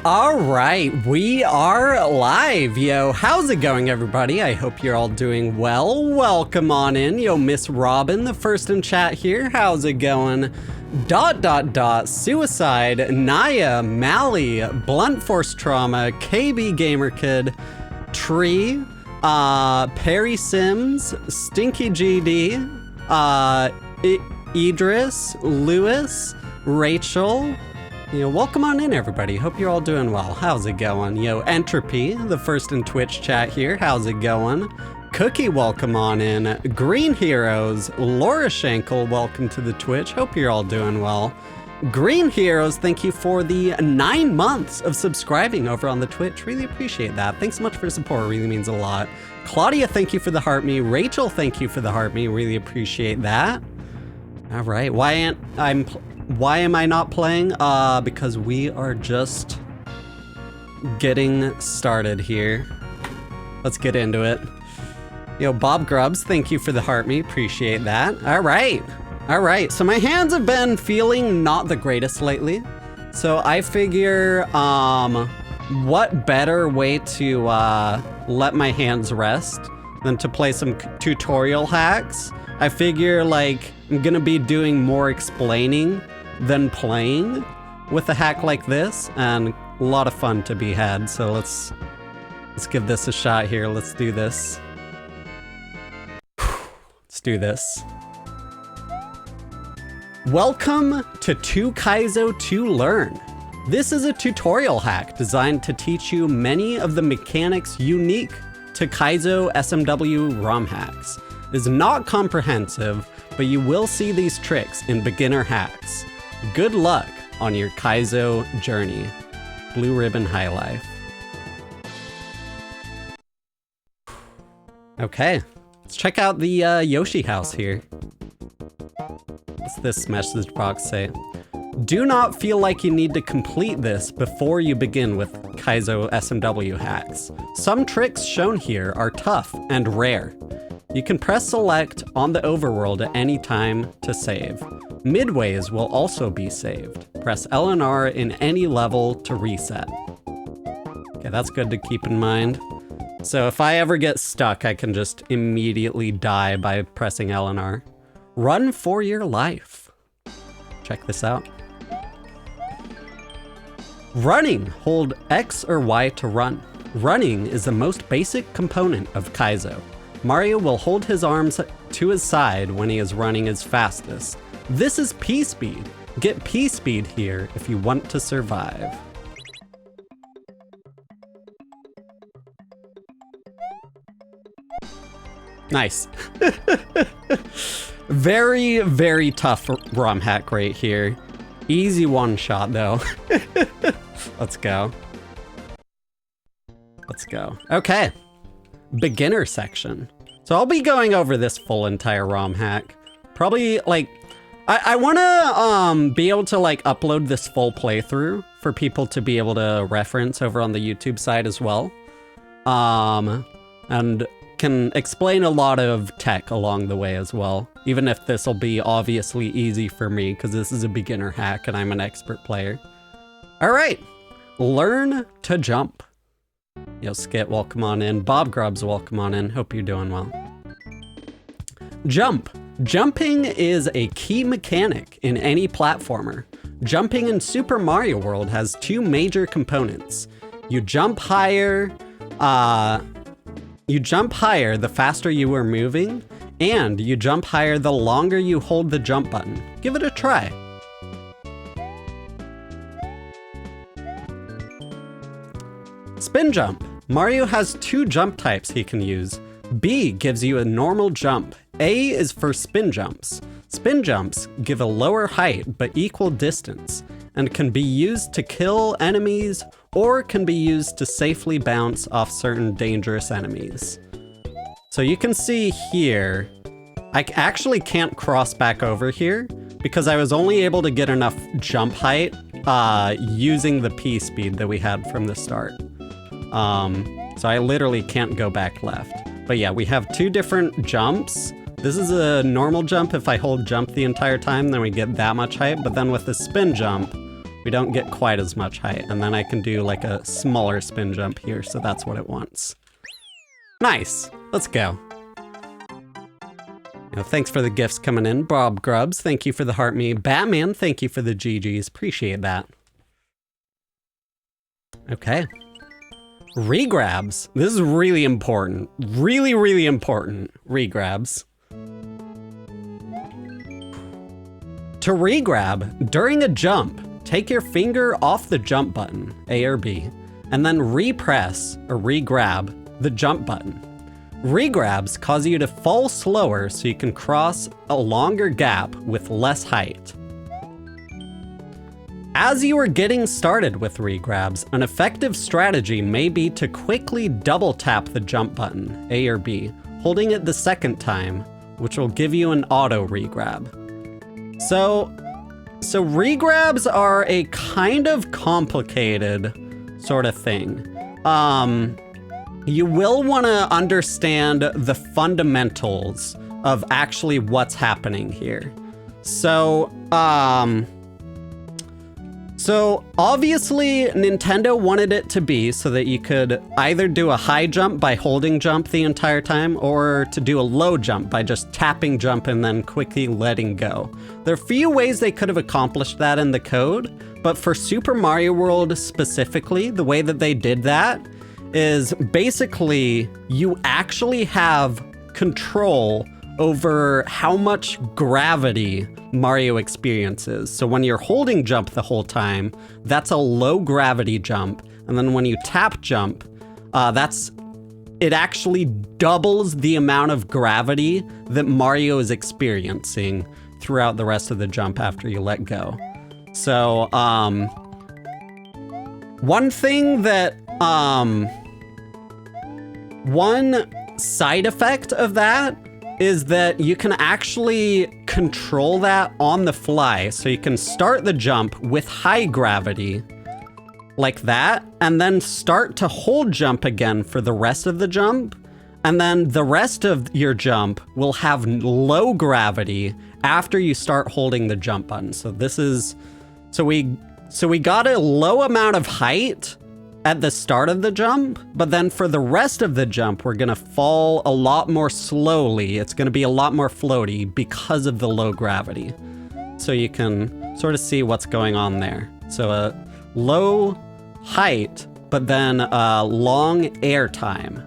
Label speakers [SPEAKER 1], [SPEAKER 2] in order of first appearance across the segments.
[SPEAKER 1] All right, we are live, yo. How's it going, everybody? I hope you're all doing well. Welcome on in, yo. Miss Robin, the first in chat here. How's it going? ... Suicide, Naya, Mally, Blunt Force Trauma, KB Gamer Kid, Tree, Perry Sims, Stinky GD, Idris, Lewis, Rachel. Welcome on in, everybody. Hope you're all doing well. How's it going? Entropy, the first in Twitch chat here. How's it going? Cookie, welcome on in. Green Heroes, Laura Schenkel, welcome to the Twitch. Hope you're all doing well. Green Heroes, thank you for the 9 months of subscribing over on the Twitch. Really appreciate that. Thanks so much for the support. It really means a lot. Claudia, thank you for the heart me. Rachel, thank you for the heart me. Really appreciate that. All right, why am I not playing? Because we are just getting started here. Let's get into it. Bob Grubbs, thank you for the heart me. Appreciate that. All right. So my hands have been feeling not the greatest lately. So I figure, what better way to let my hands rest than to play some tutorial hacks? I figure I'm gonna be doing more explaining than playing with a hack like this, and a lot of fun to be had. So let's give this a shot here. Let's do this. Let's do this. Welcome to 2Kaizo2Learn. This is a tutorial hack designed to teach you many of the mechanics unique to Kaizo SMW ROM hacks. It is not comprehensive, but you will see these tricks in beginner hacks. Good luck on your Kaizo journey. Blue Ribbon High Life. Okay, let's check out the Yoshi house here. What's this message box say? Do not feel like you need to complete this before you begin with Kaizo SMW hacks. Some tricks shown here are tough and rare. You can press select on the overworld at any time to save. Midways will also be saved. Press L and R in any level to reset. Okay, that's good to keep in mind. So if I ever get stuck, I can just immediately die by pressing L and R. Run for your life. Check this out. Running. Hold X or Y to run. Running is the most basic component of Kaizo. Mario will hold his arms to his side when he is running his fastest. This is P speed. Get P speed here if you want to survive. Nice. Very, very tough ROM hack right here. Easy one shot though. Let's go. Let's go. Okay. Beginner section. So I'll be going over this full entire ROM hack. Probably I wanna be able to upload this full playthrough for people to be able to reference over on the YouTube side as well. And can explain a lot of tech along the way as well. Even if this will be obviously easy for me because this is a beginner hack and I'm an expert player. All right, learn to jump. Yo, Skit, welcome on in. Bob Grubbs, welcome on in. Hope you're doing well. Jump. Jumping is a key mechanic in any platformer. Jumping in Super Mario World has two major components. You jump higher the faster you are moving, and you jump higher the longer you hold the jump button. Give it a try. Spin jump. Mario has two jump types he can use. B gives you a normal jump. A is for spin jumps. Spin jumps give a lower height but equal distance and can be used to kill enemies or can be used to safely bounce off certain dangerous enemies. So you can see here, I actually can't cross back over here because I was only able to get enough jump height using the P speed that we had from the start. So I literally can't go back left. But yeah, we have two different jumps. This is a normal jump. If I hold jump the entire time, then we get that much height. But then with the spin jump, we don't get quite as much height. And then I can do like a smaller spin jump here, so that's what it wants. Nice, let's go. Thanks for the gifts coming in. Bob Grubbs, thank you for the heart me. Batman, thank you for the GGs, appreciate that. Okay. Regrabs, this is really important. Really, really important, regrabs. To regrab, during a jump, take your finger off the jump button, A or B, and then repress or regrab the jump button. Regrabs cause you to fall slower so you can cross a longer gap with less height. As you are getting started with regrabs, an effective strategy may be to quickly double tap the jump button, A or B, holding it the second time, which will give you an auto regrab. So regrabs are a kind of complicated sort of thing. You will want to understand the fundamentals of actually what's happening here. So obviously Nintendo wanted it to be so that you could either do a high jump by holding jump the entire time, or to do a low jump by just tapping jump and then quickly letting go. There are a few ways they could have accomplished that in the code, but for Super Mario World specifically, the way that they did that is basically you actually have control over how much gravity Mario experiences. So when you're holding jump the whole time, that's a low gravity jump. And then when you tap jump, it actually doubles the amount of gravity that Mario is experiencing throughout the rest of the jump after you let go. So one thing that one side effect of that is that you can actually control that on the fly. So you can start the jump with high gravity like that, and then start to hold jump again for the rest of the jump. And then the rest of your jump will have low gravity after you start holding the jump button. So we got a low amount of height at the start of the jump, but then for the rest of the jump, we're gonna fall a lot more slowly. It's gonna be a lot more floaty because of the low gravity. So you can sort of see what's going on there. So a low height, but then a long air time.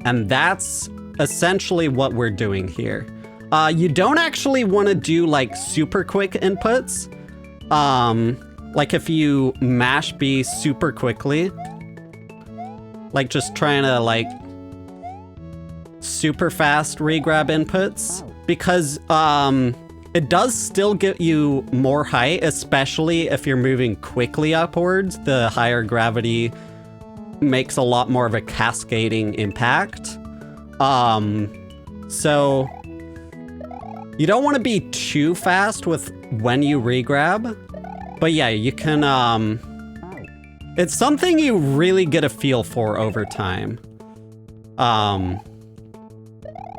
[SPEAKER 1] And that's essentially what we're doing here. You don't actually wanna do like super quick inputs. Like if you mash B super quickly, like just trying to like super fast regrab inputs, because it does still get you more height, especially if you're moving quickly upwards. The higher gravity makes a lot more of a cascading impact. So you don't want to be too fast with when you regrab, but yeah, you can it's something you really get a feel for over time.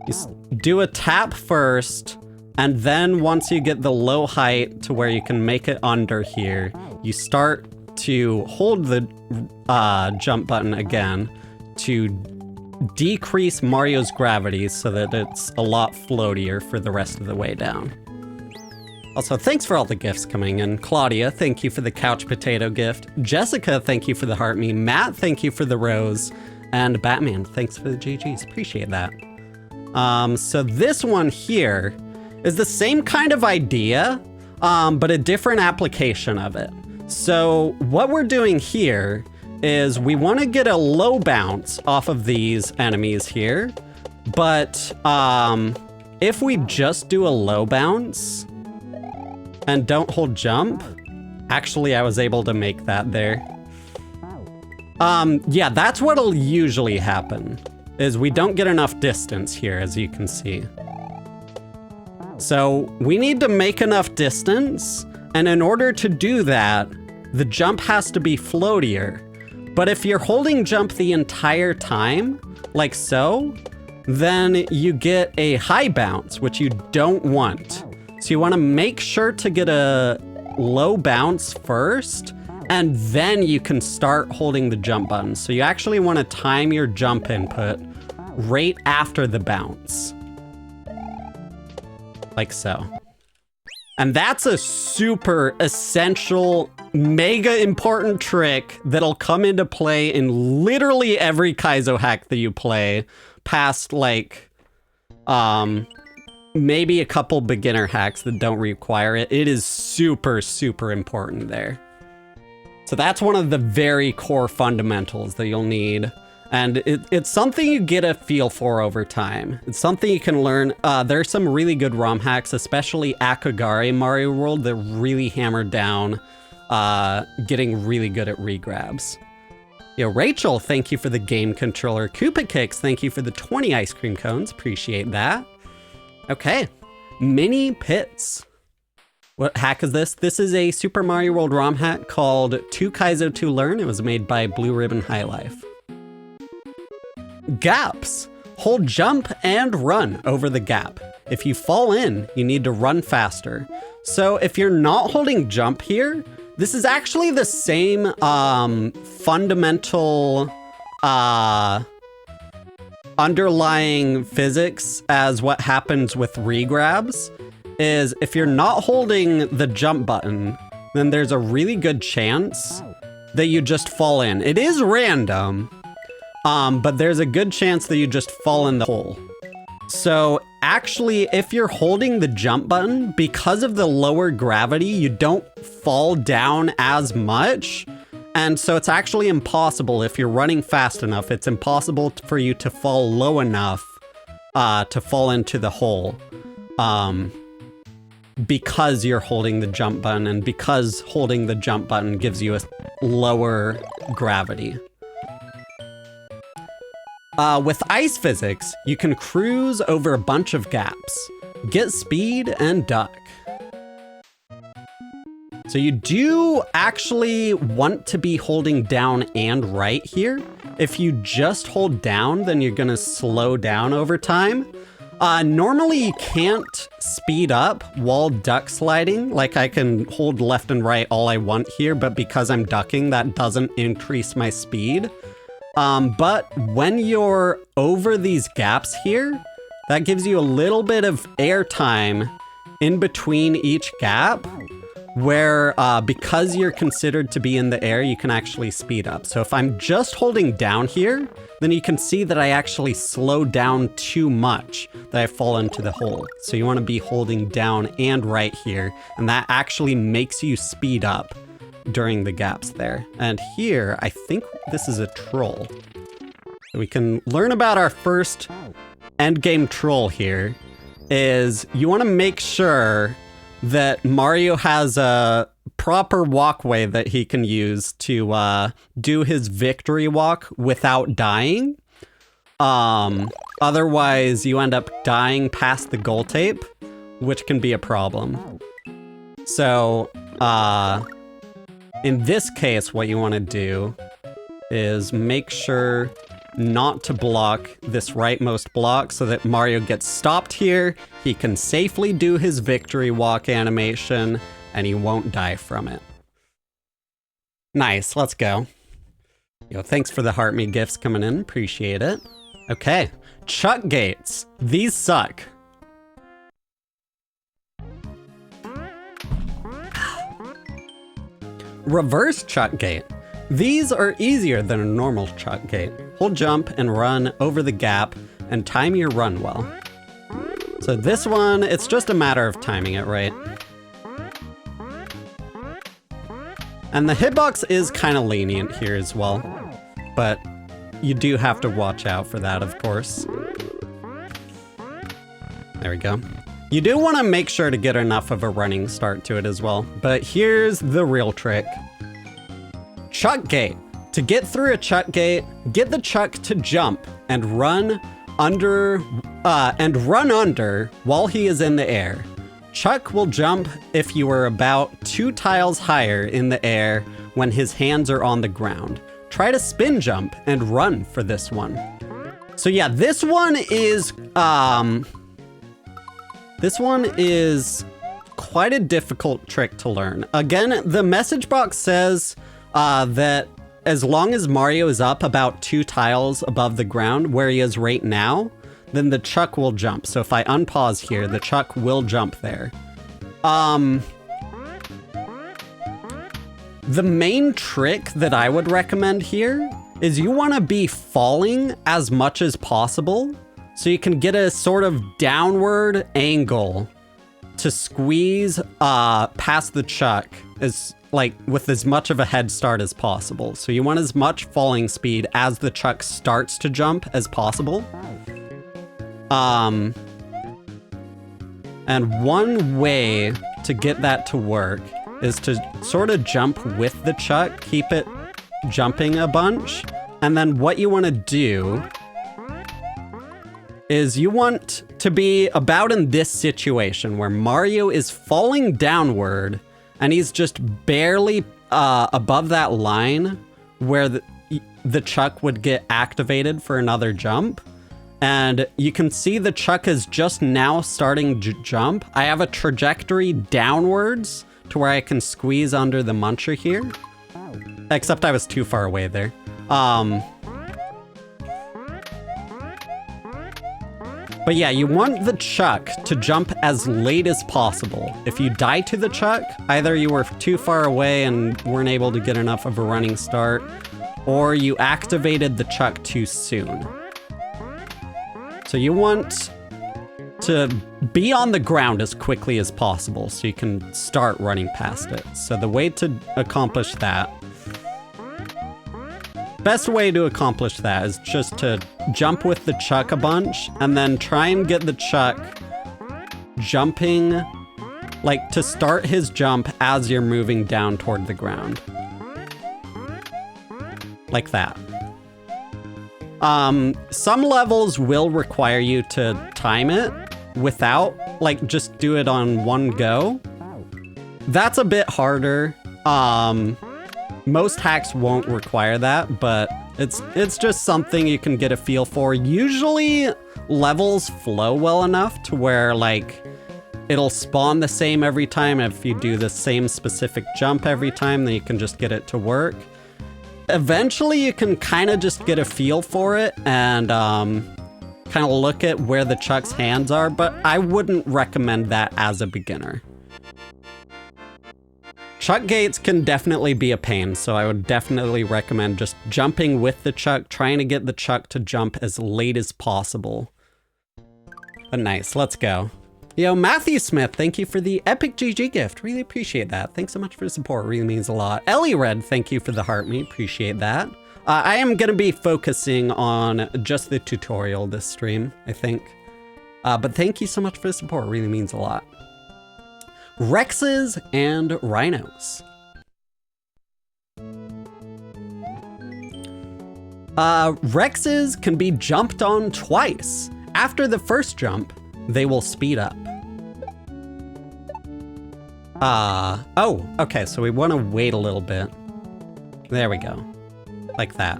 [SPEAKER 1] You do a tap first, and then once you get the low height to where you can make it under here, you start to hold the jump button again to decrease Mario's gravity so that it's a lot floatier for the rest of the way down. Also, thanks for all the gifts coming in. Claudia, thank you for the couch potato gift. Jessica, thank you for the heart me. Matt, thank you for the rose. And Batman, thanks for the GGs. Appreciate that. So this one here is the same kind of idea, but a different application of it. So what we're doing here is we want to get a low bounce off of these enemies here. But if we just do a low bounce and don't hold jump, actually I was able to make that there. Yeah, that's what'll usually happen, is we don't get enough distance here, as you can see. So we need to make enough distance, and in order to do that, the jump has to be floatier. But if you're holding jump the entire time, like so, then you get a high bounce, which you don't want. So you want to make sure to get a low bounce first, and then you can start holding the jump button. So you actually want to time your jump input right after the bounce. Like so. And that's a super essential, mega important trick that'll come into play in literally every Kaizo hack that you play, past like, maybe a couple beginner hacks that don't require it. It is super, super important there. So that's one of the very core fundamentals that you'll need. And it's something you get a feel for over time. It's something you can learn. There's some really good ROM hacks, especially Akagari Mario World, that really hammered down getting really good at regrabs. Yo, Rachel, thank you for the game controller. Koopa Kicks, thank you for the 20 ice cream cones. Appreciate that. Okay, mini pits. What hack is this? This is a Super Mario World ROM hack called 2Kaizo2Learn. It was made by Blue Ribbon High Life. Gaps. Hold jump and run over the gap. If you fall in, you need to run faster. So if you're not holding jump here, this is actually the same fundamental underlying physics as what happens with regrabs. Is if you're not holding the jump button, then there's a really good chance that you just fall in. It is random, but there's a good chance that you just fall in the hole. So actually, if you're holding the jump button, because of the lower gravity, you don't fall down as much. And so it's actually impossible if you're running fast enough. It's impossible for you to fall low enough to fall into the hole. Because you're holding the jump button, and because holding the jump button gives you a lower gravity. With ice physics, you can cruise over a bunch of gaps, get speed, and duck. So you do actually want to be holding down and right here. If you just hold down, then you're gonna slow down over time. Normally you can't speed up while duck sliding. Like I can hold left and right all I want here, but because I'm ducking, that doesn't increase my speed. But when you're over these gaps here, that gives you a little bit of air time in between each gap, where because you're considered to be in the air, you can actually speed up. So if I'm just holding down here, then you can see that I actually slow down too much, that I fall into the hole. So you want to be holding down and right here, and that actually makes you speed up during the gaps there. And here, I think this is a troll. So we can learn about our first endgame troll here, is you want to make sure that Mario has a proper walkway that he can use to do his victory walk without dying. Otherwise, you end up dying past the goal tape, which can be a problem. So, in this case, what you want to do is make sure not to block this rightmost block so that Mario gets stopped here. He can safely do his victory walk animation and he won't die from it. Nice, let's go. Yo, thanks for the heart me gifts coming in, appreciate it. Okay, chuck gates. These suck. Reverse chuck gate. These are easier than a normal chuck gate. Hold jump and run over the gap and time your run well. So this one, it's just a matter of timing it right. And the hitbox is kind of lenient here as well, but you do have to watch out for that, of course. There we go. You do want to make sure to get enough of a running start to it as well, but here's the real trick. Chuck gate. To get through a chuck gate, get the chuck to jump and run under while he is in the air. Chuck will jump if you are about 2 tiles higher in the air when his hands are on the ground. Try to spin jump and run for this one. So yeah, this one is quite a difficult trick to learn. Again, the message box says that as long as Mario is up about 2 tiles above the ground where he is right now, then the chuck will jump. So if I unpause here, the chuck will jump there. The main trick that I would recommend here is you want to be falling as much as possible so you can get a sort of downward angle to squeeze past the chuck with as much of a head start as possible. So you want as much falling speed as the chuck starts to jump as possible. And one way to get that to work is to sort of jump with the chuck, keep it jumping a bunch. And then what you want to do is you want to be about in this situation where Mario is falling downward and he's just barely above that line where the chuck would get activated for another jump. And you can see the chuck is just now starting to jump. I have a trajectory downwards to where I can squeeze under the muncher here. Except I was too far away there. But yeah, you want the chuck to jump as late as possible. If you die to the chuck, either you were too far away and weren't able to get enough of a running start, or you activated the chuck too soon. So you want to be on the ground as quickly as possible so you can start running past it. So the way to accomplish that, best way to accomplish that is just to jump with the chuck a bunch and then try and get the chuck jumping, like to start his jump as you're moving down toward the ground. Like that. Some levels will require you to time it without, like, just do it on one go. That's a bit harder. Most hacks won't require that, but it's just something you can get a feel for. Usually levels flow well enough to where, like, it'll spawn the same every time. If you do the same specific jump every time, then you can just get it to work. Eventually you can kind of just get a feel for it and kind of look at where the chuck's hands are, but I wouldn't recommend that as a beginner. Chuck gates can definitely be a pain, so I would definitely recommend just jumping with the chuck, trying to get the chuck to jump as late as possible. But nice, let's go. Yo, Matthew Smith, thank you for the epic GG gift. Really appreciate that. Thanks so much for the support, really means a lot. Ellie Red, thank you for the heart me, appreciate that. I am gonna be focusing on just the tutorial this stream, I think. But thank you so much for the support, really means a lot. Rexes and Rhinos. Rexes can be jumped on twice. After the first jump, they will speed up. Oh, okay, so we want to wait a little bit. There we go. Like that.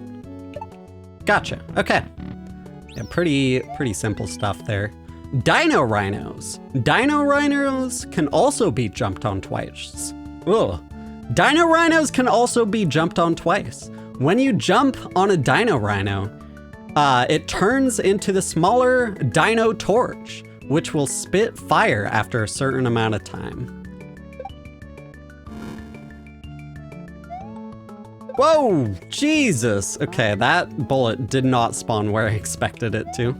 [SPEAKER 1] Gotcha, okay. Yeah, pretty simple stuff there. Dino Rhinos. Dino Rhinos can also be jumped on twice. Ugh. Dino Rhinos can also be jumped on twice. When you jump on a Dino Rhino, it turns into the smaller Dino Torch, which will spit fire after a certain amount of time. Whoa, Jesus. Okay, that bullet did not spawn where I expected it to.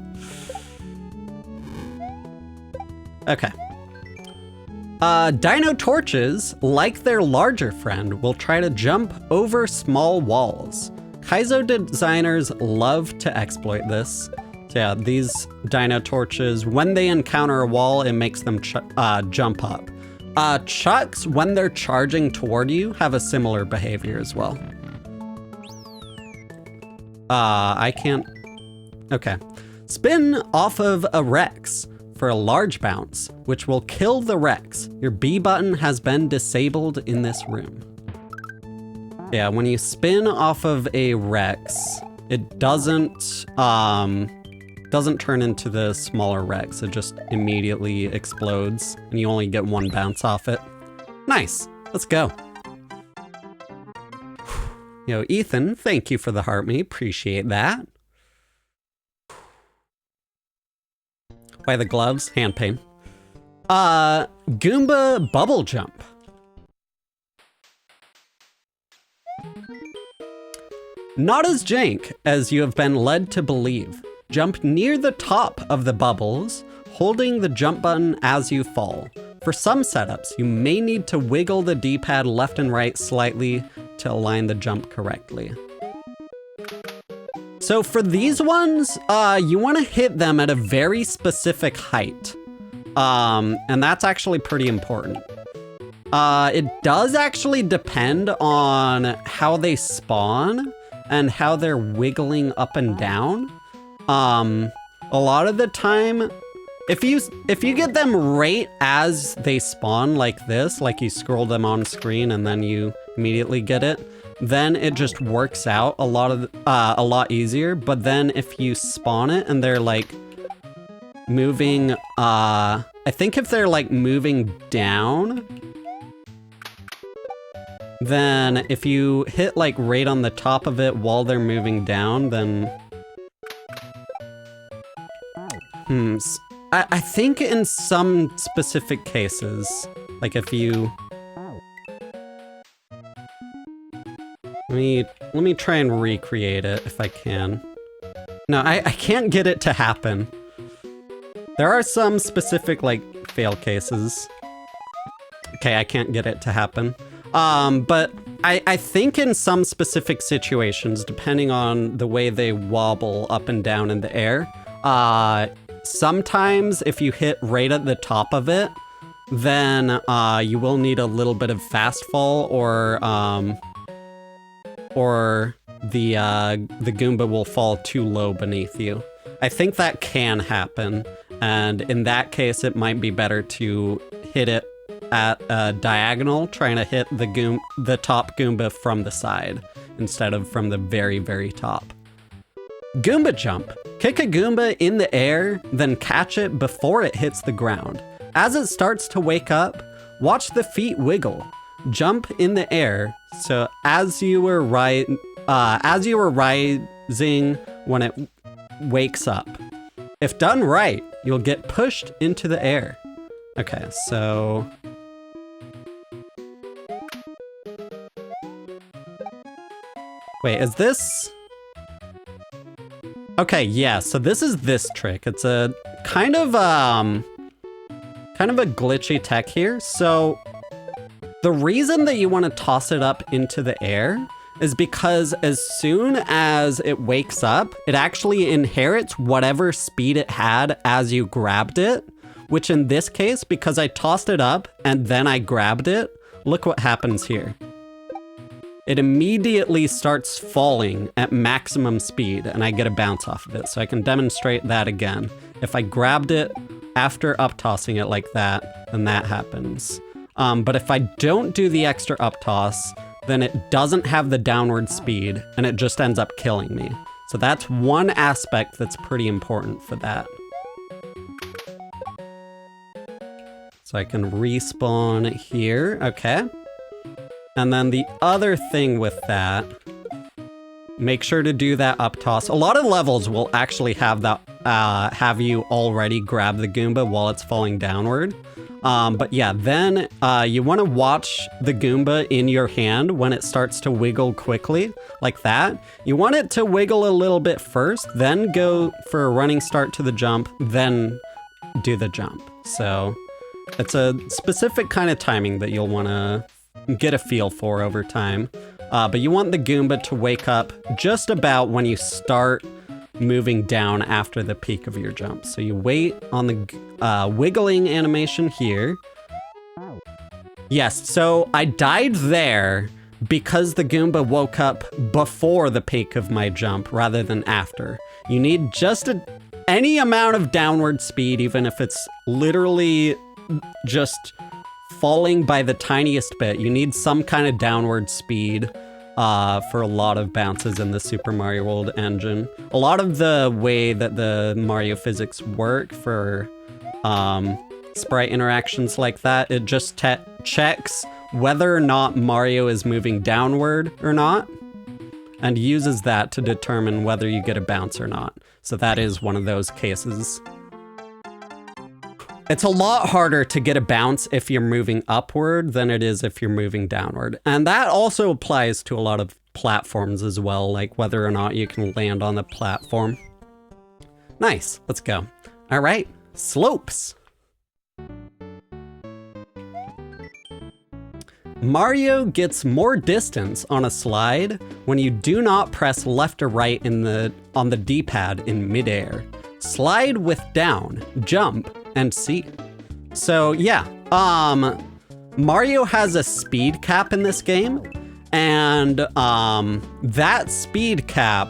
[SPEAKER 1] Okay. Dino Torches, like their larger friend, will try to jump over small walls. Kaizo designers love to exploit this. So yeah, these Dino Torches, when they encounter a wall, it makes them jump up. Chucks, when they're charging toward you, have a similar behavior as well. I can't... Okay. Spin off of a Rex for a large bounce, which will kill the Rex. Your B button has been disabled in this room. Yeah, when you spin off of a Rex, it doesn't doesn't turn into the smaller wrecks. It just immediately explodes and you only get one bounce off it. Nice, let's go. Yo, Ethan, thank you for the heart me, appreciate that. Why the gloves? Hand pain. Goomba Bubble Jump. Not as jank as you have been led to believe. Jump near the top of the bubbles, holding the jump button as you fall. For some setups, you may need to wiggle the D-pad left and right slightly to align the jump correctly. So for these ones, you want to hit them at a very specific height. And that's actually pretty important. It does actually depend on how they spawn and how they're wiggling up and down. A lot of the time, if you get them right as they spawn like this, like you scroll them on screen and then you immediately get it, then it just works out a lot easier. But then if you spawn it and they're like moving, I think if they're like moving down, then if you hit like right on the top of it while they're moving down, then I think in some specific cases, like if you... Let me try and recreate it if I can. No, I can't get it to happen. There are some specific, like, fail cases. Okay, I can't get it to happen. But I think in some specific situations, depending on the way they wobble up and down in the air, sometimes if you hit right at the top of it, then you will need a little bit of fast fall, or the Goomba will fall too low beneath you. I think that can happen, and in that case, it might be better to hit it at a diagonal, trying to hit the top Goomba from the side instead of from the very, very top. Goomba Jump. Kick a Goomba in the air, then catch it before it hits the ground. As it starts to wake up, watch the feet wiggle. Jump in the air, so as you were rising when it wakes up. If done right, you'll get pushed into the air. Okay, so... Wait, is this... Okay, yeah, so this is this trick. It's a kind of a glitchy tech here. So the reason that you want to toss it up into the air is because as soon as it wakes up, it actually inherits whatever speed it had as you grabbed it, which in this case, because I tossed it up and then I grabbed it, look what happens here. It immediately starts falling at maximum speed and I get a bounce off of it. So I can demonstrate that again. If I grabbed it after up tossing it like that, then that happens. But if I don't do the extra up toss, then it doesn't have the downward speed and it just ends up killing me. So that's one aspect that's pretty important for that. So I can respawn here, okay. And then the other thing with that, make sure to do that up toss. A lot of levels will actually have that, have you already grab the Goomba while it's falling downward. But yeah, then you want to watch the Goomba in your hand when it starts to wiggle quickly, like that. You want it to wiggle a little bit first, then go for a running start to the jump, then do the jump. So it's a specific kind of timing that you'll want to get a feel for over time. But you want the Goomba to wake up just about when you start moving down after the peak of your jump. So you wait on the wiggling animation here. Yes, so I died there because the Goomba woke up before the peak of my jump rather than after. You need just any amount of downward speed, even if it's literally just falling by the tiniest bit. You need some kind of downward speed for a lot of bounces in the Super Mario World engine. A lot of the way that the Mario physics work for sprite interactions like that, it just checks whether or not Mario is moving downward or not, and uses that to determine whether you get a bounce or not. So that is one of those cases. It's a lot harder to get a bounce if you're moving upward than it is if you're moving downward. And that also applies to a lot of platforms as well, like whether or not you can land on the platform. Nice, let's go. All right, slopes. Mario gets more distance on a slide when you do not press left or right on the D-pad in midair. Slide with down, jump, and C. So yeah, Mario has a speed cap in this game, and that speed cap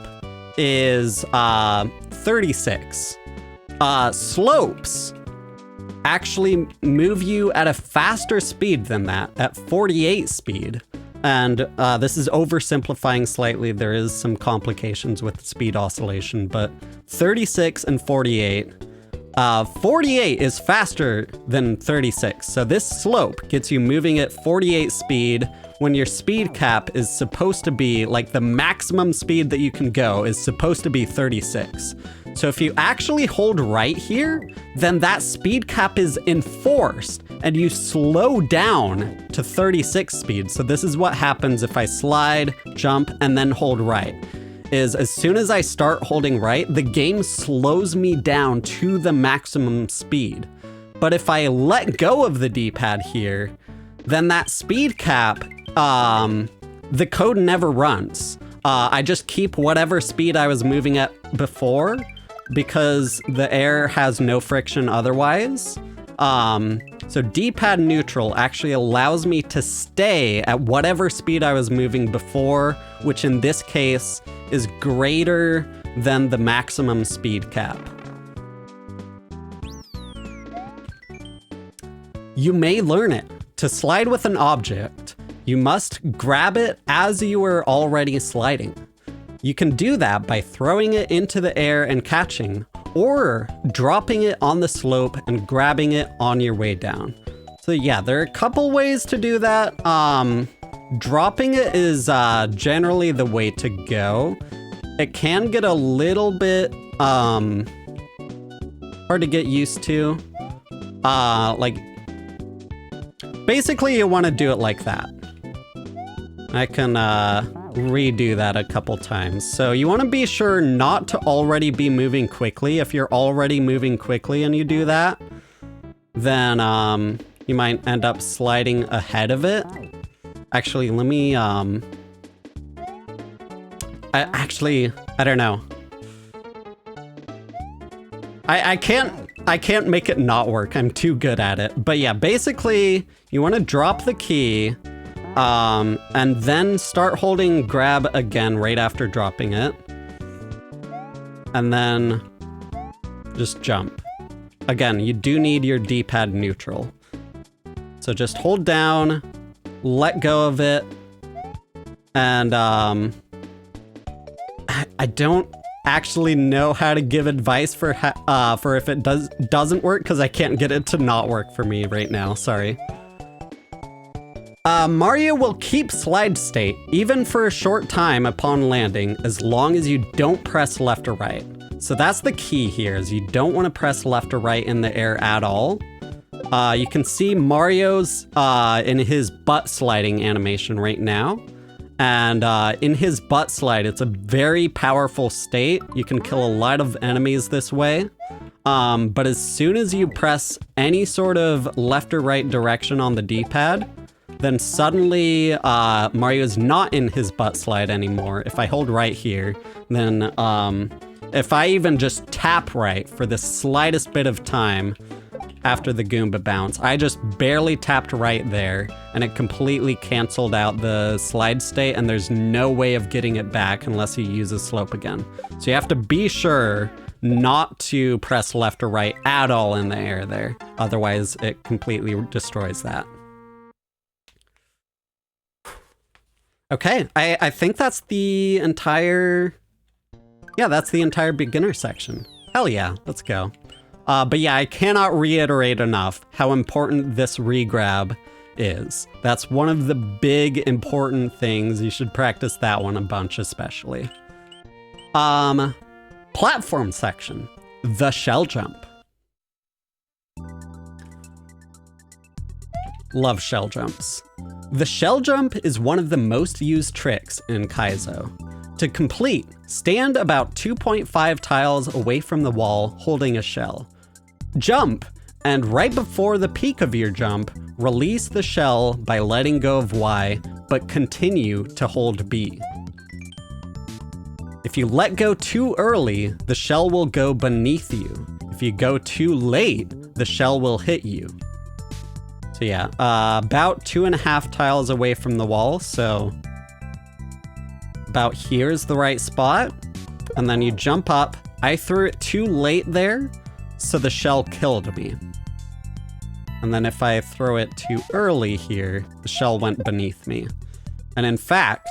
[SPEAKER 1] is 36. Slopes actually move you at a faster speed than that, at 48 speed. And this is oversimplifying slightly. There is some complications with speed oscillation, but 36 and 48. 48 is faster than 36. So this slope gets you moving at 48 speed when your speed cap is supposed to be, like, the maximum speed that you can go is supposed to be 36. So if you actually hold right here, then that speed cap is enforced and you slow down to 36 speed. So this is what happens if I slide, jump, and then hold right. Is as soon as I start holding right, the game slows me down to the maximum speed. But if I let go of the D-pad here, then that speed cap, the code never runs. I just keep whatever speed I was moving at before because the air has no friction otherwise. So D-pad neutral actually allows me to stay at whatever speed I was moving before, which in this case is greater than the maximum speed cap. You may learn it. To slide with an object, you must grab it as you are already sliding. You can do that by throwing it into the air and catching, or dropping it on the slope and grabbing it on your way down. So yeah, there are a couple ways to do that. Dropping it is generally the way to go. It can get a little bit hard to get used to. Like, basically you want to do it like that. I can redo that a couple times. So you want to be sure not to already be moving quickly. If you're already moving quickly and you do that, then you might end up sliding ahead of it. Actually, let me I don't know. I can't make it not work. I'm too good at it. But yeah, basically you want to drop the key and then start holding grab again right after dropping it. And then just jump. Again, you do need your D-pad neutral. So just hold down, let go of it, and I don't actually know how to give advice for if it doesn't work, because I can't get it to not work for me right now, sorry. Mario will keep slide state even for a short time upon landing, as long as you don't press left or right. So that's the key here, is you don't want to press left or right in the air at all. You can see Mario's in his butt sliding animation right now. And in his butt slide, it's a very powerful state. You can kill a lot of enemies this way. But as soon as you press any sort of left or right direction on the D-pad, then suddenly Mario's not in his butt slide anymore. If I hold right here, then if I even just tap right for the slightest bit of time after the Goomba bounce, I just barely tapped right there and it completely canceled out the slide state, and there's no way of getting it back unless you use a slope again. So you have to be sure not to press left or right at all in the air there. Otherwise it completely destroys that. Okay, I think that's the entire... Yeah, that's the entire beginner section. Hell yeah, let's go. But yeah, I cannot reiterate enough how important this regrab is. That's one of the big important things. You should practice that one a bunch, especially. Platform section. The shell jump. Love shell jumps. The shell jump is one of the most used tricks in Kaizo. To complete, stand about 2.5 tiles away from the wall holding a shell. Jump, and right before the peak of your jump, release the shell by letting go of Y, but continue to hold B. If you let go too early, the shell will go beneath you. If you go too late, the shell will hit you. So yeah, about 2.5 tiles away from the wall, so about here's the right spot. And then you jump up. I threw it too late there, so the shell killed me. And then if I throw it too early here, the shell went beneath me. And in fact,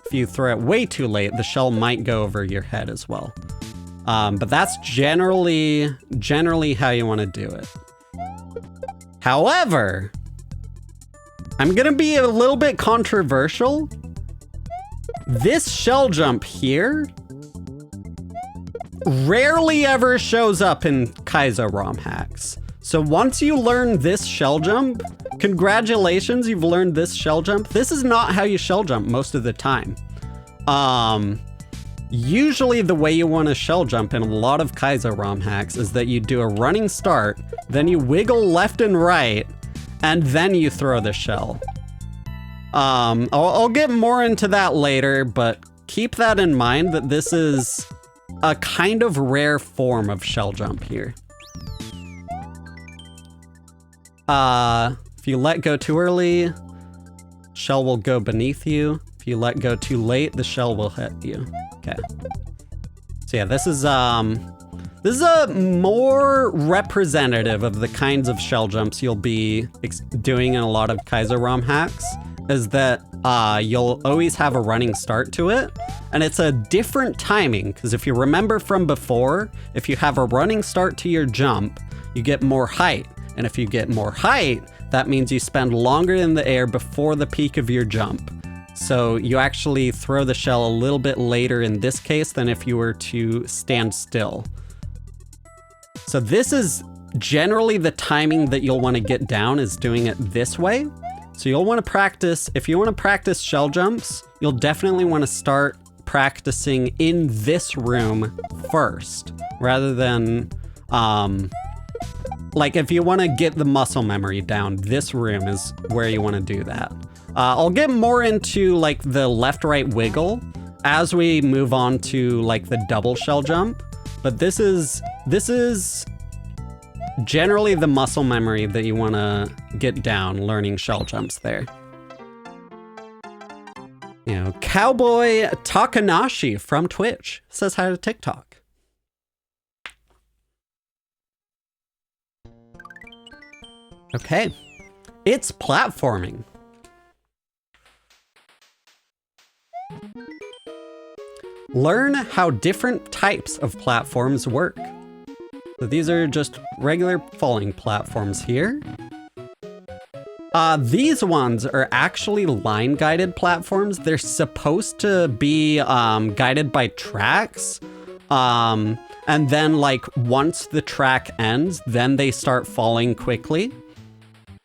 [SPEAKER 1] if you throw it way too late, the shell might go over your head as well. But that's generally how you want to do it. However, I'm gonna be a little bit controversial. This shell jump here rarely ever shows up in Kaizo ROM hacks. So once you learn this shell jump, congratulations, you've learned this shell jump. This is not how you shell jump most of the time. Usually the way you want to shell jump in a lot of Kaizo ROM hacks is that you do a running start, then you wiggle left and right, and then you throw the shell. I'll get more into that later, but keep that in mind that this is a kind of rare form of shell jump here. If you let go too early, shell will go beneath you. If you let go too late, the shell will hit you. Okay. So yeah, this is a more representative of the kinds of shell jumps you'll be doing in a lot of Kaizo ROM hacks, is that you'll always have a running start to it, and it's a different timing, because if you remember from before, if you have a running start to your jump, you get more height, and if you get more height, that means you spend longer in the air before the peak of your jump. So you actually throw the shell a little bit later in this case than if you were to stand still. So this is generally the timing that you'll want to get down, is doing it this way. So you'll want to practice, if you want to practice shell jumps, you'll definitely want to start practicing in this room first, rather than, like if you want to get the muscle memory down, this room is where you want to do that. I'll get more into like the left-right wiggle as we move on to like the double shell jump, but this is generally the muscle memory that you want to get down learning shell jumps there. You know, Cowboy Takanashi from Twitch says hi to TikTok. Okay, it's platforming. Learn how different types of platforms work. So these are just regular falling platforms here. These ones are actually line guided platforms. They're supposed to be guided by tracks. And then like once the track ends, then they start falling quickly.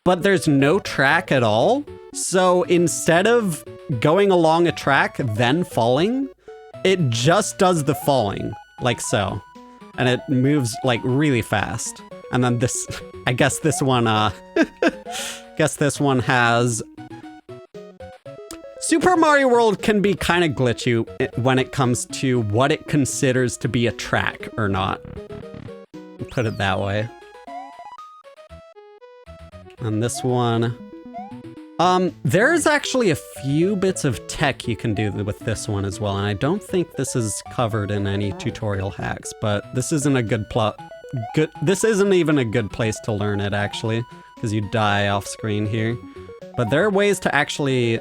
[SPEAKER 1] But there's no track at all. So instead of going along a track, then falling, it just does the falling, like so. And it moves like really fast. And then this, I guess this one, this one has... Super Mario World can be kind of glitchy when it comes to what it considers to be a track or not. Put it that way. And this one... there's actually a few bits of tech you can do with this one as well, and I don't think this is covered in any tutorial hacks, but this isn't a this isn't even a good place to learn it, actually, because you die off screen here. But there are ways to actually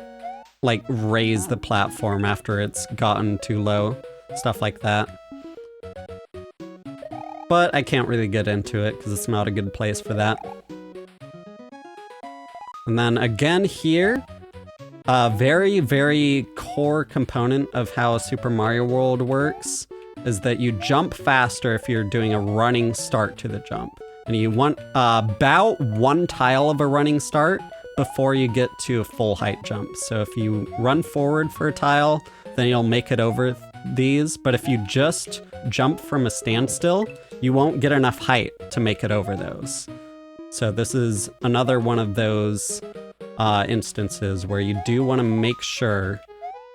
[SPEAKER 1] like raise the platform after it's gotten too low, stuff like that. But I can't really get into it because it's not a good place for that. And then again here, a very, very core component of how Super Mario World works is that you jump faster if you're doing a running start to the jump. And you want about one tile of a running start before you get to a full height jump. So if you run forward for a tile, then you'll make it over these. But if you just jump from a standstill, you won't get enough height to make it over those. So this is another one of those instances where you do want to make sure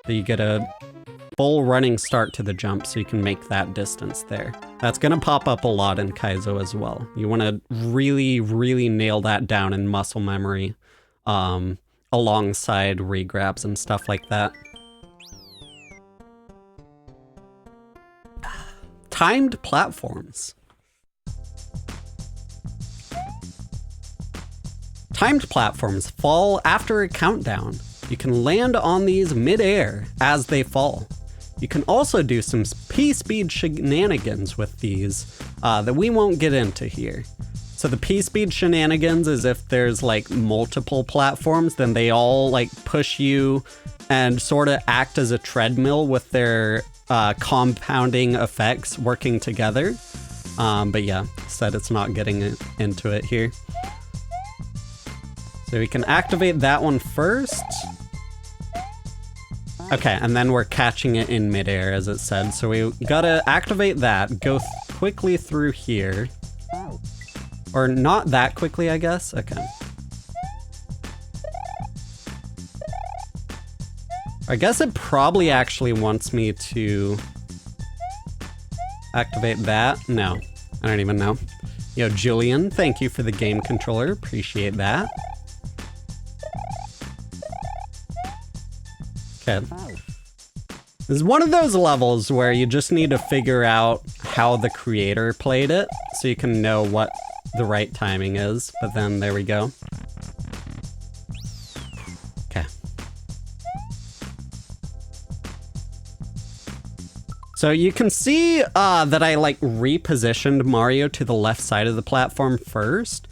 [SPEAKER 1] that you get a full running start to the jump so you can make that distance there. That's going to pop up a lot in Kaizo as well. You want to really, really nail that down in muscle memory alongside regrabs and stuff like that. Timed platforms. Timed platforms fall after a countdown. You can land on these mid-air as they fall. You can also do some P-speed shenanigans with these that we won't get into here. So the P-speed shenanigans is if there's like multiple platforms, then they all like push you and sort of act as a treadmill with their compounding effects working together. But yeah, said it's not getting into it here. So we can activate that one first. Okay, and then we're catching it in midair, as it said. So we gotta activate that, go quickly through here. Or not that quickly, I guess. Okay. I guess it probably actually wants me to activate that. No, I don't even know. Yo, Julian, thank you for the game controller. Appreciate that. Okay. This is one of those levels where you just need to figure out how the creator played it so you can know what the right timing is, but then there we go. Okay. So you can see that I like repositioned Mario to the left side of the platform first.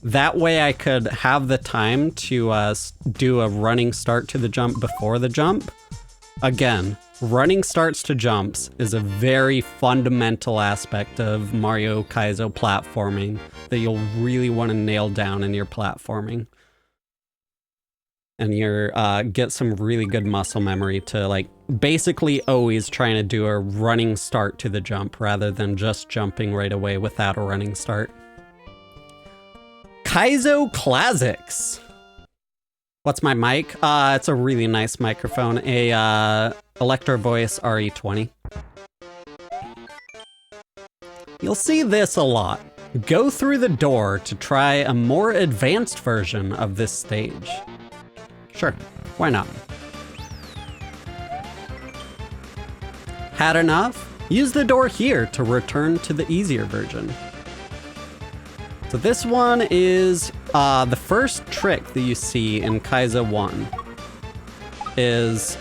[SPEAKER 1] That way I could have the time to do a running start to the jump before the jump. Again, running starts to jumps is a very fundamental aspect of Mario Kaizo platforming that you'll really want to nail down in your platforming. And you're get some really good muscle memory to like basically always trying to do a running start to the jump rather than just jumping right away without a running start. Kaizo Klazzics. What's my mic? It's a really nice microphone, a Electro Voice RE20. You'll see this a lot. Go through the door to try a more advanced version of this stage. Sure, why not? Had enough? Use the door here to return to the easier version. So this one is the first trick that you see in Kaizo 1 is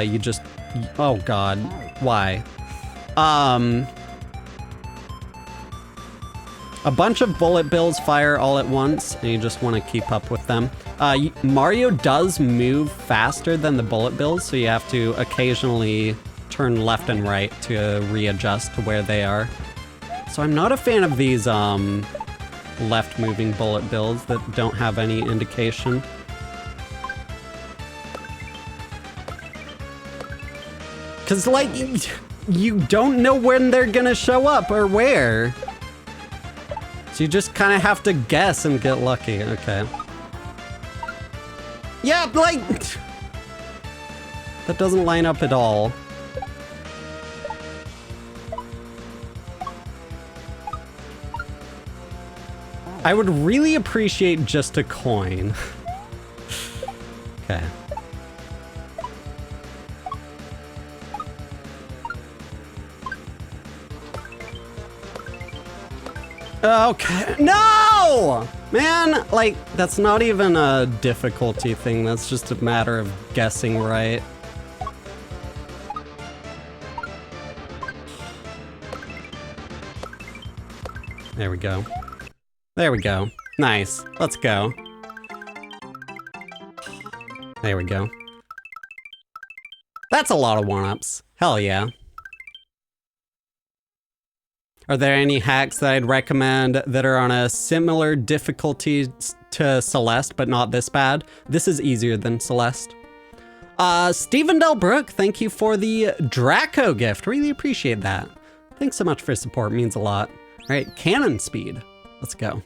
[SPEAKER 1] you just, oh god, why? A bunch of bullet bills fire all at once and you just want to keep up with them. Mario does move faster than the bullet bills, so you have to occasionally turn left and right to readjust to where they are. So I'm not a fan of these left moving bullet bills that don't have any indication. Cause like, you don't know when they're gonna show up or where. So you just kind of have to guess and get lucky, okay. Yeah, like, that doesn't line up at all. I would really appreciate just a coin. Okay. Okay. No! No! Man, like, that's not even a difficulty thing. That's just a matter of guessing right. There we go. There we go. Nice. Let's go. There we go. That's a lot of one-ups. Hell yeah. Are there any hacks that I'd recommend that are on a similar difficulty to Celeste, but not this bad? This is easier than Celeste. Stephen Delbrook, thank you for the Draco gift. Really appreciate that. Thanks so much for support, means a lot. All right, cannon speed. Let's go.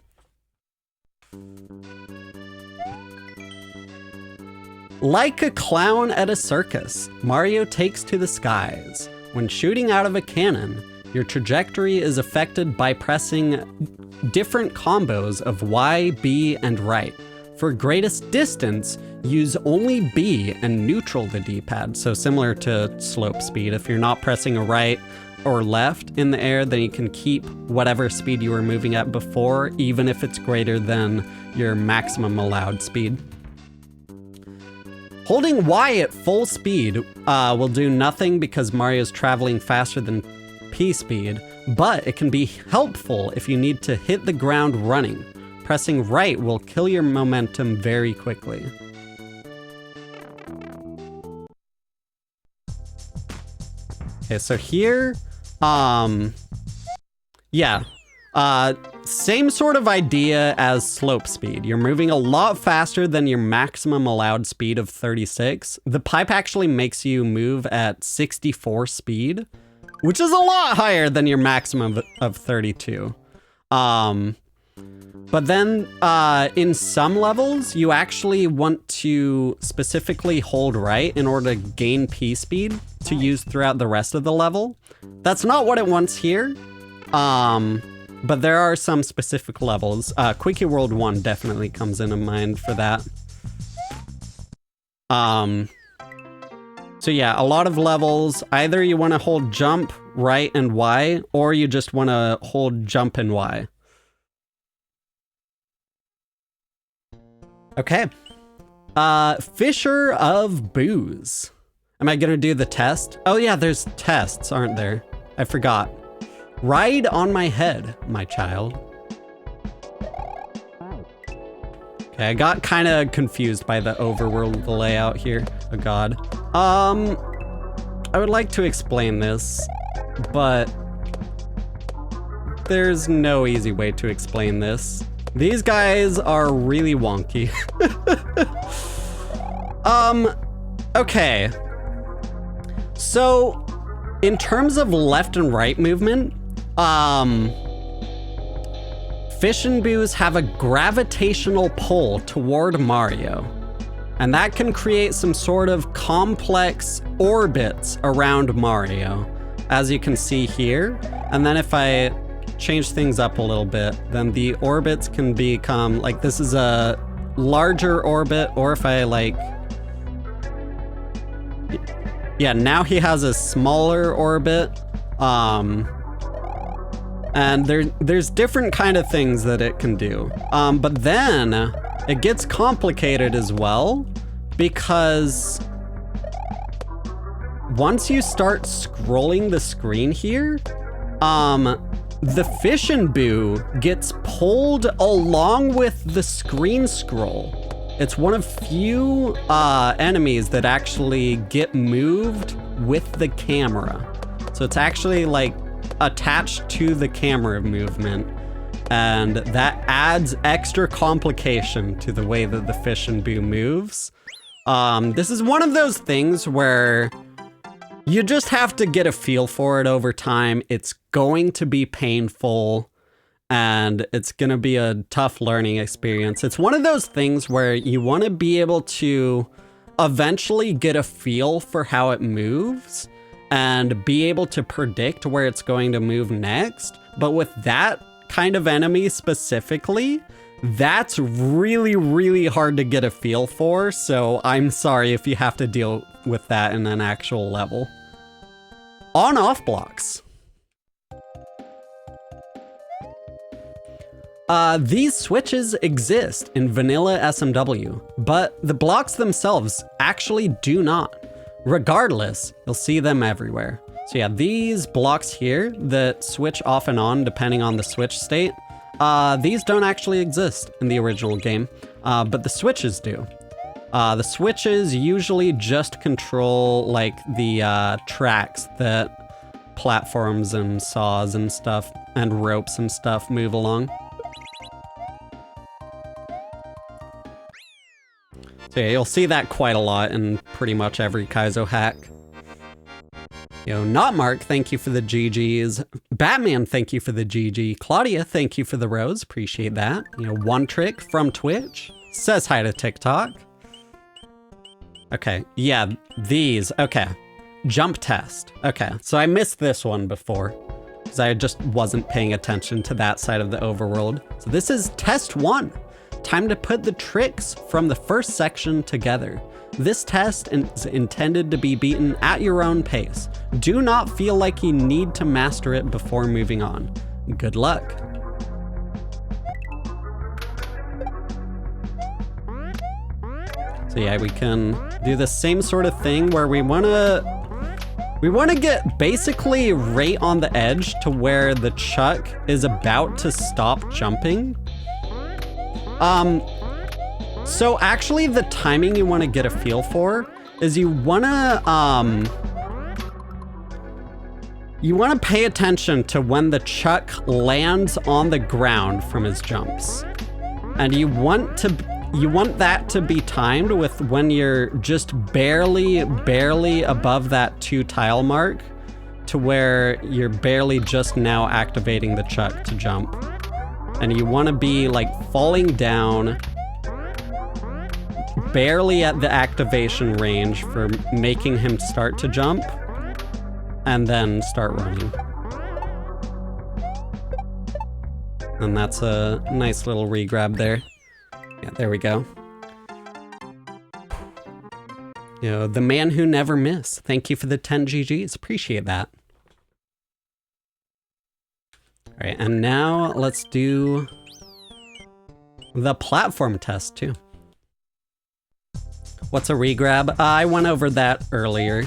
[SPEAKER 1] Like a clown at a circus, Mario takes to the skies. When shooting out of a cannon, your trajectory is affected by pressing different combos of Y, B, and right. For greatest distance, use only B and neutral the D-pad. So similar to slope speed, if you're not pressing a right or left in the air, then you can keep whatever speed you were moving at before, even if it's greater than your maximum allowed speed. Holding Y at full speed will do nothing because Mario's traveling faster than P speed, but it can be helpful if you need to hit the ground running. Pressing right will kill your momentum very quickly. Okay, so here, yeah, same sort of idea as slope speed. You're moving a lot faster than your maximum allowed speed of 36. The pipe actually makes you move at 64 speed, which is a lot higher than your maximum of 32. But then in some levels, you actually want to specifically hold right in order to gain P speed to use throughout the rest of the level. That's not what it wants here. But there are some specific levels. Quickie World 1 definitely comes into mind for that. So yeah, a lot of levels, either you want to hold jump, right, and Y, or you just want to hold jump and Y. Okay. Fisher of Booze. Am I gonna do the test? Oh yeah, there's tests, aren't there? I forgot. Ride on my head, my child. Okay, I got kind of confused by the overworld layout here. Oh god. I would like to explain this, but there's no easy way to explain this. These guys are really wonky. Okay. So, in terms of left and right movement, Fish and Booze have a gravitational pull toward Mario. And that can create some sort of complex orbits around Mario, as you can see here. And then if I change things up a little bit, then the orbits can become, like, this is a larger orbit, or if I like, yeah, now he has a smaller orbit. And there's different kind of things that it can do. But then it gets complicated as well, because once you start scrolling the screen here, the Fish and Boo gets pulled along with the screen scroll. It's one of few enemies that actually get moved with the camera. So it's actually like attached to the camera movement, and that adds extra complication to the way that the Fish and Boo moves. This is one of those things where you just have to get a feel for it over time. It's going to be painful, and it's going to be a tough learning experience. It's one of those things where you want to be able to eventually get a feel for how it moves and be able to predict where it's going to move next. But with that kind of enemy specifically, that's really, really hard to get a feel for. So I'm sorry if you have to deal with that in an actual level. On-off blocks. These switches exist in vanilla SMW, but the blocks themselves actually do not. Regardless, you'll see them everywhere. So yeah, these blocks here that switch off and on depending on the switch state, these don't actually exist in the original game, but the switches do. The switches usually just control like the tracks that platforms and saws and stuff and ropes and stuff move along. So yeah, you'll see that quite a lot in pretty much every Kaizo hack. Not Mark, thank you for the GGs. Batman, thank you for the GG. Claudia, thank you for the rose, appreciate that. One Trick from Twitch says hi to TikTok. Okay, yeah, these, okay. Jump test, okay. So I missed this one before because I just wasn't paying attention to that side of the overworld. So this is test 1. Time to put the tricks from the first section together. This test is intended to be beaten at your own pace. Do not feel like you need to master it before moving on. Good luck. So yeah, we can do the same sort of thing where we wanna get basically right on the edge to where the chuck is about to stop jumping. So actually the timing you want to get a feel for is you want to pay attention to when the chuck lands on the ground from his jumps. And you want that to be timed with when you're just barely above that 2 tile mark to where you're barely just now activating the chuck to jump. And you want to be like falling down barely at the activation range for making him start to jump and then start running. And that's a nice little regrab there. Yeah, there we go. The man who never missed. Thank you for the 10 GGs. Appreciate that. All right, and now let's do the platform test too. What's a regrab? I went over that earlier.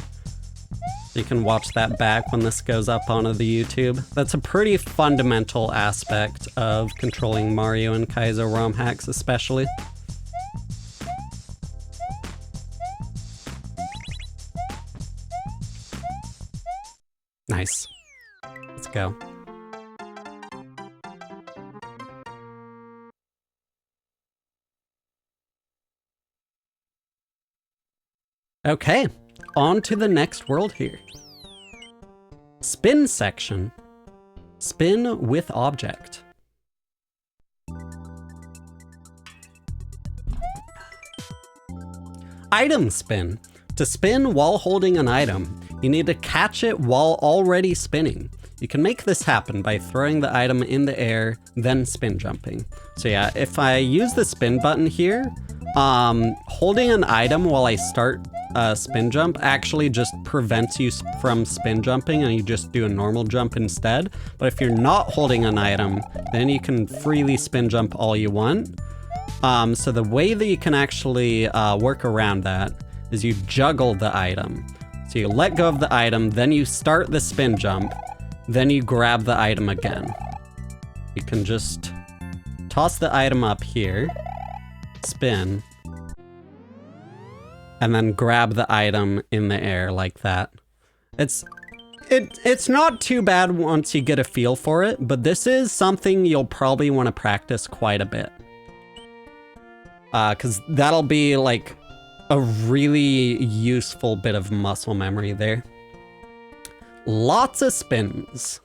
[SPEAKER 1] You can watch that back when this goes up onto the YouTube. That's a pretty fundamental aspect of controlling Mario and Kaizo ROM hacks especially. Nice. Let's go. Okay, on to the next world here. Spin section. Spin with object. Item spin. To spin while holding an item, you need to catch it while already spinning. You can make this happen by throwing the item in the air, then spin jumping. So yeah, if I use the spin button here, holding an item while I start spin jump actually just prevents you from spin jumping and you just do a normal jump instead. But if you're not holding an item, then you can freely spin jump all you want. So the way that you can actually work around that is you juggle the item. So you let go of the item, then you start the spin jump, then you grab the item again. You can just toss the item up here, spin, and then grab the item in the air like that. It's not too bad once you get a feel for it, but this is something you'll probably want to practice quite a bit. 'Cause that'll be like a really useful bit of muscle memory there. Lots of spins.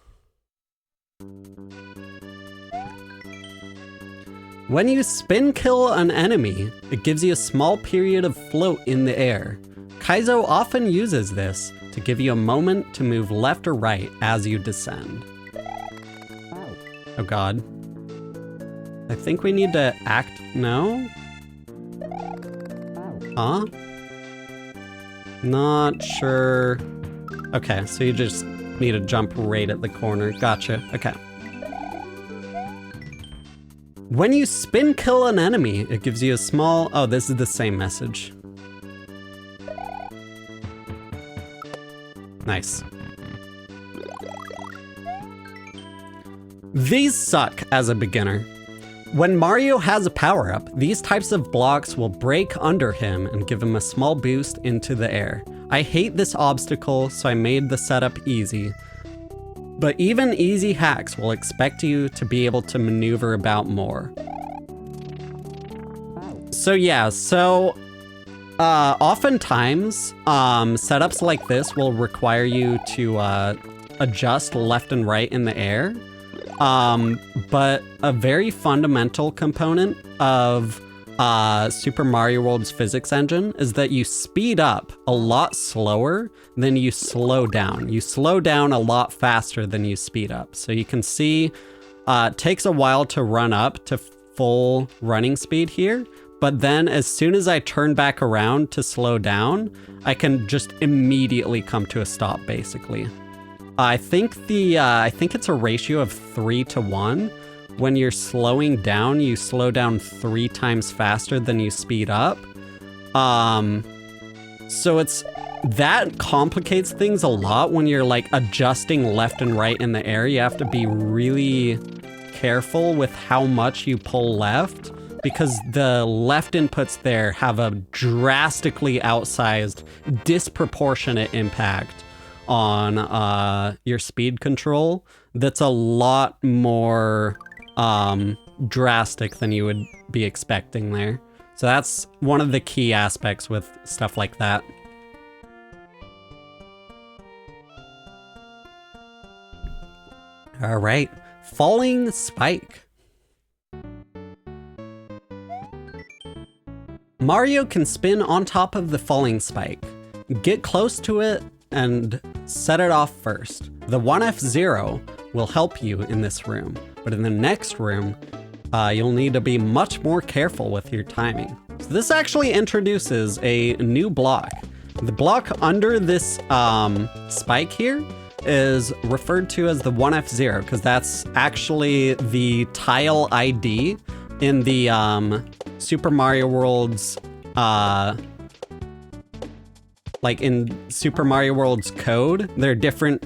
[SPEAKER 1] When you spin kill an enemy, it gives you a small period of float in the air. Kaizo often uses this to give you a moment to move left or right as you descend. Oh god. I think we need to act, no? Huh? Not sure. Okay, so you just need to jump right at the corner. Gotcha, okay. When you spin kill an enemy, it gives you a small... Oh, this is the same message. Nice. These suck as a beginner. When Mario has a power-up, these types of blocks will break under him and give him a small boost into the air. I hate this obstacle, so I made the setup easy. But even easy hacks will expect you to be able to maneuver about more. So yeah, oftentimes, setups like this will require you to adjust left and right in the air. But a very fundamental component of Super Mario World's physics engine is that you speed up a lot slower than you slow down. You slow down a lot faster than you speed up. So you can see it takes a while to run up to full running speed here. But then as soon as I turn back around to slow down, I can just immediately come to a stop, basically. I think it's a ratio of 3 to 1. When you're slowing down, you slow down 3 times faster than you speed up. So that complicates things a lot when you're like adjusting left and right in the air. You have to be really careful with how much you pull left, because the left inputs there have a drastically outsized, disproportionate impact on your speed control that's a lot more drastic than you would be expecting there. So that's one of the key aspects with stuff like that. All right, falling spike. Mario can spin on top of the falling spike. Get close to it and set it off first. The 1F0 will help you in this room, but in the next room, you'll need to be much more careful with your timing. So this actually introduces a new block. The block under this spike here is referred to as the 1F0 because that's actually the tile ID in the Super Mario World's like in Super Mario World's code, there are different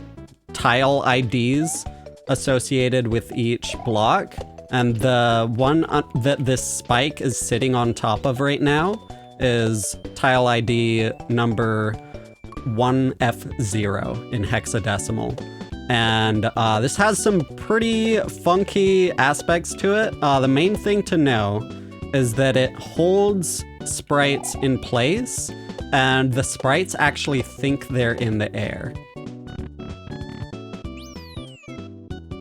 [SPEAKER 1] tile IDs associated with each block, and the one that this spike is sitting on top of right now is tile ID number 1F0 in hexadecimal. And this has some pretty funky aspects to it. The main thing to know is that it holds sprites in place, and the sprites actually think they're in the air.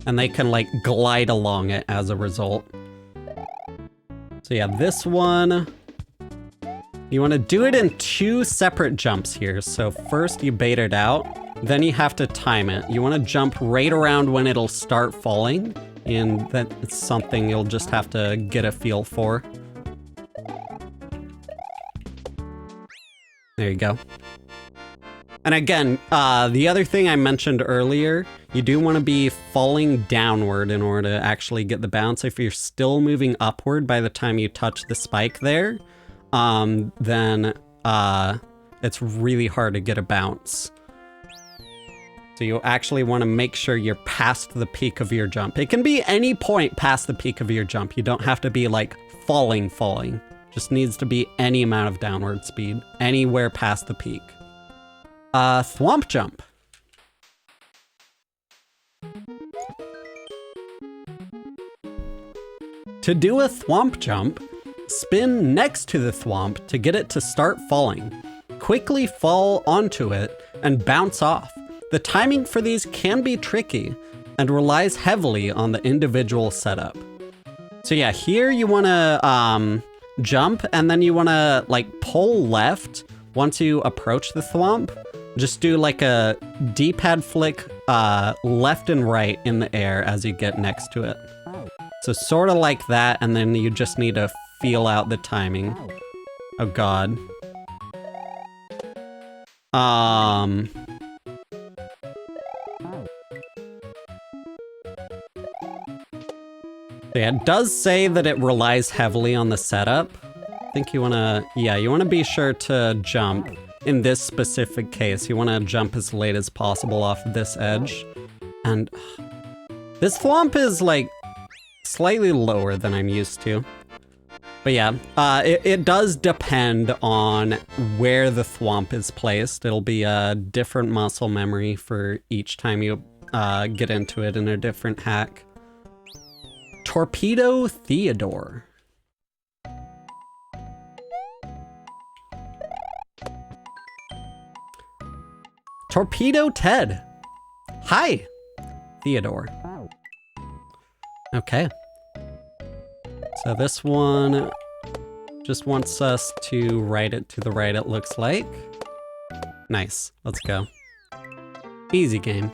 [SPEAKER 1] And they can like glide along it as a result. So yeah, this one, you want to do it in 2 separate jumps here. So first you bait it out, then you have to time it. You want to jump right around when it'll start falling, and that's something you'll just have to get a feel for. There you go. And again, the other thing I mentioned earlier, you do want to be falling downward in order to actually get the bounce. If you're still moving upward by the time you touch the spike there, then it's really hard to get a bounce. So you actually want to make sure you're past the peak of your jump. It can be any point past the peak of your jump. You don't have to be like falling. Just needs to be any amount of downward speed, anywhere past the peak. Thwomp Jump. To do a Thwomp Jump, spin next to the Thwomp to get it to start falling. Quickly fall onto it and bounce off. The timing for these can be tricky and relies heavily on the individual setup. So yeah, here you want to jump, and then you want to like pull left once you approach the Thwomp. Just do like a D-pad flick left and right in the air as you get next to it. So sort of like that, and then you just need to feel out the timing. Oh god. Yeah, it does say that it relies heavily on the setup. I think you wanna, yeah, you wanna be sure to jump. In this specific case, you wanna jump as late as possible off of this edge. And this thwomp is like slightly lower than I'm used to. But yeah, it does depend on where the thwomp is placed. It'll be a different muscle memory for each time you get into it in a different hack. Torpedo Theodore. Torpedo Ted. Hi, Theodore. Okay. So this one just wants us to write it to the right, it looks like. Nice, let's go. Easy game.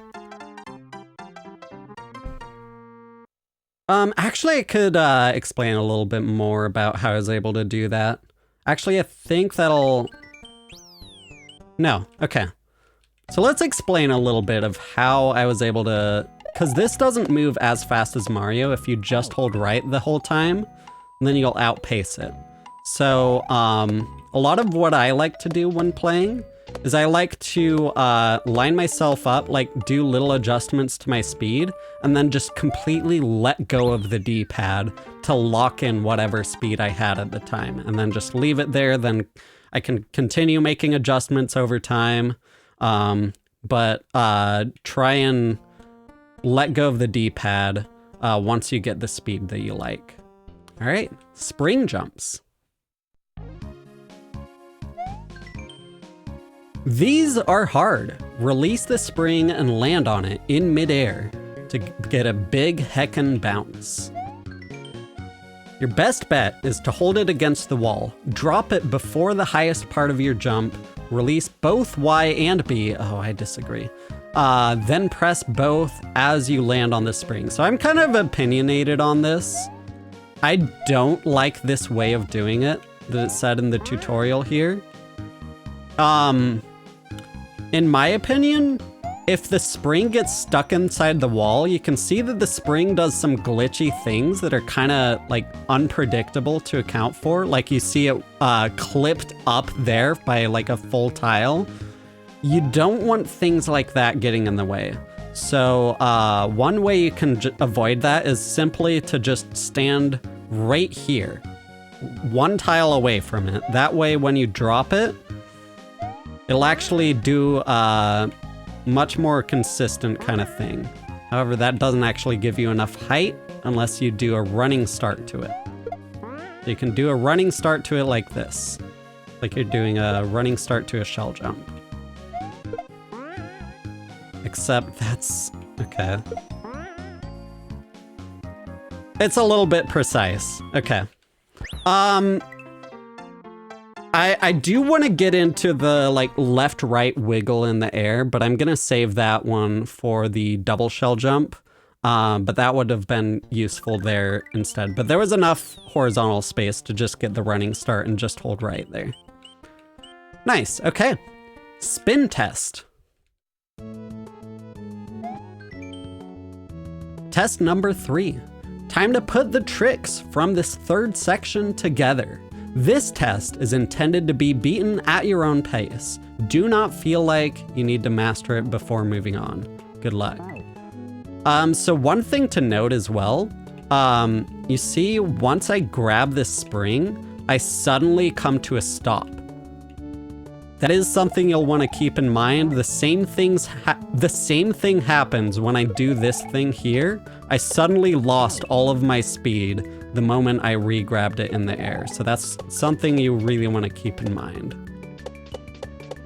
[SPEAKER 1] Actually I could explain a little bit more about how I was able to do that. Actually, I think that'll... No, okay. So let's explain a little bit of how I was able to... Because this doesn't move as fast as Mario if you just hold right the whole time, and then you'll outpace it. So, a lot of what I like to do when playing is I like to line myself up, like do little adjustments to my speed, and then just completely let go of the D-pad to lock in whatever speed I had at the time, and then just leave it there. Then I can continue making adjustments over time, but try and let go of the D-pad once you get the speed that you like. All right, spring jumps. These are hard. Release the spring and land on it in midair to get a big heckin' bounce. Your best bet is to hold it against the wall, drop it before the highest part of your jump, release both Y and B, oh, I disagree, then press both as you land on the spring. So I'm kind of opinionated on this. I don't like this way of doing it that it said in the tutorial here. In my opinion, if the spring gets stuck inside the wall, you can see that the spring does some glitchy things that are kind of like unpredictable to account for. Like you see it clipped up there by like a full tile. You don't want things like that getting in the way. So one way you can avoid that is simply to just stand right here, one tile away from it. That way when you drop it, it'll actually do a much more consistent kind of thing. However, that doesn't actually give you enough height unless you do a running start to it. So you can do a running start to it like this. Like you're doing a running start to a shell jump. Except that's... okay. It's a little bit precise. Okay. I do want to get into the like left-right wiggle in the air, but I'm going to save that one for the double shell jump. But that would have been useful there instead. But there was enough horizontal space to just get the running start and just hold right there. Nice, okay. Spin test. Test number 3. Time to put the tricks from this third section together. This test is intended to be beaten at your own pace. Do not feel like you need to master it before moving on. Good luck. So one thing to note as well, you see once I grab this spring, I suddenly come to a stop. That is something you'll want to keep in mind. The same thing happens when I do this thing here. I suddenly lost all of my speed the moment I re-grabbed it in the air. So that's something you really want to keep in mind.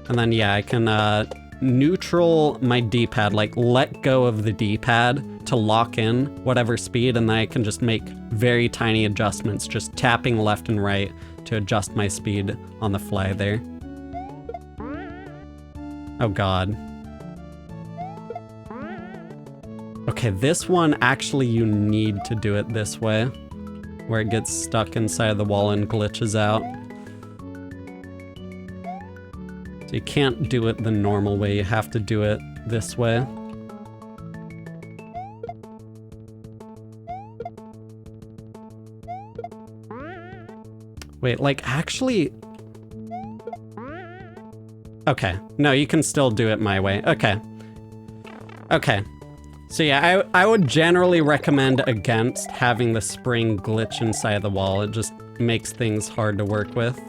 [SPEAKER 1] And then yeah, I can neutral my D-pad, like let go of the D-pad to lock in whatever speed, and then I can just make very tiny adjustments, just tapping left and right to adjust my speed on the fly there. Oh God. Okay, this one, actually you need to do it this way, where it gets stuck inside the wall and glitches out. So you can't do it the normal way, you have to do it this way. Wait, like actually... Okay, no, you can still do it my way. Okay. Okay. So yeah, I would generally recommend against having the spring glitch inside the wall. It just makes things hard to work with.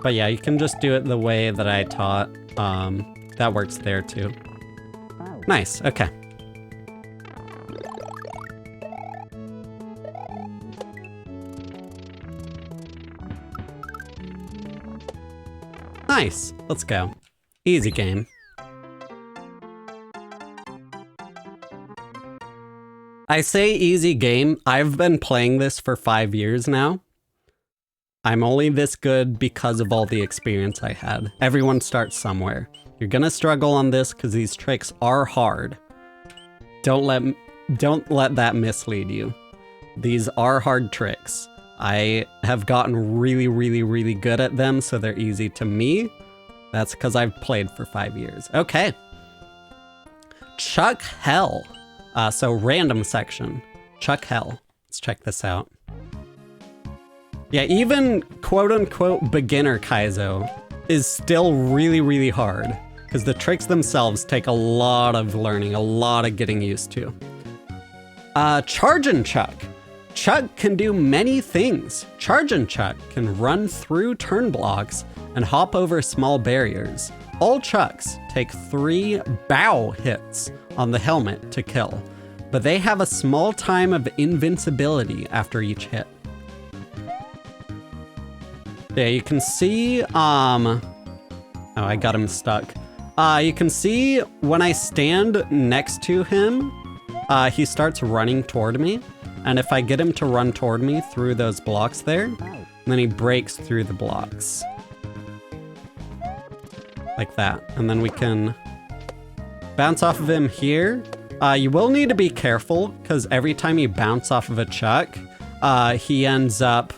[SPEAKER 1] But yeah, you can just do it the way that I taught. That works there too. Nice, okay. Nice, let's go. Easy game. I say easy game. I've been playing this for 5 years now. I'm only this good because of all the experience I had. Everyone starts somewhere. You're gonna struggle on this because these tricks are hard. Don't let that mislead you. These are hard tricks. I have gotten really, really, really good at them, so they're easy to me. That's because I've played for 5 years. Okay. Chuck Hell. So random section. Chuck Hell. Let's check this out. Yeah, even quote-unquote beginner Kaizo is still really, really hard because the tricks themselves take a lot of learning, a lot of getting used to. Chargin' Chuck. Chuck can do many things. Chargin' Chuck can run through turn blocks and hop over small barriers. All Chucks take 3 bow hits on the helmet to kill, but they have a small time of invincibility after each hit. Yeah, you can see, oh, I got him stuck. You can see when I stand next to him, he starts running toward me. And if I get him to run toward me through those blocks there, then he breaks through the blocks. Like that. And then we can bounce off of him here. You will need to be careful because every time you bounce off of a Chuck, he ends up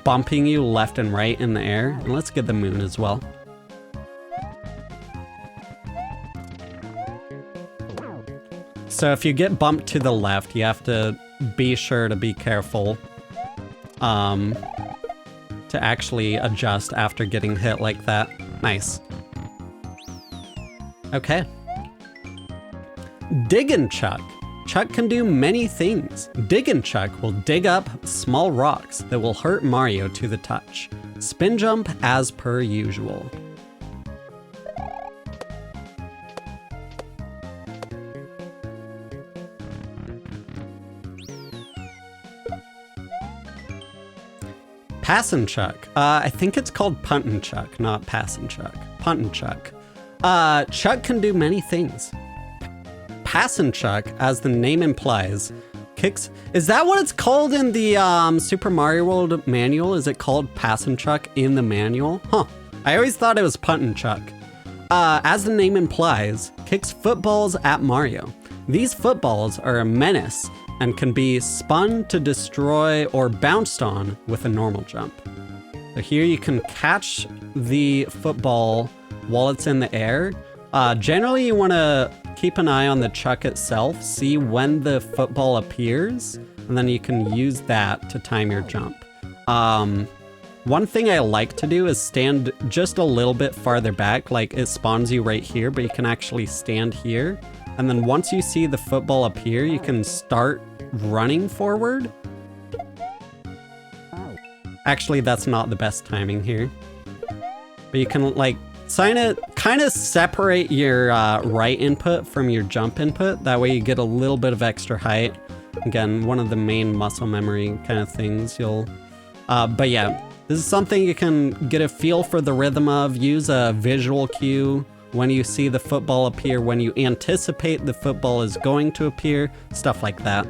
[SPEAKER 1] bumping you left and right in the air. And let's get the moon as well. So if you get bumped to the left, you have to be sure to be careful to actually adjust after getting hit like that. Nice. Okay. Diggin' Chuck. Chuck can do many things. Diggin' Chuck will dig up small rocks that will hurt Mario to the touch. Spin jump as per usual. Passin' Chuck. I think it's called Puntin' Chuck, not Passin' Chuck. Puntin' Chuck. Chuck can do many things. Passin' Chuck, as the name implies, kicks... Is that what it's called in the Super Mario World manual? Is it called Passin' Chuck in the manual? Huh. I always thought it was Puntin' Chuck. As the name implies, kicks footballs at Mario. These footballs are a menace and can be spun to destroy or bounced on with a normal jump. So here you can catch the football while it's in the air. Generally you want to keep an eye on the Chuck itself, see when the football appears, and then you can use that to time your jump. One thing I like to do is stand just a little bit farther back, like it spawns you right here, but you can actually stand here. And then once you see the football appear, you can start running forward. Actually, that's not the best timing here. But you can like kind of separate your right input from your jump input. That way you get a little bit of extra height. Again, one of the main muscle memory kind of things but yeah, this is something you can get a feel for the rhythm of. Use a visual cue when you see the football appear, when you anticipate the football is going to appear, stuff like that.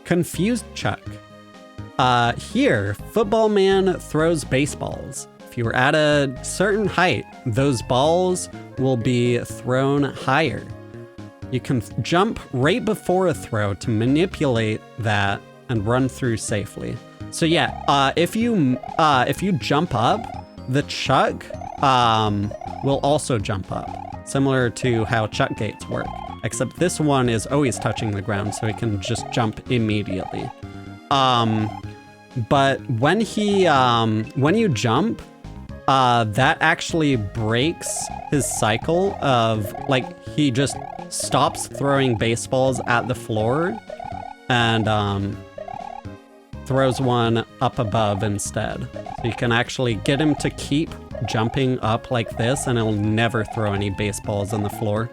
[SPEAKER 1] Confused Chuck. Here, Football Man throws baseballs. If you're at a certain height, those balls will be thrown higher. You can jump right before a throw to manipulate that and run through safely. So yeah, if you jump up, the Chuck will also jump up. similar to how chuck gates work. Except this one is always touching the ground, so he can just jump immediately. But when you jump, that actually breaks his cycle of, like, he just stops throwing baseballs at the floor and throws one up above instead. So you can actually get him to keep jumping up like this, and he'll never throw any baseballs on the floor.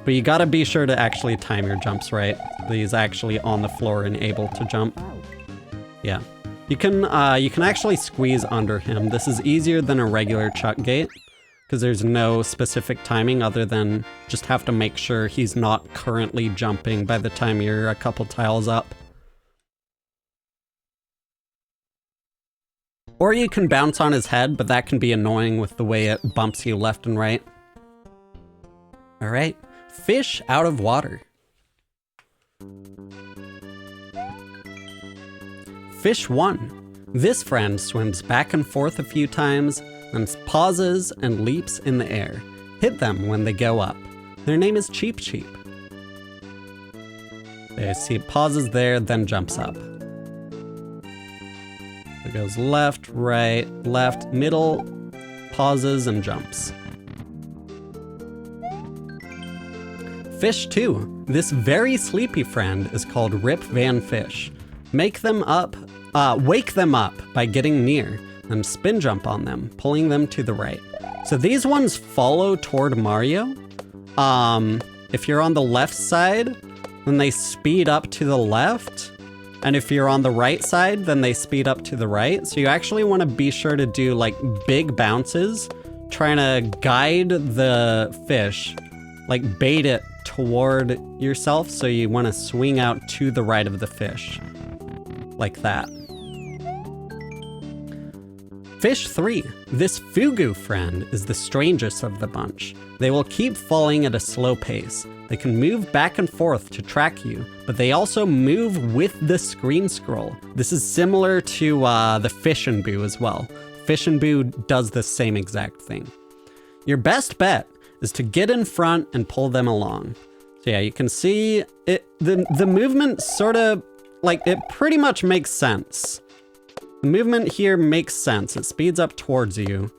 [SPEAKER 1] But you gotta be sure to actually time your jumps right. He's actually on the floor and able to jump. Yeah. You can actually squeeze under him. This is easier than a regular chuck gate, because there's no specific timing other than just have to make sure he's not currently jumping by the time you're a couple tiles up. Or you can bounce on his head, but that can be annoying with the way it bumps you left and right. All right. Fish out of water. Fish 1. This friend swims back and forth a few times, then pauses and leaps in the air. Hit them when they go up. Their name is Cheep Cheep. Okay, see it pauses there, then jumps up. It goes left, right, left, middle, pauses and jumps. Fish 2. This very sleepy friend is called Rip Van Fish. Wake them up by getting near, then spin jump on them, pulling them to the right. So these ones follow toward Mario. If you're on the left side, then they speed up to the left. And if you're on the right side, then they speed up to the right. So you actually want to be sure to do like big bounces, trying to guide the fish, like bait it toward yourself. So you want to swing out to the right of the fish, like that. Fish 3. This Fugu friend is the strangest of the bunch. They will keep falling at a slow pace. They can move back and forth to track you, but they also move with the screen scroll. This is similar to the Fish and Boo as well. Fish and Boo does the same exact thing. Your best bet is to get in front and pull them along. So yeah, you can see it. The movement sort of, like, it pretty much makes sense. The movement here makes sense. It speeds up towards you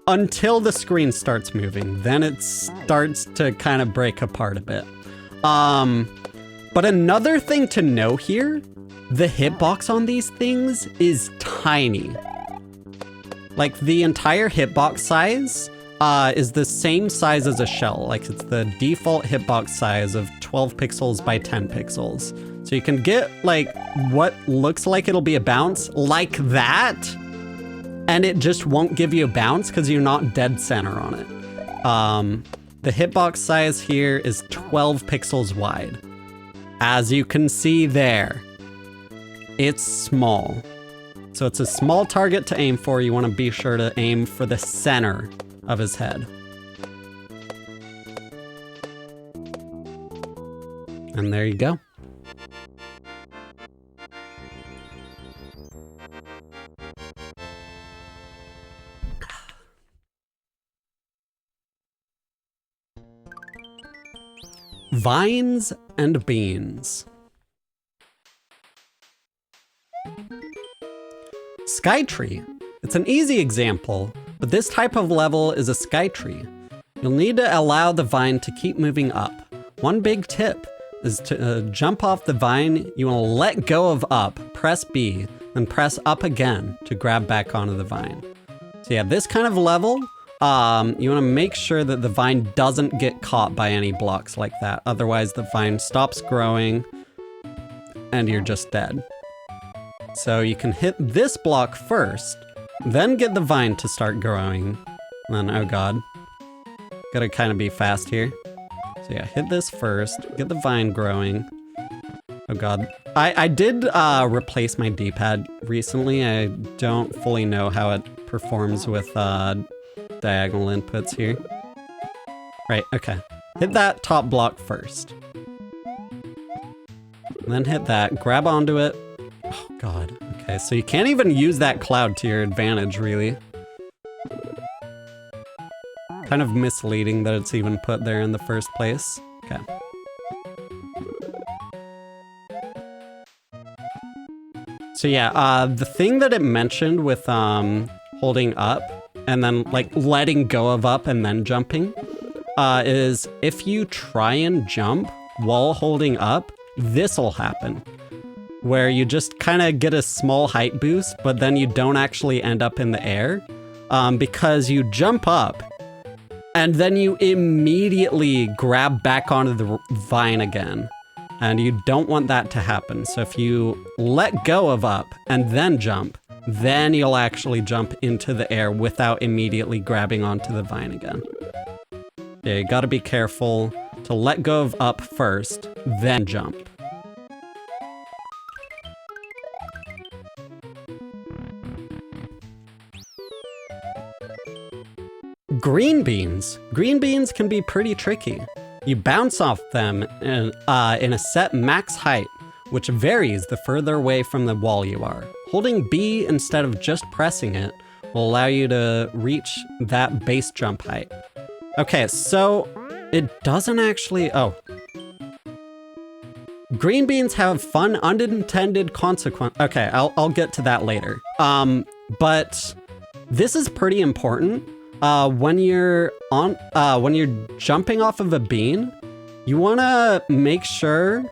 [SPEAKER 1] until the screen starts moving. Then it starts to kind of break apart a bit. But another thing to know here, the hitbox on these things is tiny. Like, the entire hitbox size is the same size as a shell. Like, it's the default hitbox size of 12 pixels by 10 pixels. So you can get like what looks like it'll be a bounce like that, and it just won't give you a bounce because you're not dead center on it. The hitbox size here is 12 pixels wide. As you can see there, it's small. So it's a small target to aim for. You want to be sure to aim for the center of his head. And there you go. Vines and beans. Skytree. It's an easy example, but this type of level is a skytree. You'll need to allow the vine to keep moving up. One big tip is to jump off the vine. You want to let go of up, press B, then press up again to grab back onto the vine. So yeah, this kind of level, you want to make sure that the vine doesn't get caught by any blocks like that. Otherwise, the vine stops growing and you're just dead. So you can hit this block first, then get the vine to start growing. And then, oh god, gotta kind of be fast here. So yeah, hit this first, get the vine growing. Oh god. I did replace my D-pad recently. I don't fully know how it performs with diagonal inputs here. Right, okay. Hit that top block first. And then hit that, grab onto it. Oh god, okay, so you can't even use that cloud to your advantage, really. Kind of misleading that it's even put there in the first place. Okay. So yeah, the thing that it mentioned with holding up and then like letting go of up and then jumping is if you try and jump while holding up, this'll happen. Where you just kind of get a small height boost, but then you don't actually end up in the air because you jump up and then you immediately grab back onto the vine again. And you don't want that to happen. So if you let go of up and then jump, then you'll actually jump into the air without immediately grabbing onto the vine again. Yeah, you gotta be careful to let go of up first, then jump. Green beans. Green beans can be pretty tricky. You bounce off them in a set max height, which varies the further away from the wall you are. Holding B instead of just pressing it will allow you to reach that base jump height. Okay, so it doesn't actually... Oh. Green beans have fun unintended consequence... Okay, I'll get to that later. But this is pretty important. When you're jumping off of a bean, you want to make sure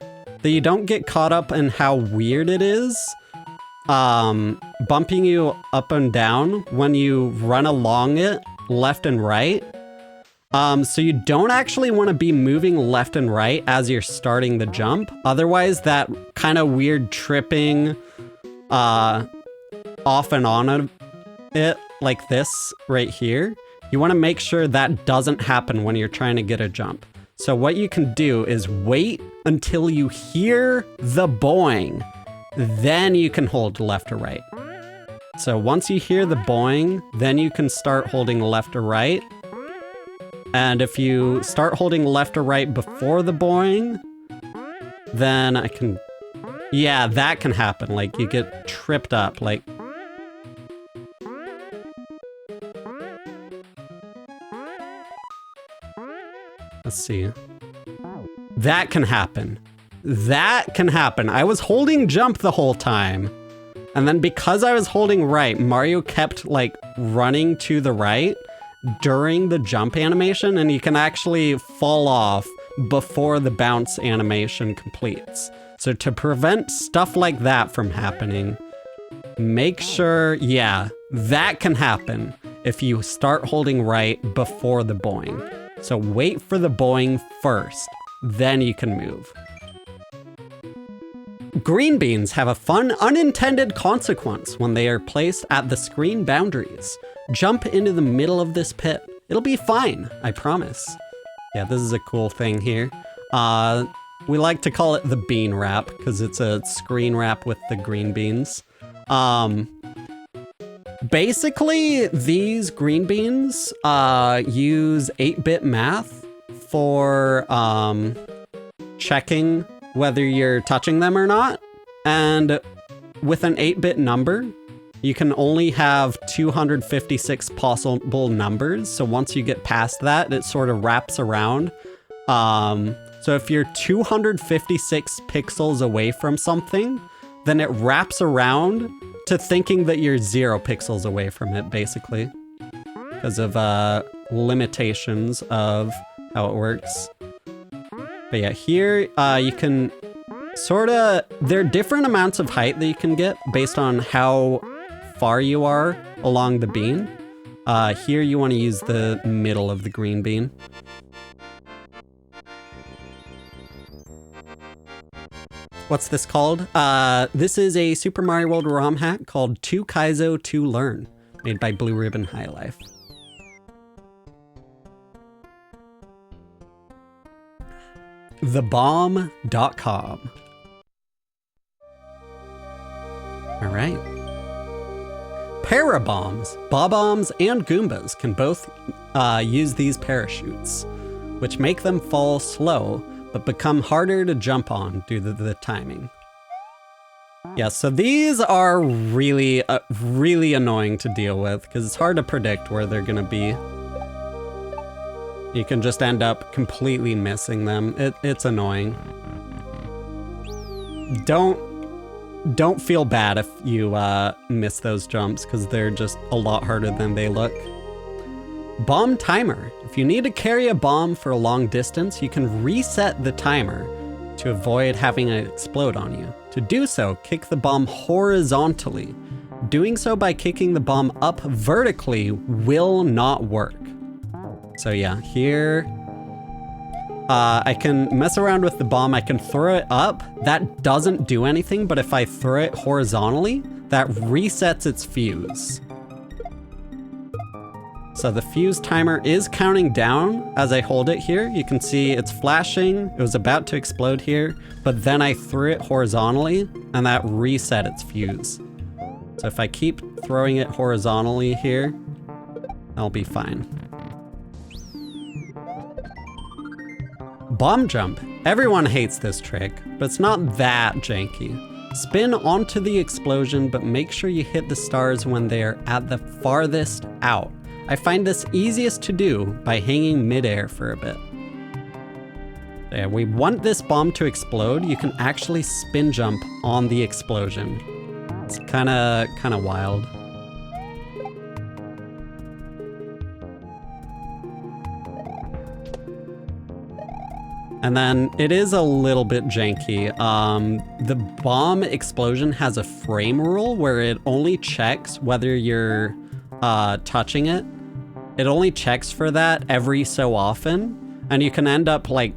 [SPEAKER 1] that you don't get caught up in how weird it is bumping you up and down when you run along it left and right. So you don't actually want to be moving left and right as you're starting the jump. Otherwise, that kind of weird tripping off and on of it like this right here, you want to make sure that doesn't happen when you're trying to get a jump. So what you can do is wait until you hear the boing, then you can hold left or right. So once you hear the boing, then you can start holding left or right. And if you start holding left or right before the boing, then I can... Yeah, that can happen. Like, you get tripped up. Like... Let's see. That can happen. That can happen. I was holding jump the whole time. And then because I was holding right, Mario kept, like, running to the right during the jump animation, and you can actually fall off before the bounce animation completes. So to prevent stuff like that from happening, make sure, yeah, that can happen if you start holding right before the boing. So wait for the boing first, then you can move. Green beans have a fun unintended consequence when they are placed at the screen boundaries. Jump into the middle of this pit. It'll be fine, I promise. Yeah, this is a cool thing here. We like to call it the bean wrap because it's a screen wrap with the green beans. Basically, these green beans use 8-bit math for checking whether you're touching them or not. And with an 8-bit number, you can only have 256 possible numbers. So once you get past that, it sort of wraps around. So if you're 256 pixels away from something, then it wraps around to thinking that you're 0 pixels away from it, basically. Because of limitations of how it works. But yeah, here you can sort of... There are different amounts of height that you can get based on how far you are along the bean. Here you want to use the middle of the green bean. What's this called? This is a Super Mario World ROM hack called 2Kaizo2Learn, made by Blue Ribbon High Life. TheBomb.com. All right. Parabombs, Bob-ombs, and Goombas can both use these parachutes, which make them fall slow, but become harder to jump on due to the timing. Yeah, so these are really, really annoying to deal with, because it's hard to predict where they're gonna be. You can just end up completely missing them. It's annoying. Don't feel bad if you miss those jumps, because they're just a lot harder than they look. Bomb timer. If you need to carry a bomb for a long distance, you can reset the timer to avoid having it explode on you. To do so, kick the bomb horizontally. Doing so by kicking the bomb up vertically will not work. So yeah, here I can mess around with the bomb. I can throw it up. That doesn't do anything, but if I throw it horizontally, that resets its fuse. So the fuse timer is counting down as I hold it here. You can see it's flashing. It was about to explode here, but then I threw it horizontally and that reset its fuse. So if I keep throwing it horizontally here, I'll be fine. Bomb jump. Everyone hates this trick, but it's not that janky. Spin onto the explosion, but make sure you hit the stars when they are at the farthest out. I find this easiest to do by hanging midair for a bit. So yeah, we want this bomb to explode. You can actually spin jump on the explosion. It's kind of wild. And then it is a little bit janky. The bomb explosion has a frame rule where it only checks whether you're touching it. It only checks for that every so often. And you can end up like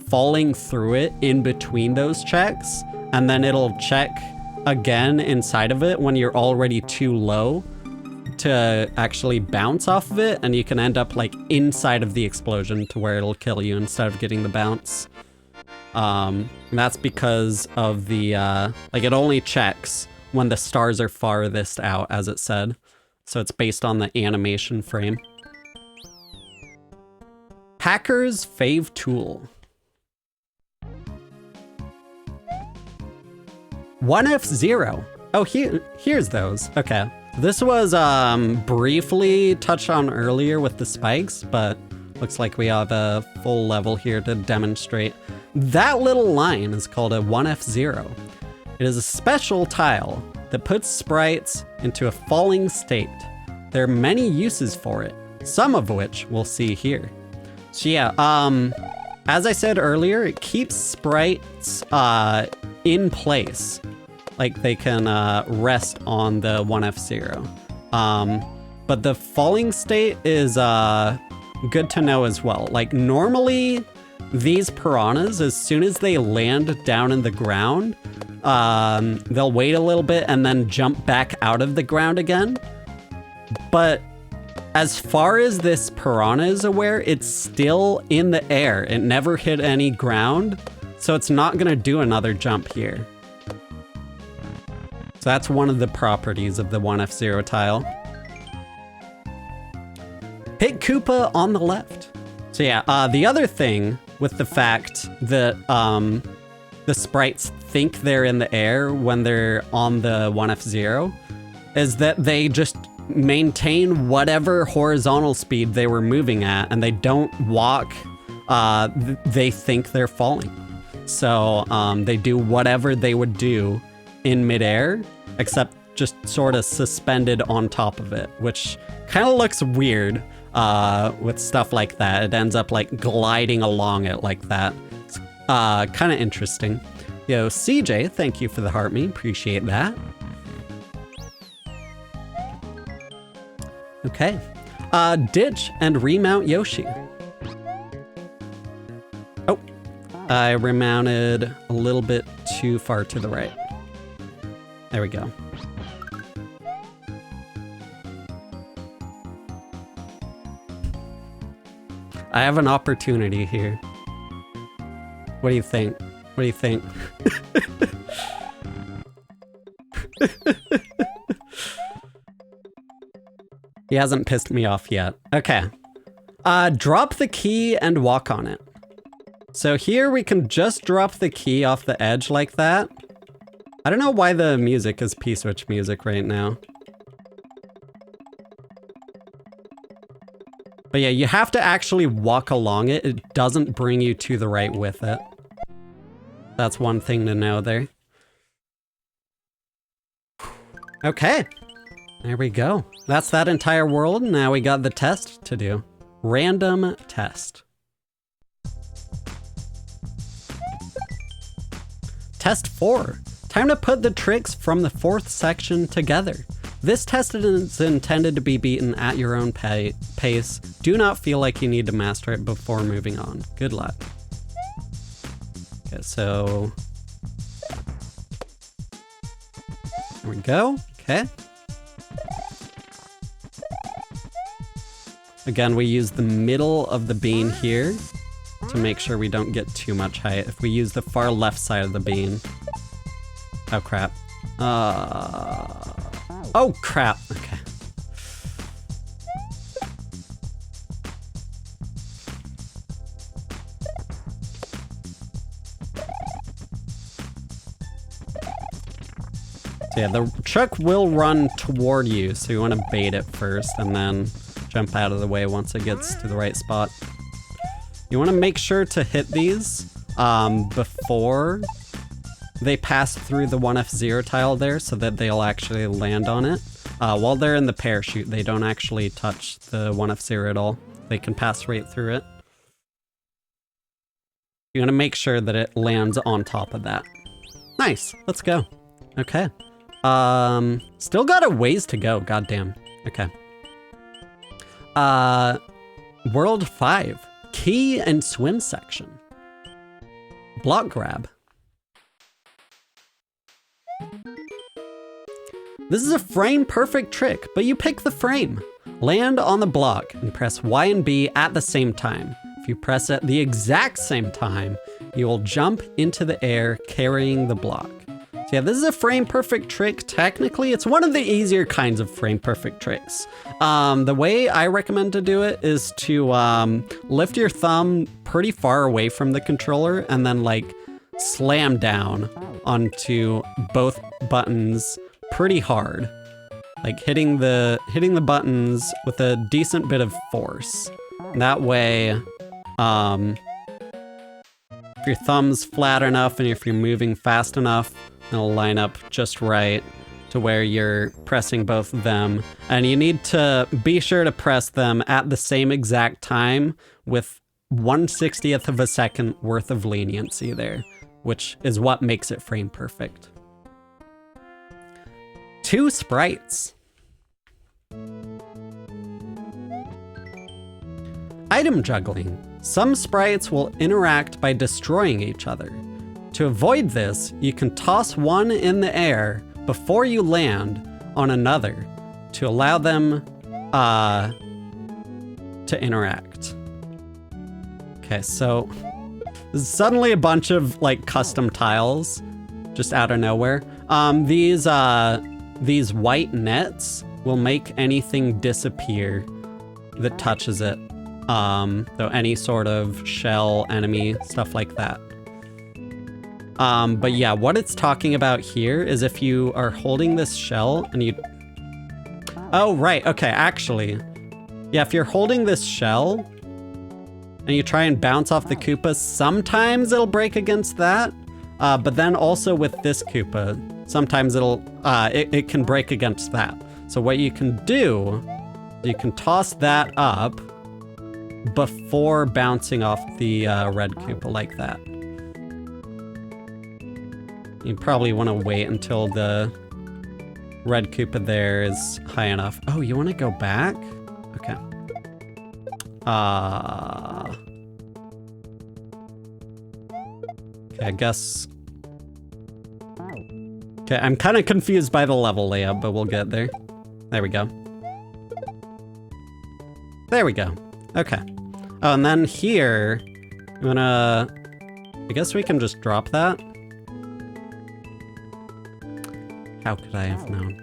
[SPEAKER 1] falling through it in between those checks. And then it'll check again inside of it when you're already too low to actually bounce off of it, and you can end up like inside of the explosion to where it'll kill you instead of getting the bounce. And that's because of the, like it only checks when the stars are farthest out, as it said. So it's based on the animation frame. Hacker's Fave tool. 1F0. Oh, here's those. Okay. This was briefly touched on earlier with the spikes, but looks like we have a full level here to demonstrate. That little line is called a 1F0. It is a special tile that puts sprites into a falling state. There are many uses for it, some of which we'll see here. So yeah, as I said earlier, it keeps sprites in place. Like they can rest on the 1F0. But the falling state is good to know as well. Like normally these piranhas, as soon as they land down in the ground, they'll wait a little bit and then jump back out of the ground again. But as far as this piranha is aware, it's still in the air. It never hit any ground, so it's not gonna do another jump here. So that's one of the properties of the 1F0 tile. Hit Koopa on the left. So yeah, the other thing with the fact that the sprites think they're in the air when they're on the 1F0 is that they just maintain whatever horizontal speed they were moving at, and they don't walk, they think they're falling. So they do whatever they would do in midair, except just sort of suspended on top of it, which kind of looks weird with stuff like that. It ends up like gliding along it like that. It's kind of interesting. Yo, CJ, thank you for the heart me, appreciate that. Okay, ditch and remount Yoshi. Oh, I remounted a little bit too far to the right. There we go. I have an opportunity here. What do you think? What do you think? He hasn't pissed me off yet. Okay. Drop the key and walk on it. So here we can just drop the key off the edge like that. I don't know why the music is P-Switch music right now. But yeah, you have to actually walk along it. It doesn't bring you to the right with it. That's one thing to know there. Okay, there we go. That's that entire world. Now we got the test to do. Random test. Test 4. Time to put the tricks from the 4th section together. This test is intended to be beaten at your own pace. Do not feel like you need to master it before moving on. Good luck. Okay, so... there we go. Okay. Again, we use the middle of the bean here to make sure we don't get too much height. If we use the far left side of the bean... oh crap. Oh crap, okay. So yeah, the truck will run toward you, so you want to bait it first and then jump out of the way once it gets to the right spot. You want to make sure to hit these before they pass through the 1F0 tile there so that they'll actually land on it. While they're in the parachute, they don't actually touch the 1F0 at all. They can pass right through it. You want to make sure that it lands on top of that. Nice, let's go. Okay. Still got a ways to go, goddamn. Okay. World 5, key and swim section. Block grab. This is a frame perfect trick, but you pick the frame. Land on the block and press Y and B at the same time. If you press at the exact same time, you will jump into the air carrying the block. So yeah, this is a frame perfect trick. Technically, it's one of the easier kinds of frame perfect tricks. The way I recommend to do it is to lift your thumb pretty far away from the controller and then like slam down onto both buttons pretty hard, like hitting the buttons with a decent bit of force. That way, if your thumb's flat enough and if you're moving fast enough, it'll line up just right to where you're pressing both of them. And you need to be sure to press them at the same exact time with 1/60th of a second worth of leniency there, which is what makes it frame perfect. 2 sprites. Item juggling. Some sprites will interact by destroying each other. To avoid this, you can toss one in the air before you land on another to allow them to interact. Okay, so there's suddenly a bunch of like custom tiles just out of nowhere. These white nets will make anything disappear that touches it. So any sort of shell, enemy, stuff like that. But yeah, what it's talking about here is if you are holding this shell and you... oh, right, okay, actually. Yeah, if you're holding this shell and you try and bounce off the Koopa, sometimes it'll break against that. But then also with this Koopa, sometimes it can break against that. So what you can do, you can toss that up before bouncing off the red Koopa like that. You probably want to wait until the red Koopa there is high enough. Oh, you want to go back? Okay. Okay, I guess... okay, I'm kind of confused by the level layout, but we'll get there. There we go. There we go. Okay. Oh, and then here, I'm gonna... I guess we can just drop that. How could I have known?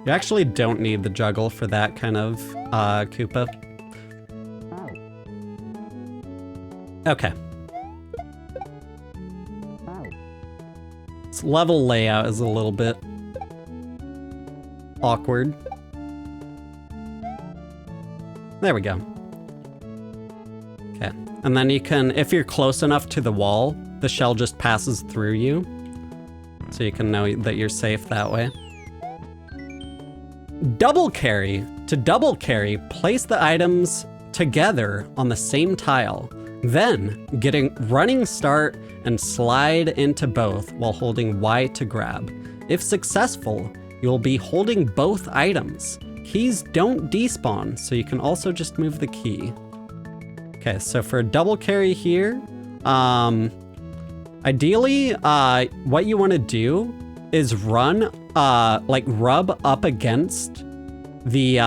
[SPEAKER 1] You actually don't need the juggle for that kind of Koopa. Okay. This level layout is a little bit awkward. There we go. Okay, and then you can, if you're close enough to the wall, the shell just passes through you. So you can know that you're safe that way. Double carry. To double carry, place the items together on the same tile. Then get a running start and slide into both while holding Y to grab. If successful, you'll be holding both items. Keys don't despawn, so you can also just move the key. Okay, so for a double carry here, ideally, what you want to do is run, like rub up against the,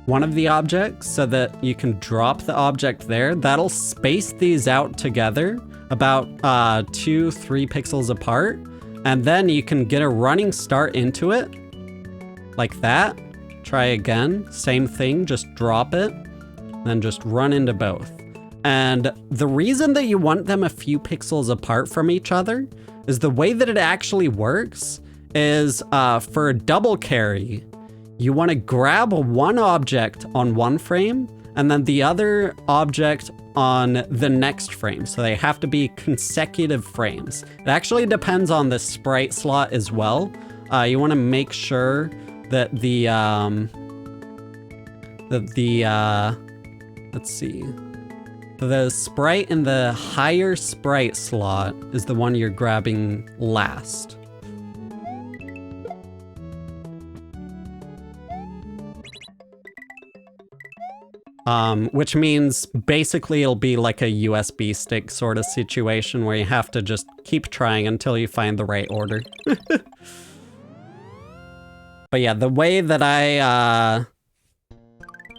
[SPEAKER 1] one of the objects so that you can drop the object there. That'll space these out together about 2-3 pixels apart. And then you can get a running start into it like that. Try again, same thing, just drop it, then just run into both. And the reason that you want them a few pixels apart from each other is the way that it actually works is for a double carry, you want to grab one object on one frame and then the other object on the next frame. So they have to be consecutive frames. It actually depends on the sprite slot as well. You want to make sure that let's see. The sprite in the higher sprite slot is the one you're grabbing last. Which means basically it'll be like a USB stick sort of situation where you have to just keep trying until you find the right order. But yeah, the way that I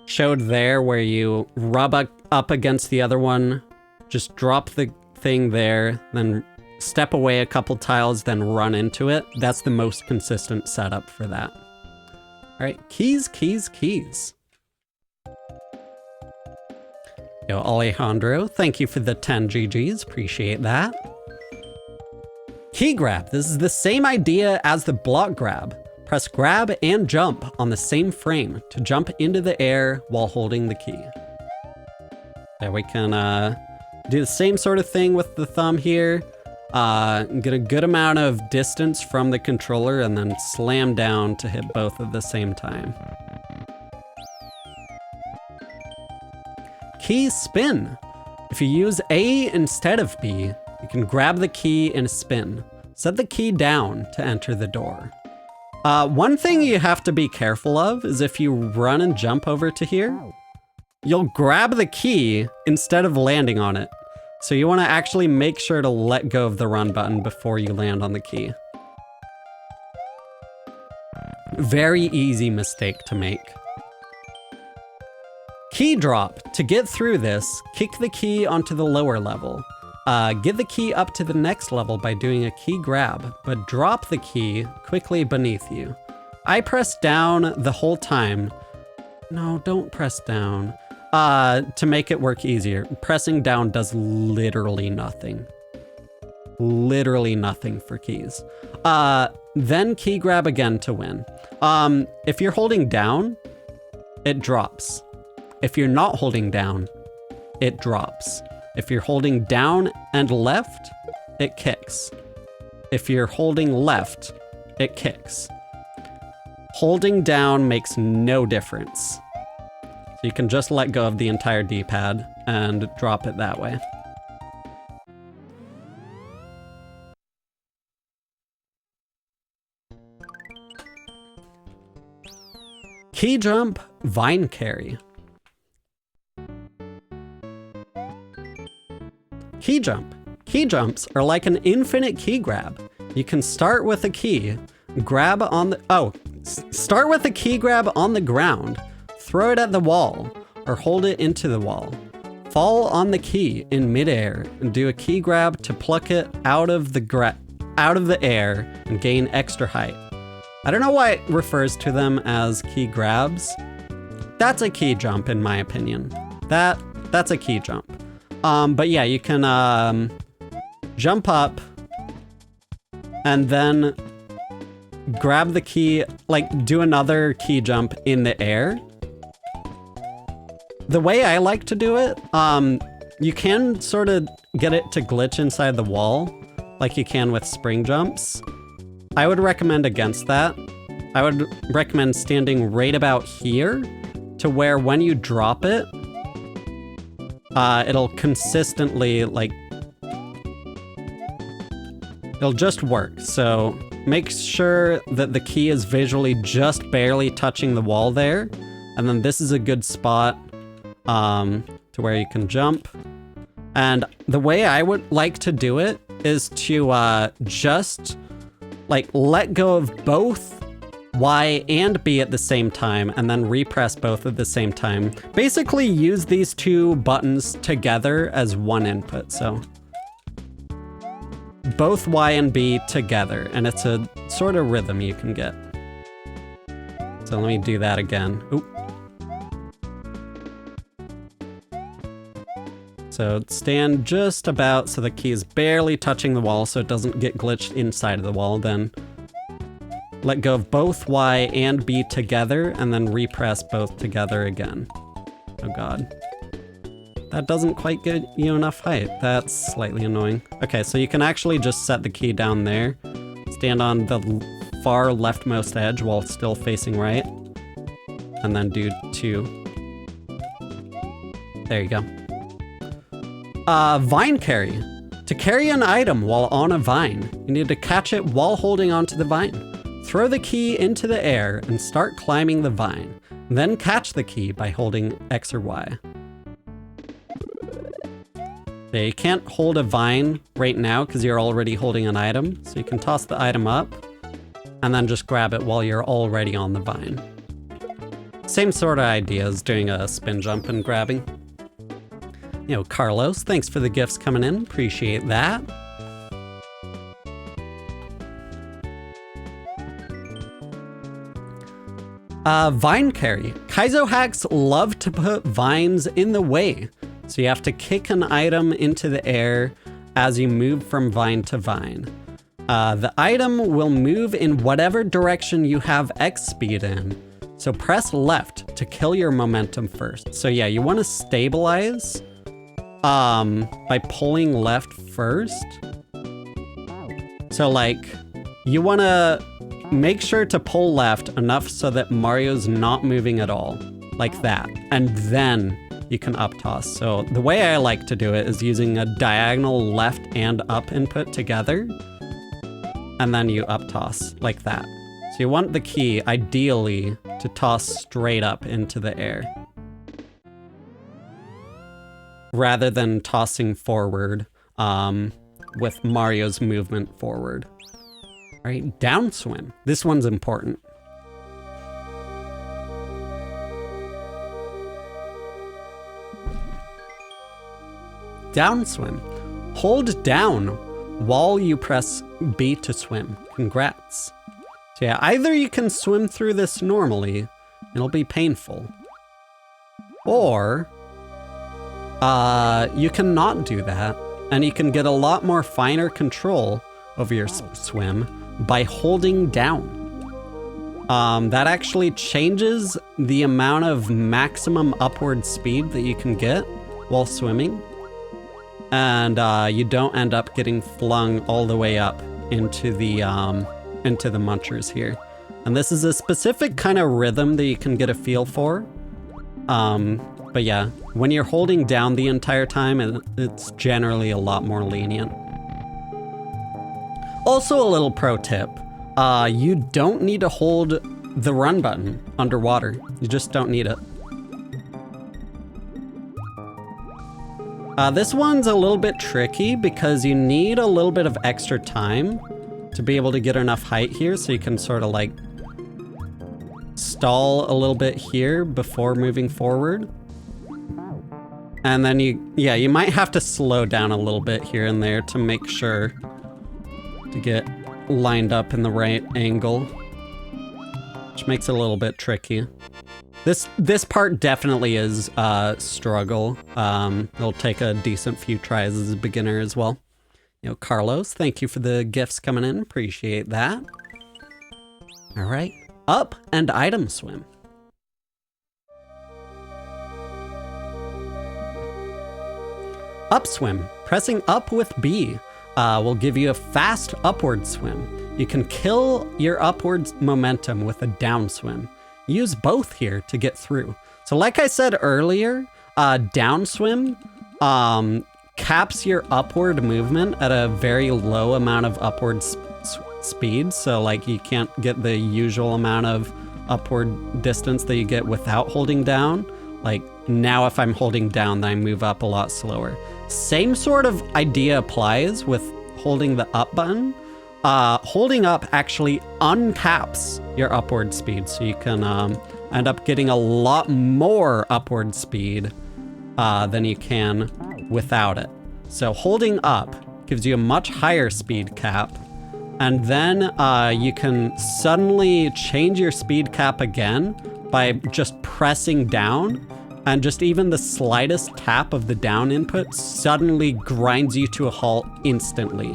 [SPEAKER 1] showed there where you rub up against the other one, just drop the thing there, then step away a couple tiles, then run into it. That's the most consistent setup for that. All right, keys, keys, keys. Yo, Alejandro, thank you for the 10 GGs, appreciate that. Key grab, this is the same idea as the block grab. Press grab and jump on the same frame to jump into the air while holding the key. There we can do the same sort of thing with the thumb here. Get a good amount of distance from the controller and then slam down to hit both at the same time. Key spin. If you use A instead of B, you can grab the key and spin. Set the key down to enter the door. One thing you have to be careful of is if you run and jump over to here, you'll grab the key instead of landing on it. So you want to actually make sure to let go of the run button before you land on the key. Very easy mistake to make. Key drop. To get through this, kick the key onto the lower level. Get the key up to the next level by doing a key grab, but drop the key quickly beneath you. I press down the whole time. No, don't press down. To make it work easier. Pressing down does literally nothing. Literally nothing for keys. Then key grab again to win. If you're holding down, it drops. If you're not holding down, it drops. If you're holding down and left, it kicks. If you're holding left, it kicks. Holding down makes no difference. So you can just let go of the entire D-pad and drop it that way. Key jump, vine carry. Key jump. Key jumps are like an infinite key grab. You can start with a key, grab on the, start with a key grab on the ground, throw it at the wall, or hold it into the wall. Fall on the key in midair and do a key grab to pluck it out of the air and gain extra height. I don't know why it refers to them as key grabs. That's a key jump in my opinion. That's a key jump. But yeah, you can jump up and then grab the key, like do another key jump in the air. The way I like to do it, you can sort of get it to glitch inside the wall, like you can with spring jumps. I would recommend against that. I would recommend standing right about here to where when you drop it, it'll consistently, like, it'll just work. So make sure that the key is visually just barely touching the wall there. And then this is a good spot to where you can jump. And the way I would like to do it is to just like let go of both Y and B at the same time and then repress both at the same time. Basically use these two buttons together as one input. So both Y and B together, and it's a sort of rhythm you can get. So let me do that again. Oop. So stand just about so the key is barely touching the wall so it doesn't get glitched inside of the wall. Then let go of both Y and B together and then repress both together again. Oh God. That doesn't quite get you enough height. That's slightly annoying. Okay, so you can actually just set the key down there. Stand on the far leftmost edge while still facing right. And then do 2. There you go. Vine carry. To carry an item while on a vine, you need to catch it while holding onto the vine. Throw the key into the air and start climbing the vine. Then catch the key by holding X or Y. Yeah, you can't hold a vine right now because you're already holding an item. So you can toss the item up and then just grab it while you're already on the vine. Same sort of idea as doing a spin jump and grabbing. You know, Carlos, thanks for the gifts coming in. Appreciate that. Vine carry. Kaizo hacks love to put vines in the way. So you have to kick an item into the air as you move from vine to vine. The item will move in whatever direction you have X speed in. So press left to kill your momentum first. So yeah, you want to stabilize by pulling left first. So like, you want to make sure to pull left enough so that Mario's not moving at all, like that. And then you can up toss. So the way I like to do it is using a diagonal left and up input together. And then you up toss like that. So you want the key, ideally, to toss straight up into the air, rather than tossing forward with Mario's movement forward. All right, down swim. This one's important. Down swim. Hold down while you press B to swim. Congrats. So yeah, either you can swim through this normally, it'll be painful, or you can not do that, and you can get a lot more finer control over your swim by holding down. That actually changes the amount of maximum upward speed that you can get while swimming, and you don't end up getting flung all the way up into the munchers here. And this is a specific kind of rhythm that you can get a feel for. But yeah, when you're holding down the entire time, it's generally a lot more lenient. Also a little pro tip, you don't need to hold the run button underwater. You just don't need it. This one's a little bit tricky because you need a little bit of extra time to be able to get enough height here, so you can sort of like stall a little bit here before moving forward. And then you might have to slow down a little bit here and there to make sure to get lined up in the right angle, which makes it a little bit tricky. This part definitely is a struggle. It'll take a decent few tries as a beginner as well. You know, Carlos, thank you for the gifts coming in. Appreciate that. All right, up and item swim. Up swim. Pressing up with B will give you a fast upward swim. You can kill your upward momentum with a down swim. Use both here to get through. So like I said earlier, down swim caps your upward movement at a very low amount of upward speed. So like you can't get the usual amount of upward distance that you get without holding down. Like now if I'm holding down, then I move up a lot slower. Same sort of idea applies with holding the up button. Holding up actually uncaps your upward speed, so you can end up getting a lot more upward speed than you can without it. So holding up gives you a much higher speed cap, and then you can suddenly change your speed cap again by just pressing down, and just even the slightest tap of the down input suddenly grinds you to a halt instantly.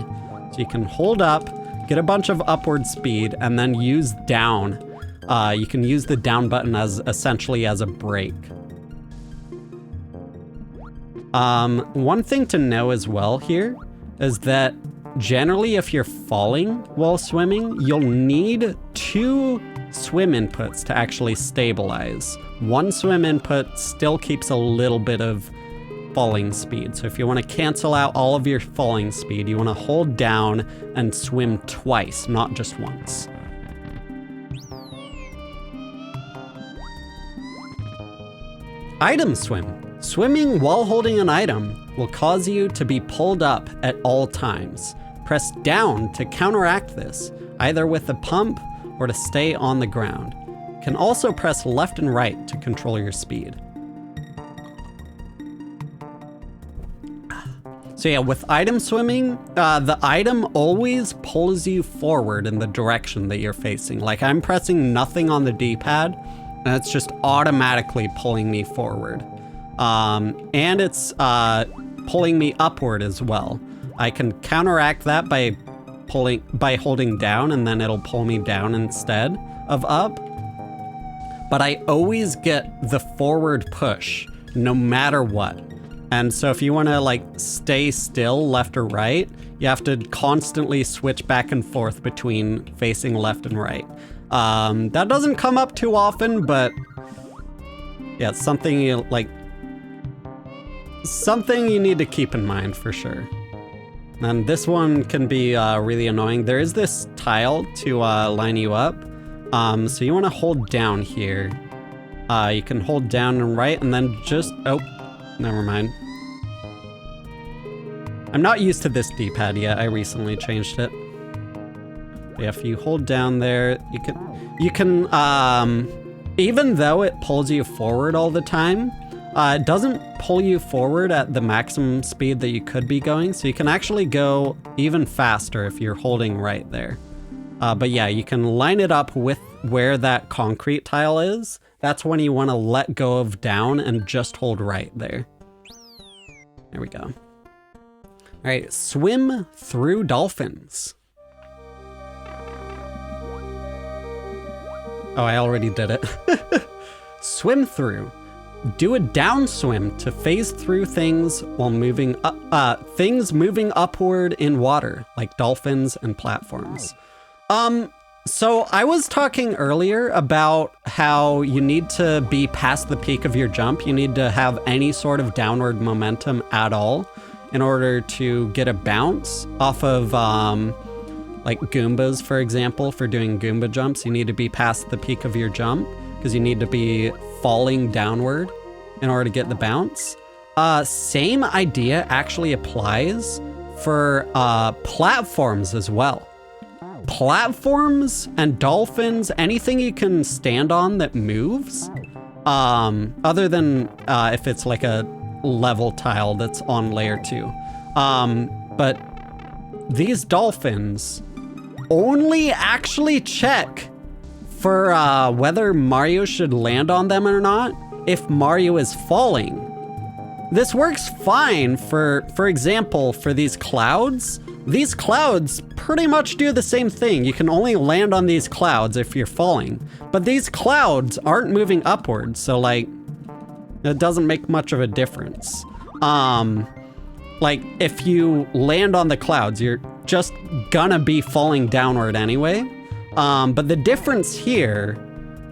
[SPEAKER 1] So you can hold up, get a bunch of upward speed, and then use down. You can use the down button as essentially as a brake. One thing to know as well here is that generally if you're falling while swimming, you'll need 2 swim inputs to actually stabilize. One swim input still keeps a little bit of falling speed. So if you want to cancel out all of your falling speed, you want to hold down and swim twice, not just once. Item swim. Swimming while holding an item will cause you to be pulled up at all times. Press down to counteract this, either with a pump or to stay on the ground. You can also press left and right to control your speed. So yeah, with item swimming, the item always pulls you forward in the direction that you're facing. Like I'm pressing nothing on the D-pad, and it's just automatically pulling me forward. And it's pulling me upward as well. I can counteract that by holding down, and then it'll pull me down instead of up. But I always get the forward push, no matter what. And so if you want to like stay still left or right, you have to constantly switch back and forth between facing left and right. That doesn't come up too often, but yeah, it's something you need to keep in mind for sure. And this one can be really annoying. There is this tile to line you up. So you want to hold down here. You can hold down and right, and then just, oh, never mind. I'm not used to this D-pad yet. I recently changed it. But yeah, if you hold down there, you can, even though it pulls you forward all the time, it doesn't pull you forward at the maximum speed that you could be going. So you can actually go even faster if you're holding right there. But yeah, you can line it up with where that concrete tile is. That's when you want to let go of down and just hold right there. There we go. All right, swim through dolphins. Oh, I already did it. Swim through. Do a down swim to phase through things while moving up, things moving upward in water, like dolphins and platforms. So I was talking earlier about how you need to be past the peak of your jump. You need to have any sort of downward momentum at all in order to get a bounce off of like Goombas, for example. For doing Goomba jumps, you need to be past the peak of your jump because you need to be falling downward in order to get the bounce. Same idea actually applies for platforms as well. Platforms and dolphins, anything you can stand on that moves, other than if it's like a level tile that's on layer 2. But these dolphins only actually check for whether Mario should land on them or not if Mario is falling. This works fine for example, for these clouds. these clouds pretty much do the same thing. You can only land on these clouds if you're falling, but these clouds aren't moving upwards, so like, it doesn't make much of a difference. Like, if you land on the clouds, you're just gonna be falling downward anyway. But the difference here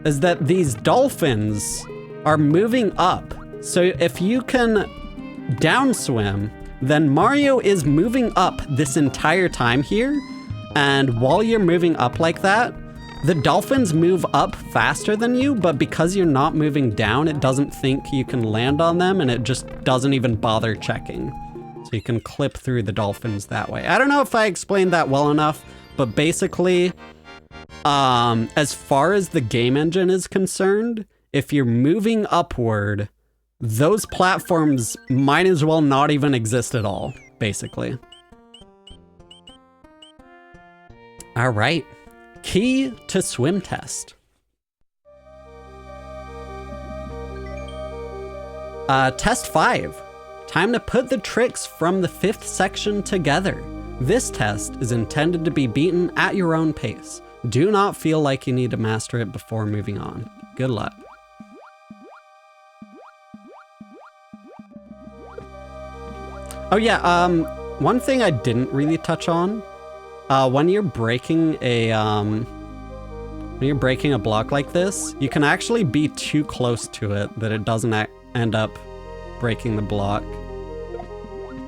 [SPEAKER 1] is that these dolphins are moving up. So if you can downswim, then Mario is moving up this entire time here. And while you're moving up like that, the dolphins move up faster than you, but because you're not moving down, it doesn't think you can land on them, and it just doesn't even bother checking. So you can clip through the dolphins that way. I don't know if I explained that well enough, but basically, as far as the game engine is concerned, if you're moving upward, those platforms might as well not even exist at all, basically. All right, key to swim test. Test 5. Time to put the tricks from the 5th section together. This test is intended to be beaten at your own pace. Do not feel like you need to master it before moving on. Good luck. Oh yeah, one thing I didn't really touch on, when you're breaking a block like this, you can actually be too close to it that it doesn't end up breaking the block.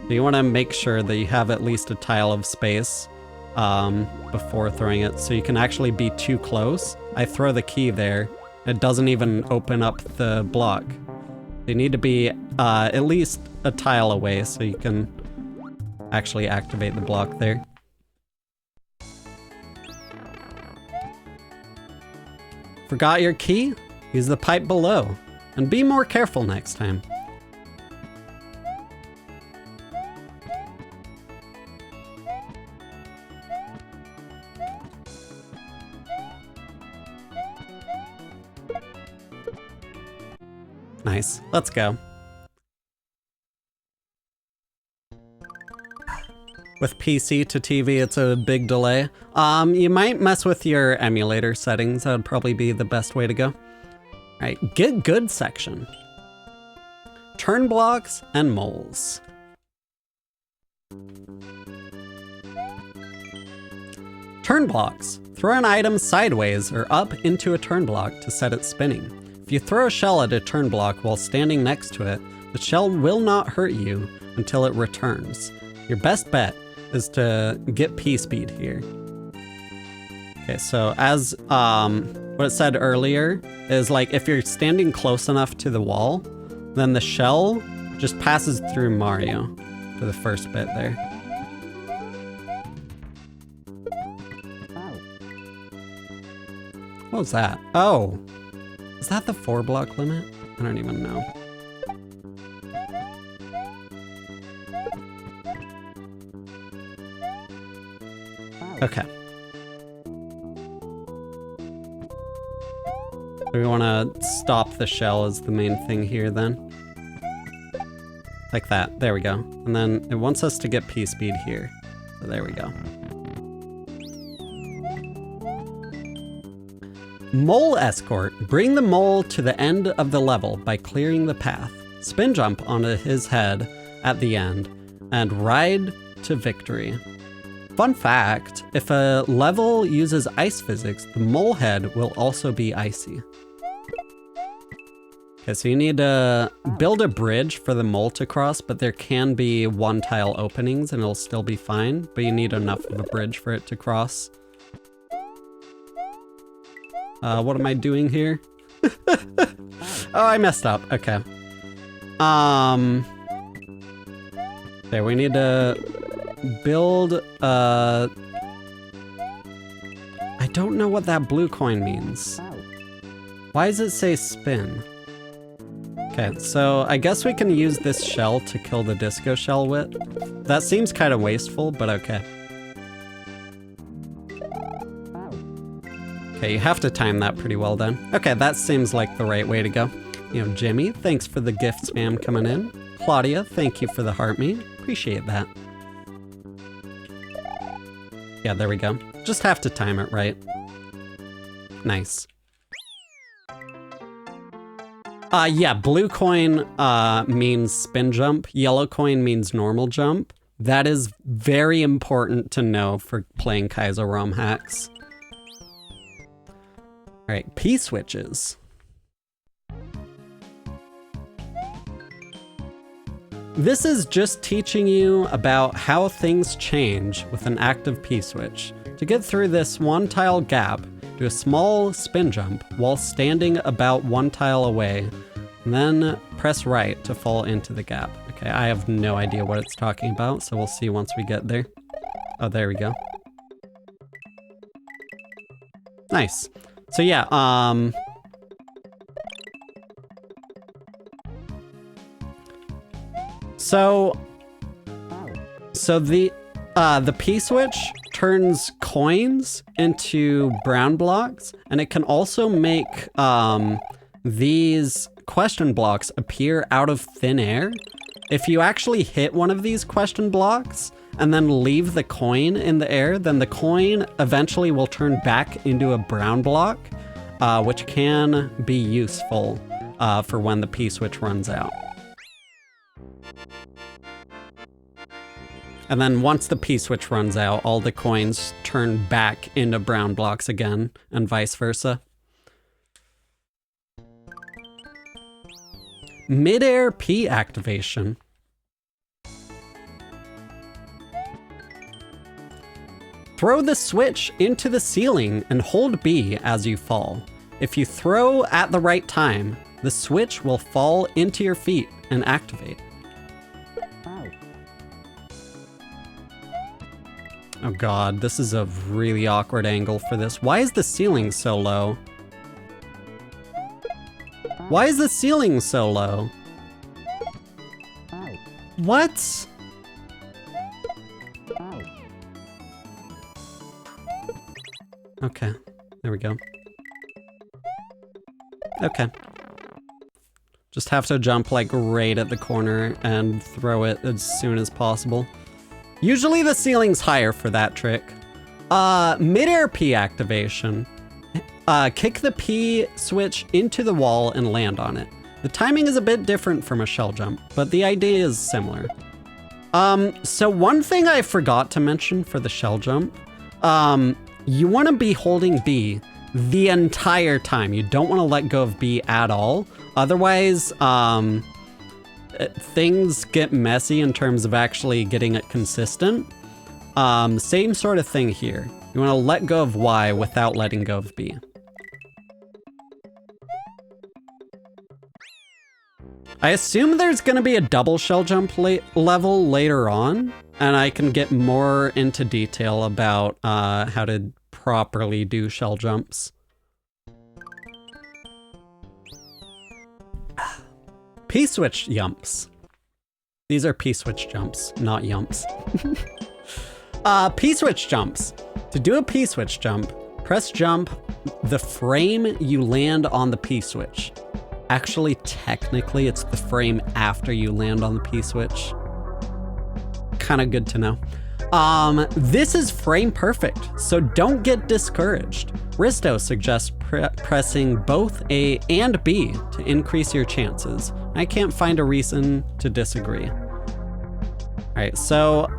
[SPEAKER 1] So you want to make sure that you have at least a tile of space before throwing it, so you can actually be too close. I throw the key there, it doesn't even open up the block. You need to be at least a tile away so you can actually activate the block there. Forgot your key? Use the pipe below, and be more careful next time. Nice, let's go. With PC to TV, it's a big delay. You might mess with your emulator settings. That would probably be the best way to go. All right, Git Gud Section. Turnblocks N Moles. Turnblocks. Throw an item sideways or up into a turnblock to set it spinning. If you throw a shell at a turnblock while standing next to it, the shell will not hurt you until it returns. Your best bet is to get P speed here. Okay, so as what it said earlier is like if you're standing close enough to the wall, then the shell just passes through Mario for the first bit there. What was that? Oh. Is that the 4-block limit? I don't even know. Okay. We want to stop the shell as the main thing here then. Like that. There we go. And then it wants us to get P speed here. So there we go. Mole Escort. Bring the mole to the end of the level by clearing the path. Spin jump onto his head at the end and ride to victory. Fun fact, if a level uses ice physics, the mole head will also be icy. Okay, so you need to build a bridge for the mole to cross, but there can be one-tile openings and it'll still be fine, but you need enough of a bridge for it to cross. What am I doing here? Oh, I messed up. Okay. There, we need to build, I don't know what that blue coin means. Why does it say spin? Okay, so I guess we can use this shell to kill the disco shell with. That seems kind of wasteful, but okay. Okay, you have to time that pretty well then. Okay, that seems like the right way to go. You know, Jimmy, thanks for the gift spam coming in. Claudia, thank you for the heart me. Appreciate that. Yeah, there we go. Just have to time it right. Nice. Yeah, blue coin means spin jump. Yellow coin means normal jump. That is very important to know for playing Kaizo ROM hacks. All right, P switches. This is just teaching you about how things change with an active P switch. To get through this one tile gap, do a small spin jump while standing about one tile away, and then press right to fall into the gap. Okay, I have no idea what it's talking about, so we'll see once we get there. Oh, there we go. Nice. So yeah, So the P switch turns coins into brown blocks, and it can also make these question blocks appear out of thin air. If you actually hit one of these question blocks and then leave the coin in the air, then the coin eventually will turn back into a brown block, which can be useful for when the P switch runs out. And then once the P switch runs out, all the coins turn back into brown blocks again, and vice versa. Midair P Activation. Throw the switch into the ceiling and hold B as you fall. If you throw at the right time, the switch will fall into your feet and activate. Oh god, this is a really awkward angle for this. Why is the ceiling so low? Why is the ceiling so low? What? Okay, there we go. Okay. Just have to jump like right at the corner and throw it as soon as possible. Usually the ceiling's higher for that trick. Midair P Activation. Kick the P switch into the wall and land on it. The timing is a bit different from a shell jump, but the idea is similar. So one thing I forgot to mention for the shell jump, you want to be holding B the entire time. You don't want to let go of B at all. Otherwise, things get messy in terms of actually getting it consistent. Same sort of thing here. You want to let go of Y without letting go of B. I assume there's going to be a double shell jump level later on, and I can get more into detail about how to properly do shell jumps. P switch yumps. These are P switch jumps, not yumps. P switch jumps. To do a P switch jump, press jump the frame you land on the P switch. Actually, technically, it's the frame after you land on the P switch. Kind of good to know. This is frame perfect, so don't get discouraged. Risto suggests pressing both A and B to increase your chances. I can't find a reason to disagree. All right, so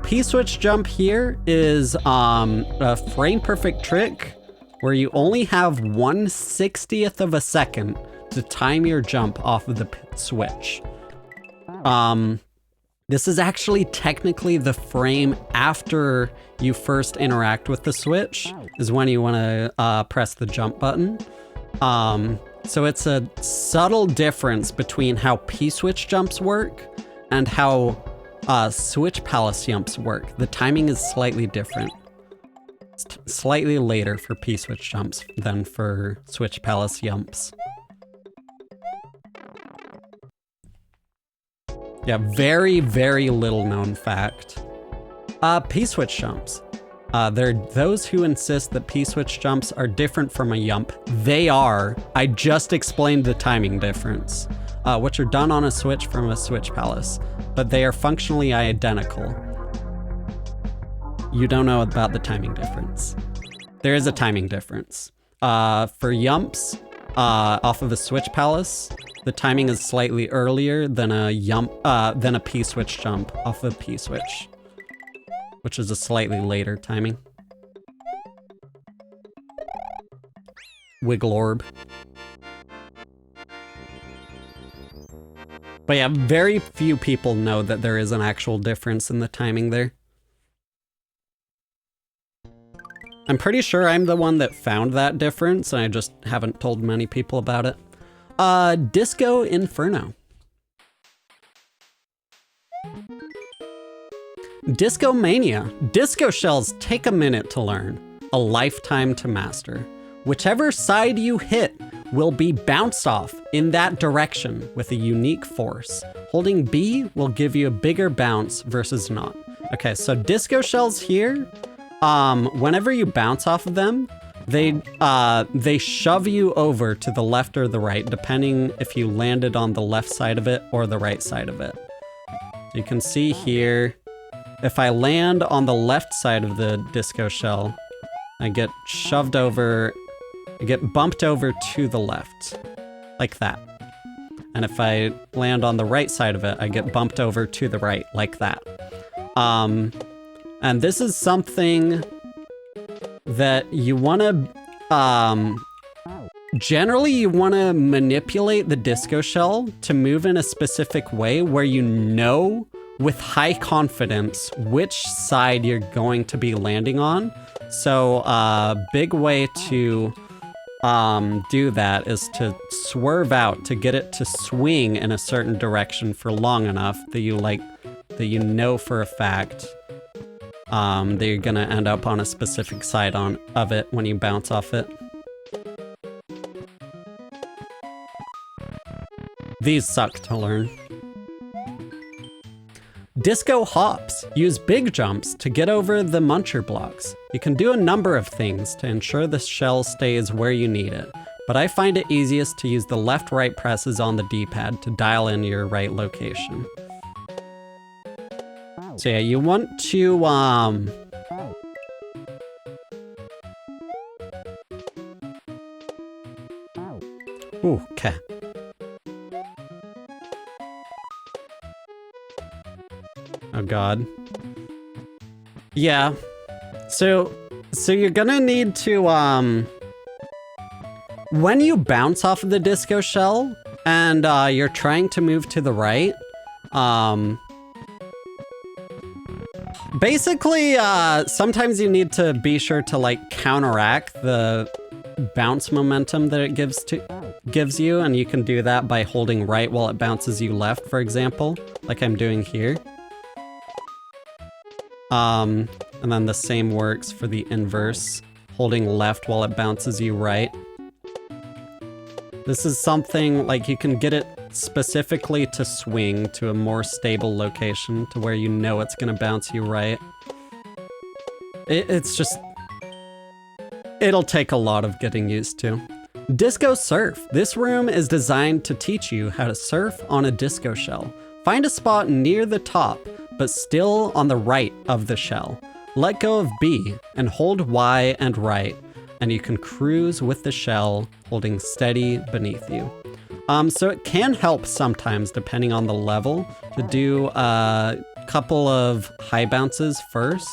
[SPEAKER 1] P switch jump here is a frame perfect trick where you only have 1/60th of a second to time your jump off of the switch. This is actually technically the frame after you first interact with the switch is when you want to press the jump button. So it's a subtle difference between how P switch jumps work and how Switch Palace jumps work. The timing is slightly different. It's slightly later for P switch jumps than for Switch Palace jumps. Yeah, very, very little known fact. P switch jumps. There are those who insist that P switch jumps are different from a yump. They are. I just explained the timing difference, which are done on a switch from a Switch Palace, but they are functionally identical. you don't know about the timing difference. There is a timing difference. For Yumps, off of a Switch Palace, the timing is slightly earlier than a P Switch jump off of P Switch, which is a slightly later timing. Wiggle Orb. But yeah, very few people know that there is an actual difference in the timing there. I'm pretty sure I'm the one that found that difference, and I just haven't told many people about it. Disco Inferno. Disco Mania. Disco shells take a minute to learn, a lifetime to master. Whichever side you hit will be bounced off in that direction with a unique force. Holding B will give you a bigger bounce versus not. Okay, so disco shells here, whenever you bounce off of them, they shove you over to the left or the right, depending if you landed on the left side of it or the right side of it. So you can see here, if I land on the left side of the disco shell, I get shoved over, I get bumped over to the left, like that. And if I land on the right side of it, I get bumped over to the right, like that. And this is something that you want to, generally you want to manipulate the disco shell to move in a specific way where you know with high confidence which side you're going to be landing on. So a big way to do that is to swerve out to get it to swing in a certain direction for long enough that you know for a fact that you're gonna end up on a specific side of it when you bounce off it. These suck to learn. Disco hops. Use big jumps to get over the muncher blocks. You can do a number of things to ensure the shell stays where you need it, but I find it easiest to use the left-right presses on the D-pad to dial in your right location. So yeah, you want to, ooh, okay. Oh god. Yeah. So you're gonna need to, when you bounce off of the disco shell and you're trying to move to the right, basically, sometimes you need to be sure to like counteract the bounce momentum that it gives you, and you can do that by holding right while it bounces you left, for example, like I'm doing here. And then the same works for the inverse, holding left while it bounces you right. This is something like you can get it specifically to swing to a more stable location to where you know it's gonna bounce you right. It's just, it'll take a lot of getting used to. Disco Surf. This room is designed to teach you how to surf on a disco shell. Find a spot near the top, but still on the right of the shell. Let go of B and hold Y and right, and you can cruise with the shell holding steady beneath you. So it can help sometimes, depending on the level, to do a couple of high bounces first,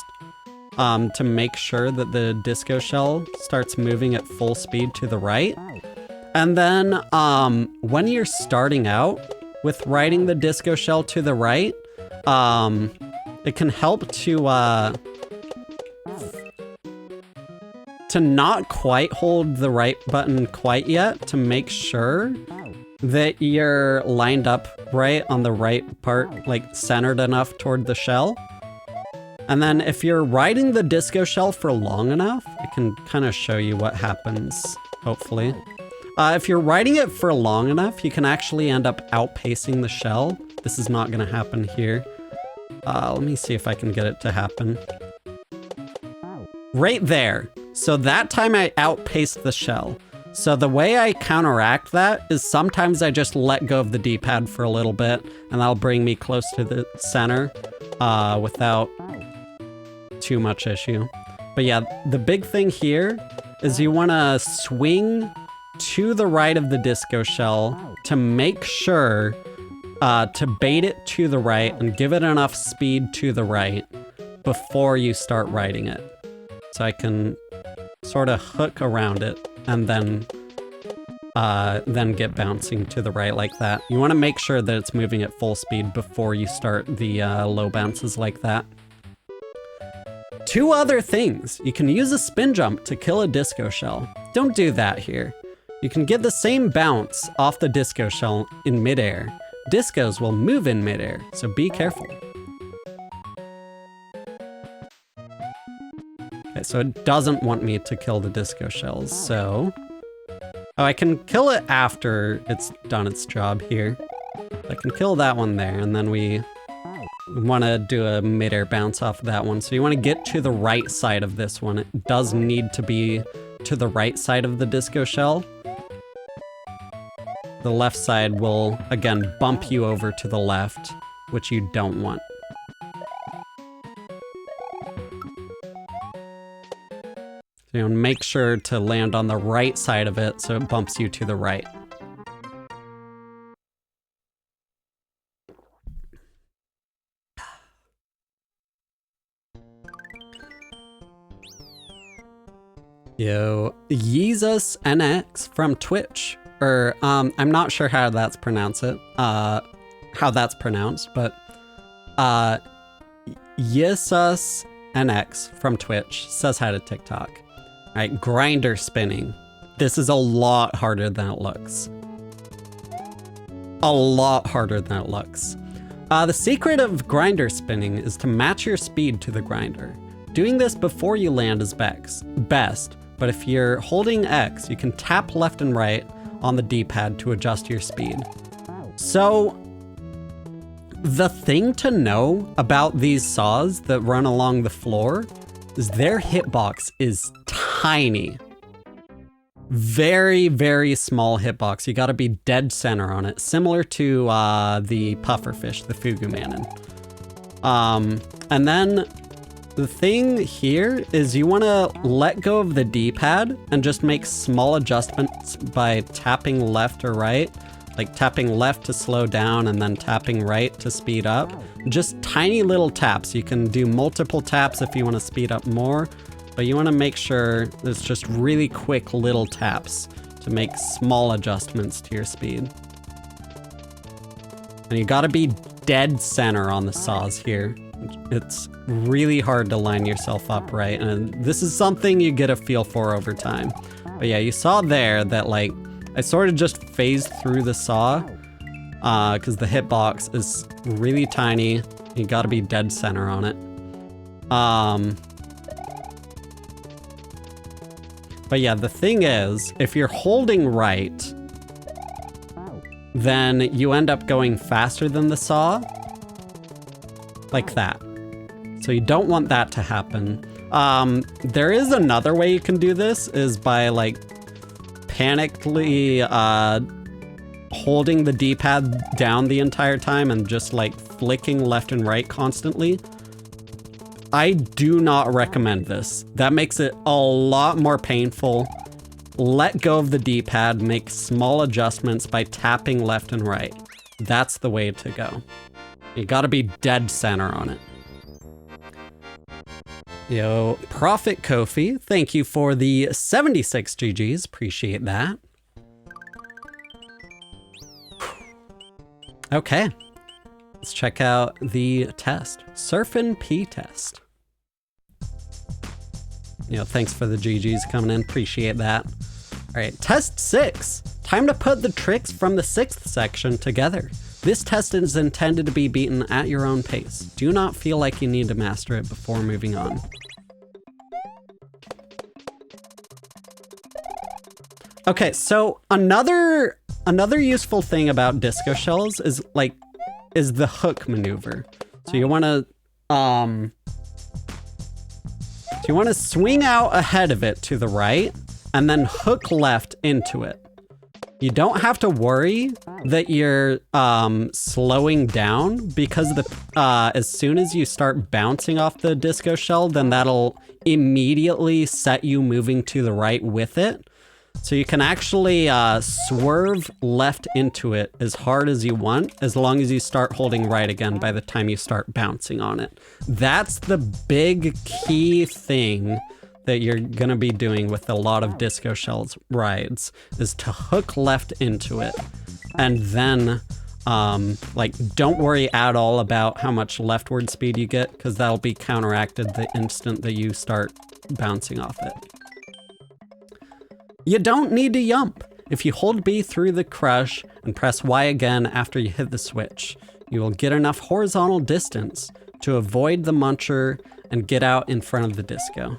[SPEAKER 1] to make sure that the disco shell starts moving at full speed to the right. And then when you're starting out with riding the disco shell to the right, it can help to not quite hold the right button quite yet, to make sure that you're lined up right on the right part, like centered enough toward the shell. And then if you're riding the disco shell for long enough, I can kind of show you what happens, hopefully. If you're riding it for long enough, you can actually end up outpacing the shell. This is not gonna happen here. Let me see if I can get it to happen. Right there. So that time I outpaced the shell. So the way I counteract that is sometimes I just let go of the D-pad for a little bit, and that'll bring me close to the center without too much issue. But yeah, the big thing here is you want to swing to the right of the disco shell to make sure to bait it to the right and give it enough speed to the right before you start riding it. So I can sort of hook around it and then get bouncing to the right like that. You want to make sure that it's moving at full speed before you start the low bounces like that. Two other things. You can use a spin jump to kill a disco shell. Don't do that here. You can get the same bounce off the disco shell in midair. Discos will move in midair, so be careful. Okay, so it doesn't want me to kill the disco shells, so... Oh, I can kill it after it's done its job here. I can kill that one there, and then we want to do a midair bounce off of that one. So you want to get to the right side of this one. It does need to be to the right side of the disco shell. The left side will, again, bump you over to the left, which you don't want. So you want to make sure to land on the right side of it so it bumps you to the right. Yo, Jesus NX from Twitch, or I'm not sure how that's pronounced, but Jesus NX from Twitch says hi to TikTok. All right, grinder spinning. This is a lot harder than it looks. A lot harder than it looks. The secret of grinder spinning is to match your speed to the grinder. Doing this before you land is best, but if you're holding X, you can tap left and right on the D-pad to adjust your speed. So, the thing to know about these saws that run along the floor is their hitbox is tiny. Very, very small hitbox. You gotta be dead center on it, similar to the pufferfish, the Fugumanon. And then the thing here is you wanna let go of the D-pad and just make small adjustments by tapping left or right. Like tapping left to slow down and then tapping right to speed up. Just tiny little taps. You can do multiple taps if you want to speed up more, but you want to make sure it's just really quick little taps to make small adjustments to your speed. And you got to be dead center on the saws here. It's really hard to line yourself up right, and this is something you get a feel for over time. But yeah, you saw there that like I sort of just phased through the saw because the hitbox is really tiny. You gotta be dead center on it. But yeah, the thing is, if you're holding right, then you end up going faster than the saw. Like that. So you don't want that to happen. There is another way you can do this, is by like panically holding the D-pad down the entire time and just like flicking left and right constantly. I do not recommend this. That makes it a lot more painful. Let go of the D-pad, make small adjustments by tapping left and right. That's the way to go. You gotta be dead center on it. Yo, Profit Kofi, thank you for the 76 GGs, appreciate that. Okay, let's check out the test. Surfin P Test. Yo, thanks for the GGs coming in, appreciate that. All right, test 6. Time to put the tricks from the 6th section together. This test is intended to be beaten at your own pace. Do not feel like you need to master it before moving on. Okay, so another useful thing about disco shells is the hook maneuver. So you want to swing out ahead of it to the right and then hook left into it. You don't have to worry that you're slowing down, because as soon as you start bouncing off the disco shell, then that'll immediately set you moving to the right with it. So you can actually swerve left into it as hard as you want, as long as you start holding right again by the time you start bouncing on it. That's the big key thing that you're gonna be doing with a lot of disco shells rides, is to hook left into it. And then, like, don't worry at all about how much leftward speed you get, because that'll be counteracted the instant that you start bouncing off it. You don't need to yump. If you hold B through the crush and press Y again after you hit the switch, you will get enough horizontal distance to avoid the muncher and get out in front of the disco.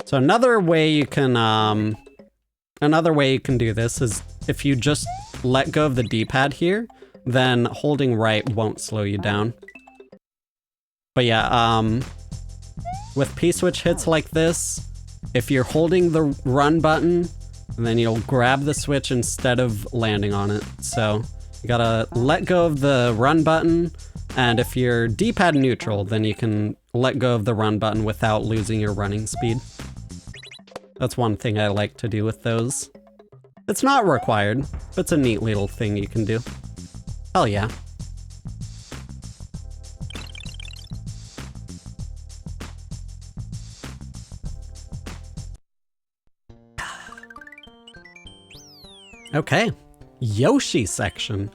[SPEAKER 1] So another way you can do this is if you just let go of the D-pad here, then holding right won't slow you down. But yeah, with P-switch hits like this, if you're holding the run button, then you'll grab the switch instead of landing on it. So you gotta let go of the run button, and if you're D-pad neutral, then you can let go of the run button without losing your running speed. That's one thing I like to do with those. It's not required, but it's a neat little thing you can do. Hell yeah. Okay, Yoshi section.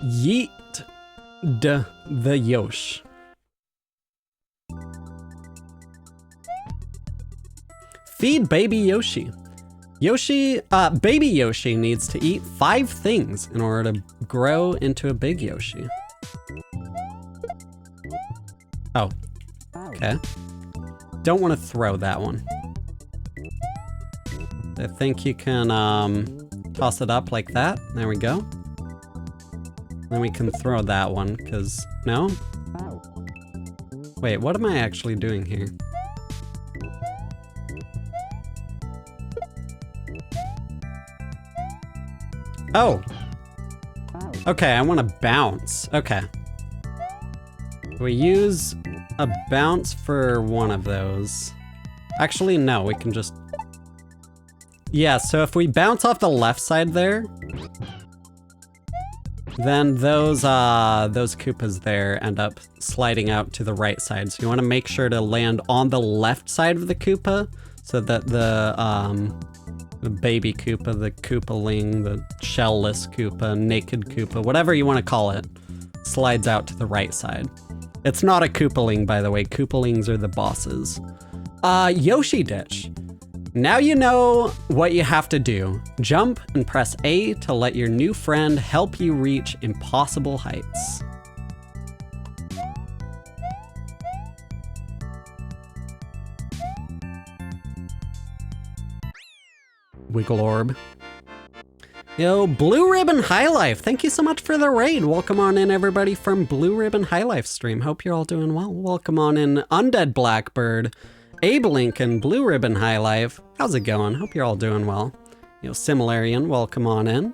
[SPEAKER 1] Yeet the Yosh. Feed baby Yoshi. Baby Yoshi needs to eat 5 things in order to grow into a big Yoshi. Oh, okay. Don't want to throw that one. I think you can toss it up like that. There we go. Then we can throw that one, because no? Wait, what am I actually doing here? Oh. Okay, I want to bounce. Okay. We use a bounce for one of those. Actually, no, we can just... Yeah, so if we bounce off the left side there, then those Koopas there end up sliding out to the right side. So you want to make sure to land on the left side of the Koopa, so that the baby Koopa, the Koopaling, the shellless Koopa, naked Koopa, whatever you want to call it, slides out to the right side. It's not a Koopaling, by the way. Koopalings are the bosses. Yoshi ditch. Now you know what you have to do. Jump and press A to let your new friend help you reach impossible heights. Wiggle orb. Yo, Blue Ribbon High Life, thank you so much for the raid. Welcome on in, everybody, from Blue Ribbon High Life stream. Hope you're all doing well. Welcome on in, Undead Blackbird, Abe Lincoln, Blue Ribbon High Life. How's it going? Hope you're all doing well. You know, Similarian, welcome on in.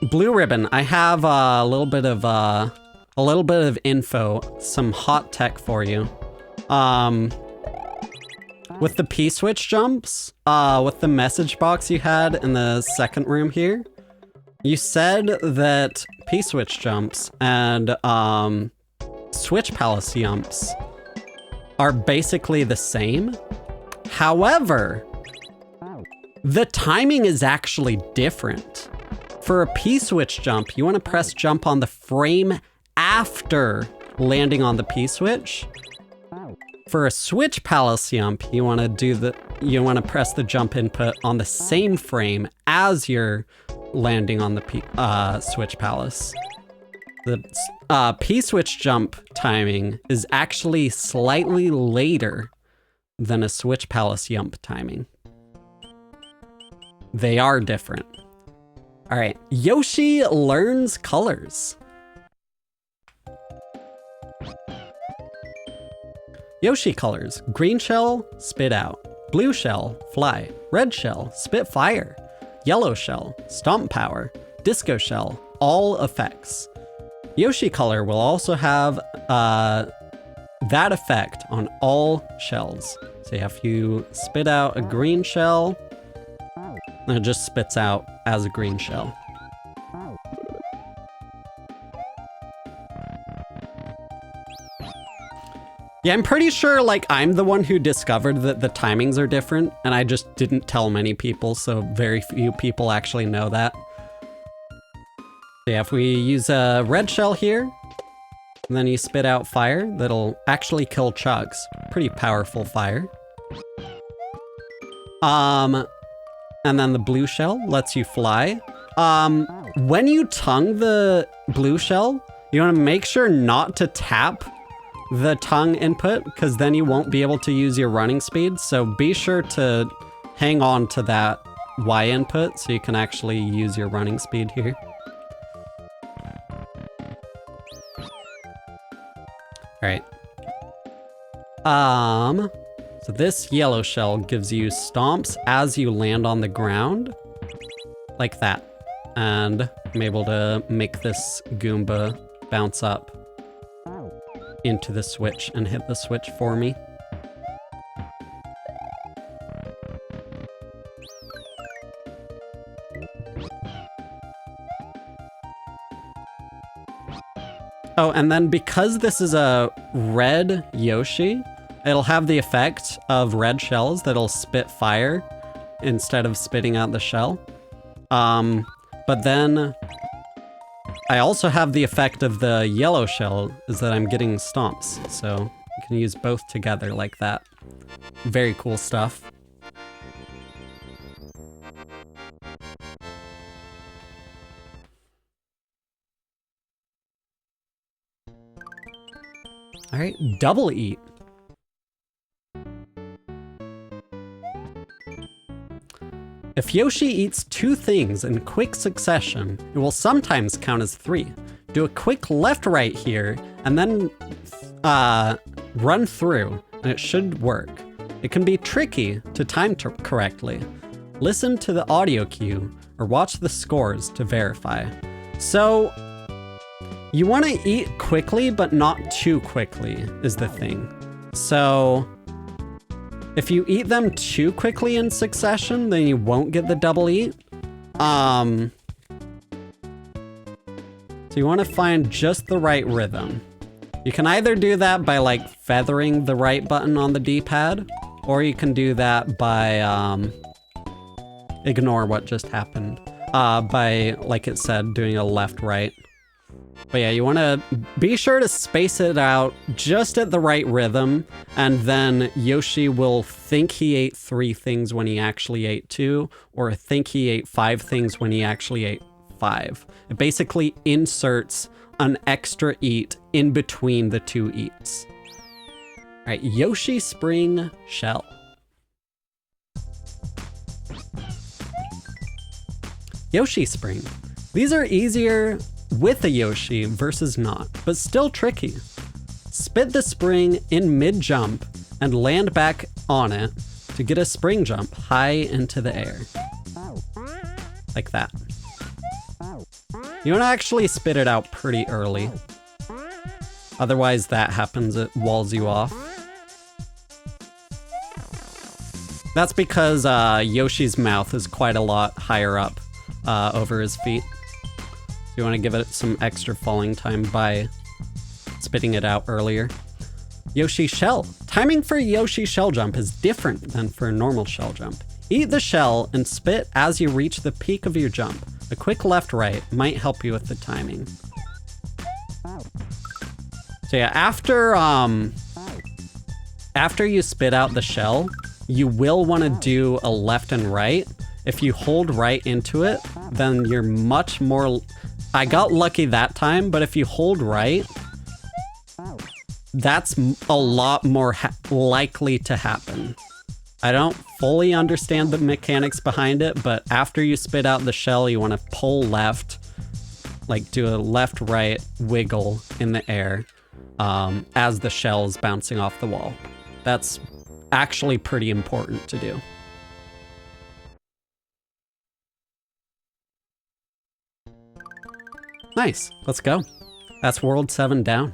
[SPEAKER 1] Blue Ribbon, I have a little bit of info, some hot tech for you. With the P-switch jumps, with the message box you had in the second room here, you said that P-switch jumps and Switch Palace Yumps are basically the same. However, the timing is actually different. For a P-switch jump, you want to press jump on the frame after landing on the P-switch. For a Switch Palace Yump, you want to press the jump input on the same frame as you're landing on the Switch Palace. The P-switch jump timing is actually slightly later than a Switch Palace Yump timing. They are different. All right, Yoshi learns colors. Yoshi colors: green shell, spit out; blue shell, fly; red shell, spit fire; yellow shell, stomp power; disco shell, all effects. Yoshi color will also have that effect on all shells. So if you spit out a green shell, then it just spits out as a green shell. Yeah, I'm pretty sure like I'm the one who discovered that the timings are different, and I just didn't tell many people, so very few people actually know that. So yeah, if we use a red shell here, and then you spit out fire, that'll actually kill chugs. Pretty powerful fire. And then the blue shell lets you fly. When you tongue the blue shell, you want to make sure not to tap the tongue input, because then you won't be able to use your running speed. So be sure to hang on to that Y input so you can actually use your running speed here. All right. So this yellow shell gives you stomps as you land on the ground, like that. And I'm able to make this Goomba bounce up into the switch and hit the switch for me. Oh, and then because this is a red Yoshi, it'll have the effect of red shells that'll spit fire instead of spitting out the shell. But then I also have the effect of the yellow shell, is that I'm getting stomps. So you can use both together like that. Very cool stuff. All right, double eat. If Yoshi eats 2 things in quick succession, it will sometimes count as 3. Do a quick left-right here, and then run through, and it should work. It can be tricky to time correctly. Listen to the audio cue, or watch the scores to verify. So, you want to eat quickly, but not too quickly, is the thing. So, if you eat them too quickly in succession, then you won't get the double eat. So you want to find just the right rhythm. You can either do that by like feathering the right button on the D-pad, or you can do that by, ignore what just happened, by, like it said, doing a left-right. But yeah, you want to be sure to space it out just at the right rhythm, and then Yoshi will think he ate 3 things when he actually ate 2, or think he ate 5 things when he actually ate 5. It basically inserts an extra eat in between the 2 eats. All right, Yoshi Spring Shell. Yoshi Spring. These are easier with a Yoshi versus not, but still tricky. Spit the spring in mid-jump and land back on it to get a spring jump high into the air. Like that. You want to actually spit it out pretty early. Otherwise that happens, it walls you off. That's because Yoshi's mouth is quite a lot higher up over his feet. You want to give it some extra falling time by spitting it out earlier. Yoshi Shell. Timing for Yoshi Shell Jump is different than for a normal shell jump. Eat the shell and spit as you reach the peak of your jump. A quick left-right might help you with the timing. So yeah, after you spit out the shell, you will want to do a left and right. If you hold right into it, then you're much more... I got lucky that time, but if you hold right, that's a lot more likely to happen. I don't fully understand the mechanics behind it, but after you spit out the shell, you want to pull left, like do a left-right wiggle in the air as the shell is bouncing off the wall. That's actually pretty important to do. Nice, let's go. That's World 7 down.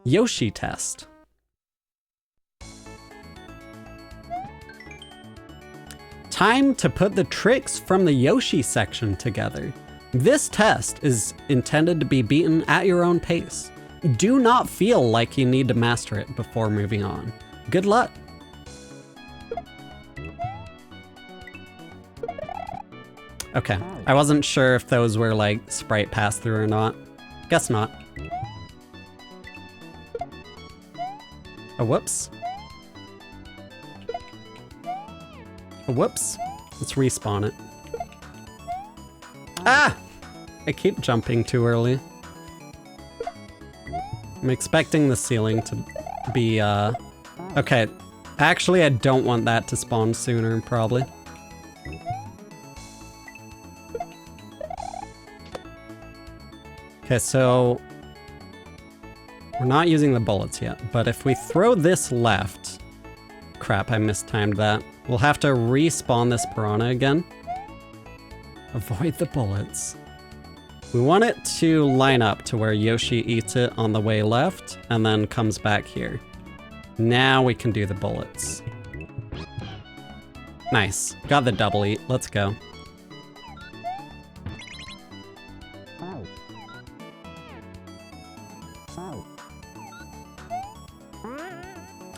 [SPEAKER 1] Yoshi Test. Time to put the tricks from the Yoshi section together. This test is intended to be beaten at your own pace. Do not feel like you need to master it before moving on. Good luck. Okay, I wasn't sure if those were like sprite pass-through or not. Guess not. Oh, whoops. Oh, whoops. Let's respawn it. Ah! I keep jumping too early. I'm expecting the ceiling to be, okay. Actually, I don't want that to spawn sooner, probably. Okay, so we're not using the bullets yet, but if we throw this left, crap, I mistimed that. We'll have to respawn this piranha again. Avoid the bullets. We want it to line up to where Yoshi eats it on the way left and then comes back here. Now we can do the bullets. Nice, got the double eat, let's go.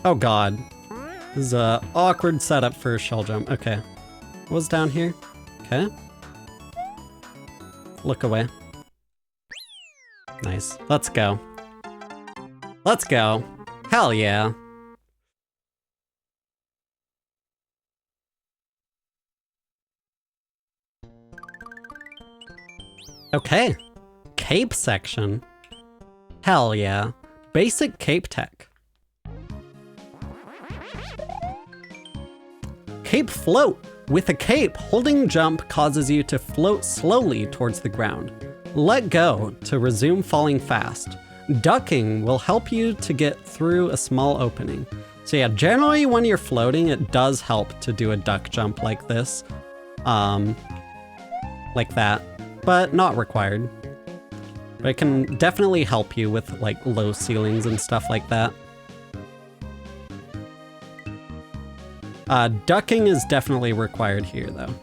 [SPEAKER 1] Oh god. This is a awkward setup for a shell jump. Okay. What was down here? Okay. Look away. Nice. Let's go. Let's go. Hell yeah. Okay. Cape section. Hell yeah. Basic cape tech. Cape float. With a cape, holding jump causes you to float slowly towards the ground. Let go to resume falling fast. Ducking will help you to get through a small opening. So yeah, generally when you're floating, it does help to do a duck jump like this. Like that, but not required. But it can definitely help you with like low ceilings and stuff like that. Ducking is definitely required here, though.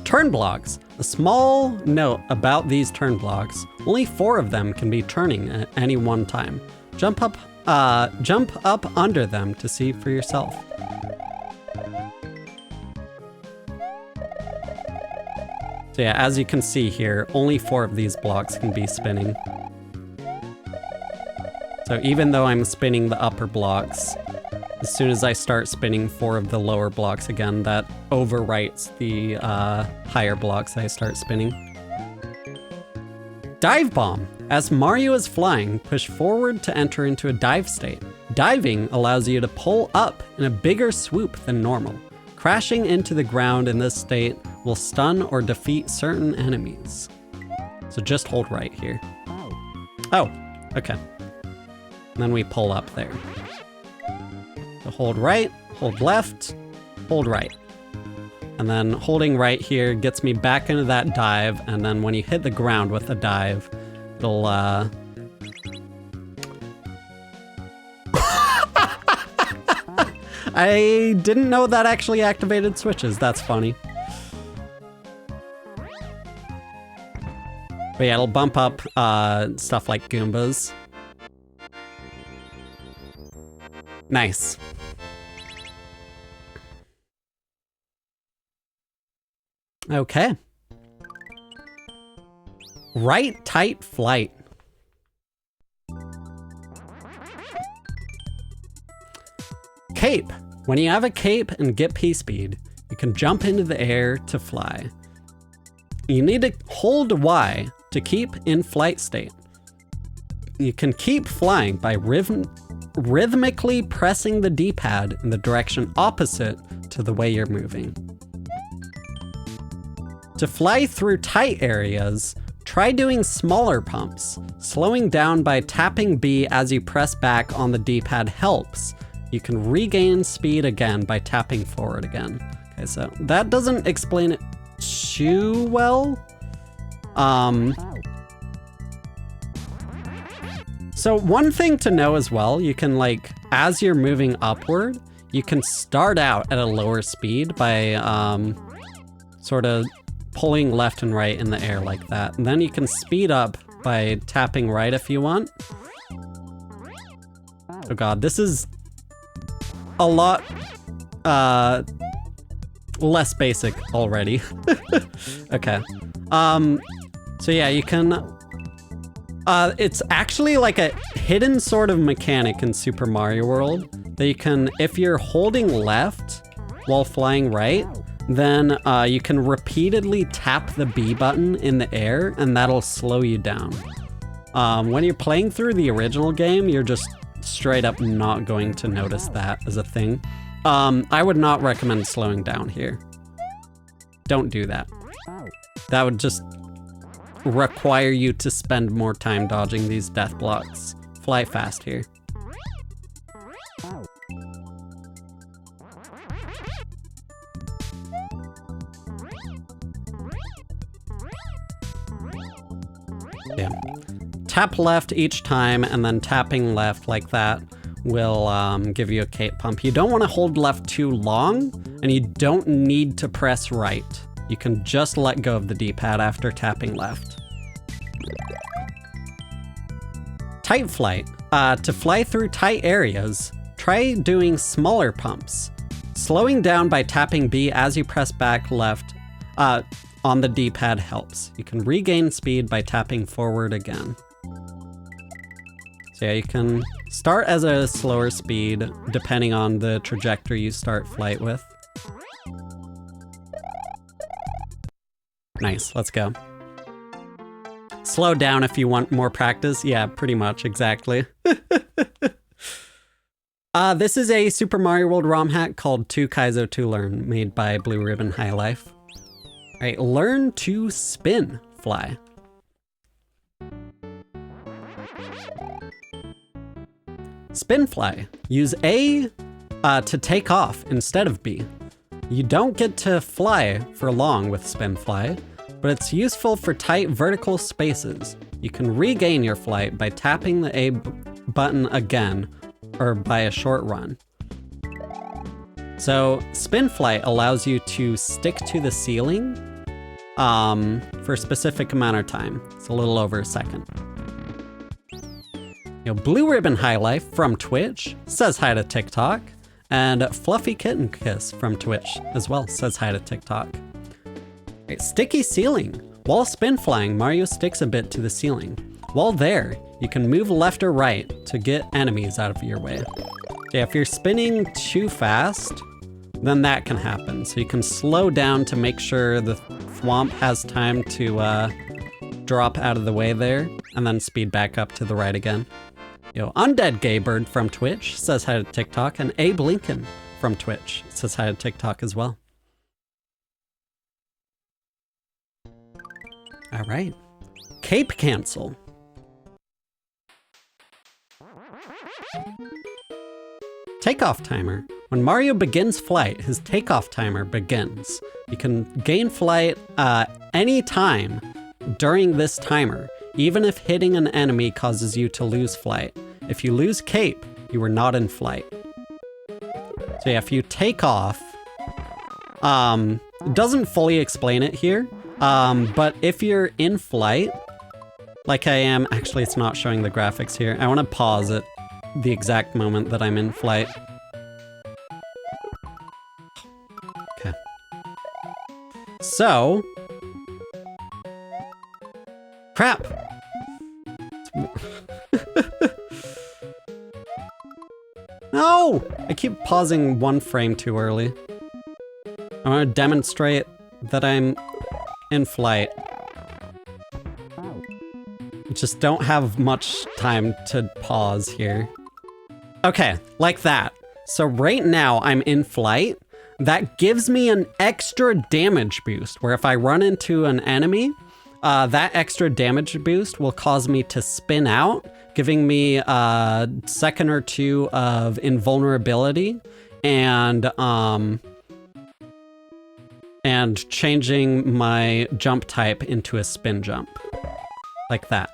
[SPEAKER 1] Turnblocks. A small note about these turnblocks. Only 4 of them can be turning at any one time. Jump up under them to see for yourself. So yeah, as you can see here, only 4 of these blocks can be spinning. So even though I'm spinning the upper blocks, as soon as I start spinning 4 of the lower blocks again, that overwrites the higher blocks I start spinning. Dive bomb. As Mario is flying, push forward to enter into a dive state. Diving allows you to pull up in a bigger swoop than normal. Crashing into the ground in this state will stun or defeat certain enemies. So just hold right here. Oh, okay. And then we pull up there. So hold right, hold left, hold right. And then holding right here gets me back into that dive, and then when you hit the ground with a dive, it'll I didn't know that actually activated switches, that's funny. But yeah, it'll bump up stuff like Goombas. Nice. Okay. Right tight flight. Cape. When you have a cape and get P speed, you can jump into the air to fly. You need to hold Y to keep in flight state. You can keep flying by rhythmically pressing the D-pad in the direction opposite to the way you're moving. To fly through tight areas, try doing smaller pumps. Slowing down by tapping B as you press back on the D-pad helps. You can regain speed again by tapping forward again. Okay, so that doesn't explain it too well. So one thing to know as well, you can like, as you're moving upward, you can start out at a lower speed by sort of pulling left and right in the air like that. And then you can speed up by tapping right if you want. Oh god, this is a lot less basic already. Okay. So yeah, you can... it's actually like a hidden sort of mechanic in Super Mario World that you can, if you're holding left while flying right, then you can repeatedly tap the B button in the air and that'll slow you down. When you're playing through the original game, you're just straight up not going to notice that as a thing. I would not recommend slowing down here. Don't do that. That would just require you to spend more time dodging these death blocks. Fly fast here. Yeah. Tap left each time and then tapping left like that will give you a cape pump. You don't want to hold left too long and you don't need to press right. You can just let go of the D-pad after tapping left. Tight flight. To fly through tight areas, try doing smaller pumps. Slowing down by tapping B as you press back left on the D-pad helps. You can regain speed by tapping forward again. So yeah, you can start as a slower speed depending on the trajectory you start flight with. Nice, let's go. Slow down if you want more practice. Yeah, pretty much, exactly. This is a Super Mario World ROM hack called 2Kaizo2Learn, made by Blue Ribbon High Life. All right, learn to spin fly. Spin fly. Use A to take off instead of B. You don't get to fly for long with spin fly, but it's useful for tight vertical spaces. You can regain your flight by tapping the A button again, or by a short run. So spin flight allows you to stick to the ceiling for a specific amount of time. It's a little over a second. You know, Blue Ribbon High Life from Twitch says hi to TikTok, and Fluffy Kitten Kiss from Twitch as well says hi to TikTok. Right, sticky ceiling. While spin flying, Mario sticks a bit to the ceiling. While there, you can move left or right to get enemies out of your way. Yeah, if you're spinning too fast, then that can happen. So you can slow down to make sure the thwomp has time to drop out of the way there, and then speed back up to the right again. Yo, Undead Gaybird from Twitch says hi to TikTok, and Abe Lincoln from Twitch says hi to TikTok as well. All right, cape cancel. Takeoff timer. When Mario begins flight, his takeoff timer begins. You can gain flight any time during this timer, even if hitting an enemy causes you to lose flight. If you lose cape, you are not in flight. So yeah, if you take off, it doesn't fully explain it here, but if you're in flight, like I am, actually it's not showing the graphics here. I want to pause it the exact moment that I'm in flight. Okay. So, crap. No! I keep pausing one frame too early. I want to demonstrate that I'm in flight. Just don't have much time to pause here. Okay, like that. So right now I'm in flight. That gives me an extra damage boost, where if I run into an enemy, that extra damage boost will cause me to spin out, giving me a second or two of invulnerability and changing my jump type into a spin jump. Like that.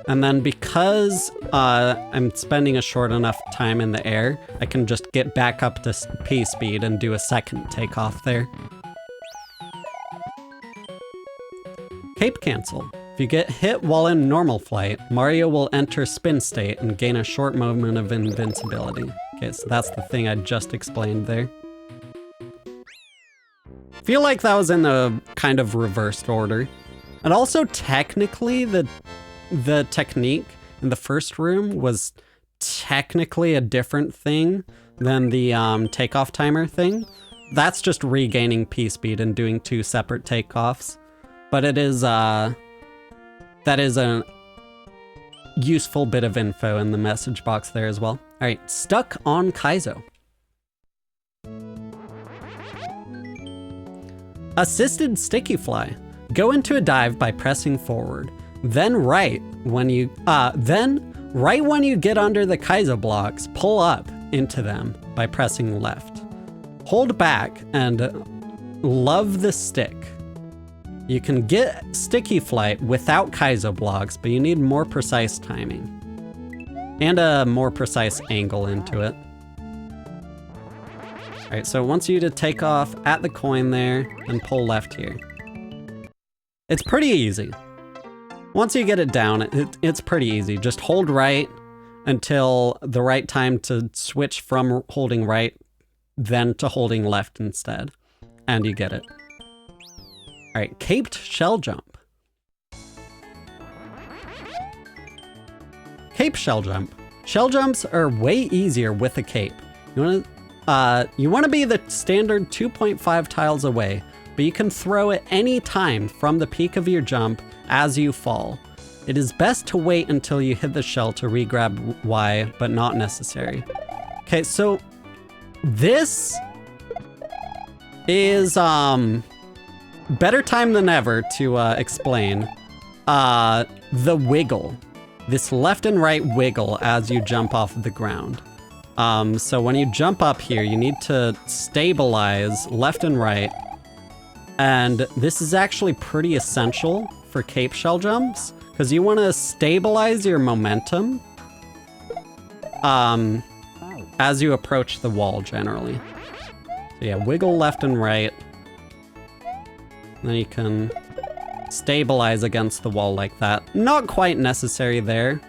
[SPEAKER 1] And then because I'm spending a short enough time in the air, I can just get back up to P speed and do a second takeoff there. Cape cancel. If you get hit while in normal flight, Mario will enter spin state and gain a short moment of invincibility. Okay, so that's the thing I just explained there. Feel like that was in the kind of reversed order. And also technically the technique in the first room was technically a different thing than the takeoff timer thing. That's just regaining P speed and doing two separate takeoffs. But it is, that is a useful bit of info in the message box there as well. All right, stuck on Kaizo. Assisted sticky fly. Go into a dive by pressing forward. Then right when you get under the Kaizo blocks, pull up into them by pressing left. Hold back and love the stick. You can get sticky flight without Kaizo blocks, but you need more precise timing. And a more precise angle into it. Alright, so it wants you to take off at the coin there and pull left here. It's pretty easy. Once you get it down, it's pretty easy. Just hold right until the right time to switch from holding right, then to holding left instead. And you get it. All right, caped shell jump. Cape shell jump. Shell jumps are way easier with a cape. You want to be the standard 2.5 tiles away, but you can throw at any time from the peak of your jump as you fall. It is best to wait until you hit the shell to regrab Y, but not necessary. Okay, so this is better time than ever to explain the wiggle. This left and right wiggle as you jump off the ground. So when you jump up here, you need to stabilize left and right. And this is actually pretty essential for cape shell jumps, because you want to stabilize your momentum as you approach the wall generally. So yeah, wiggle left and right. Then you can stabilize against the wall like that. Not quite necessary there.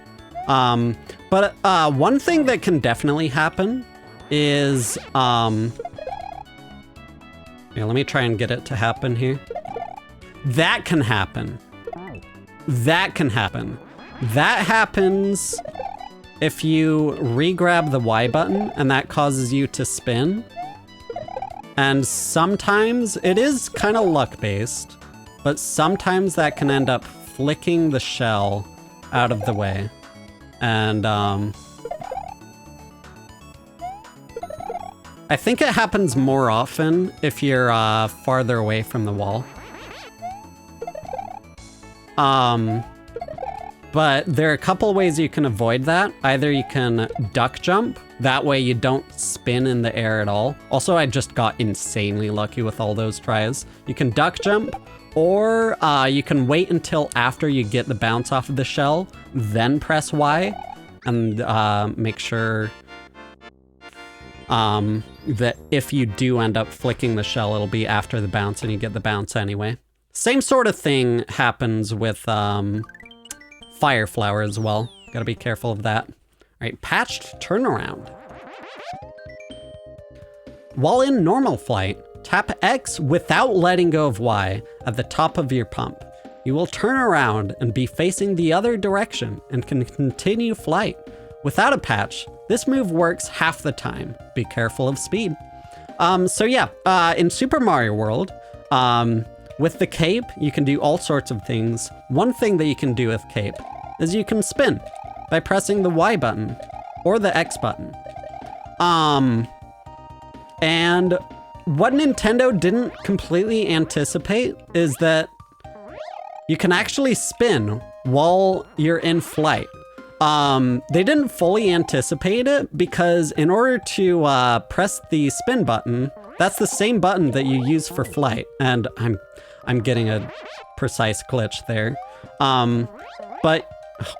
[SPEAKER 1] But one thing that can definitely happen is, yeah, let me try and get it to happen here. That can happen. That can happen. That happens if you re-grab the Y button and that causes you to spin. And sometimes it is kind of luck-based, but sometimes that can end up flicking the shell out of the way. And I think it happens more often if you're farther away from the wall. But there are a couple ways you can avoid that. Either you can duck jump, that way you don't spin in the air at all. Also, I just got insanely lucky with all those tries. You can duck jump, or you can wait until after you get the bounce off of the shell, then press Y, and make sure that if you do end up flicking the shell, it'll be after the bounce and you get the bounce anyway. Same sort of thing happens with Fire Flower as well. Gotta be careful of that. All right, patched turnaround. While in normal flight, tap X without letting go of Y at the top of your pump. You will turn around and be facing the other direction and can continue flight. Without a patch, this move works half the time. Be careful of speed. So yeah, in Super Mario World, with the cape, you can do all sorts of things. One thing that you can do with cape is you can spin by pressing the Y button or the X button. And what Nintendo didn't completely anticipate is that you can actually spin while you're in flight. They didn't fully anticipate it because in order to press the spin button, that's the same button that you use for flight. And I'm getting a precise glitch there. But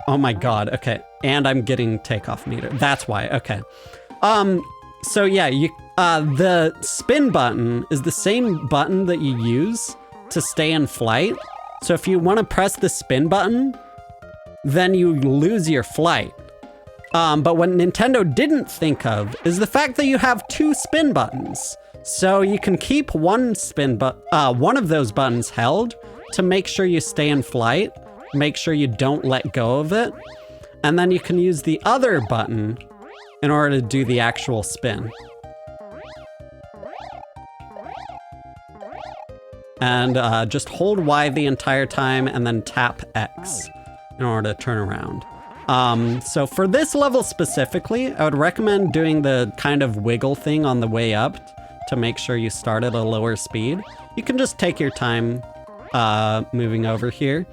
[SPEAKER 1] oh my god, okay. And I'm getting takeoff meter. That's why, okay. So yeah, the spin button is the same button that you use to stay in flight. So if you want to press the spin button, then you lose your flight. But what Nintendo didn't think of is the fact that you have 2 spin buttons. So you can keep one of those buttons held to make sure you stay in flight, make sure you don't let go of it, and then you can use the other button in order to do the actual spin. And just hold Y the entire time and then tap X in order to turn around. So for this level specifically, I would recommend doing the kind of wiggle thing on the way up to make sure you start at a lower speed. You can just take your time moving over here.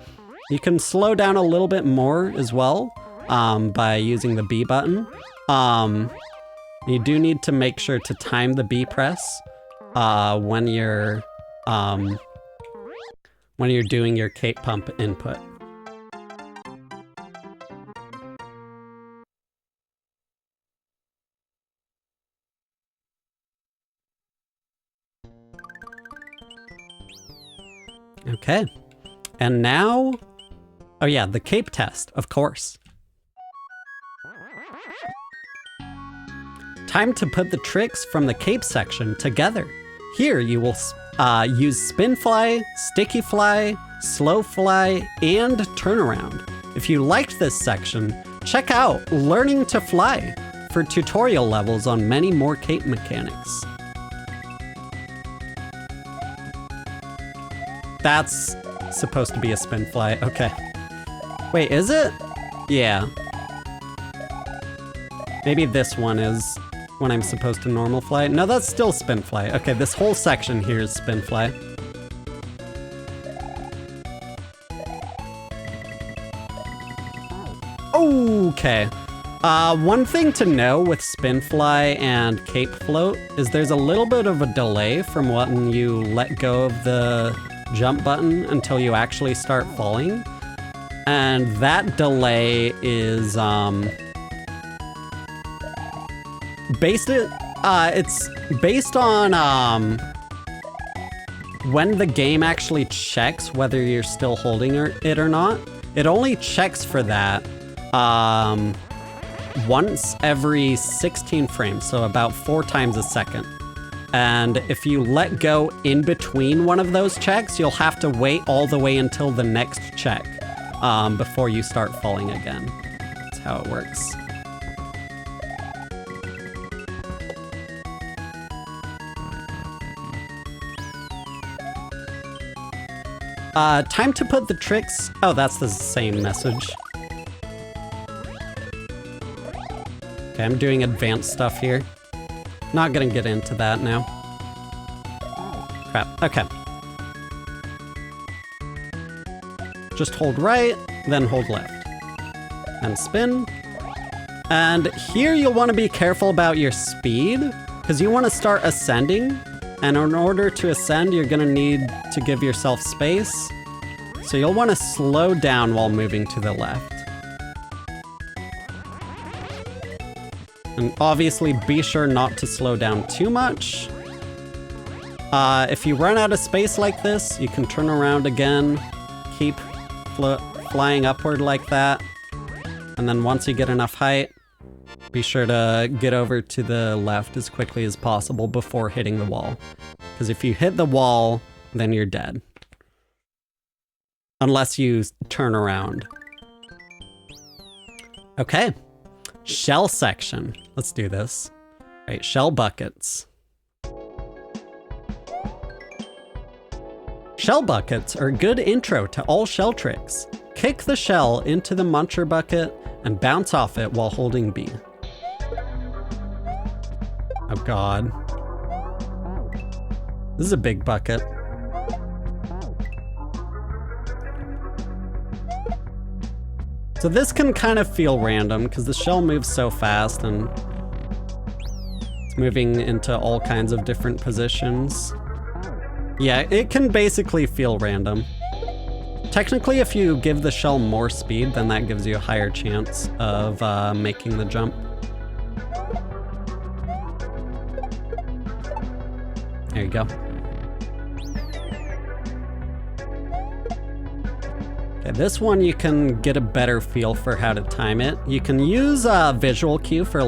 [SPEAKER 1] You can slow down a little bit more as well by using the B button. You do need to make sure to time the B press when you're doing your cape pump input. Okay, and now, oh yeah, the cape test, of course. Time to put the tricks from the cape section together. Here you will use spin fly, sticky fly, slow fly, and turnaround. If you liked this section, check out Learning to Fly for tutorial levels on many more cape mechanics. That's supposed to be a spin fly, okay. Wait, is it? Yeah. Maybe this one is when I'm supposed to normal fly. No, that's still spin fly. Okay, this whole section here is spin fly. Okay. One thing to know with spin fly and cape float is there's a little bit of a delay from when you let go of the jump button until you actually start falling. And that delay is it's based on when the game actually checks whether you're still holding it or not. It only checks for that once every 16 frames, so about 4 times a second. And if you let go in between one of those checks, you'll have to wait all the way until the next check before you start falling again. That's how it works. Time to put the tricks... Oh, that's the same message. Okay, I'm doing advanced stuff here. Not gonna get into that now. Crap, okay. Just hold right, then hold left. And spin. And here you'll want to be careful about your speed, because you want to start ascending. And in order to ascend, you're gonna need to give yourself space. So you'll want to slow down while moving to the left. And obviously be sure not to slow down too much. If you run out of space like this, you can turn around again, keep flying upward like that. And then once you get enough height, be sure to get over to the left as quickly as possible before hitting the wall. Because if you hit the wall, then you're dead. Unless you turn around. Okay. Shell section. Let's do this. All right, shell buckets. Shell buckets are a good intro to all shell tricks. Kick the shell into the muncher bucket and bounce off it while holding B. Oh god. This is a big bucket. So this can kind of feel random because the shell moves so fast and it's moving into all kinds of different positions. Yeah, it can basically feel random. Technically, if you give the shell more speed, then that gives you a higher chance of making the jump. There you go. Okay, this one you can get a better feel for how to time it. You can use a visual cue for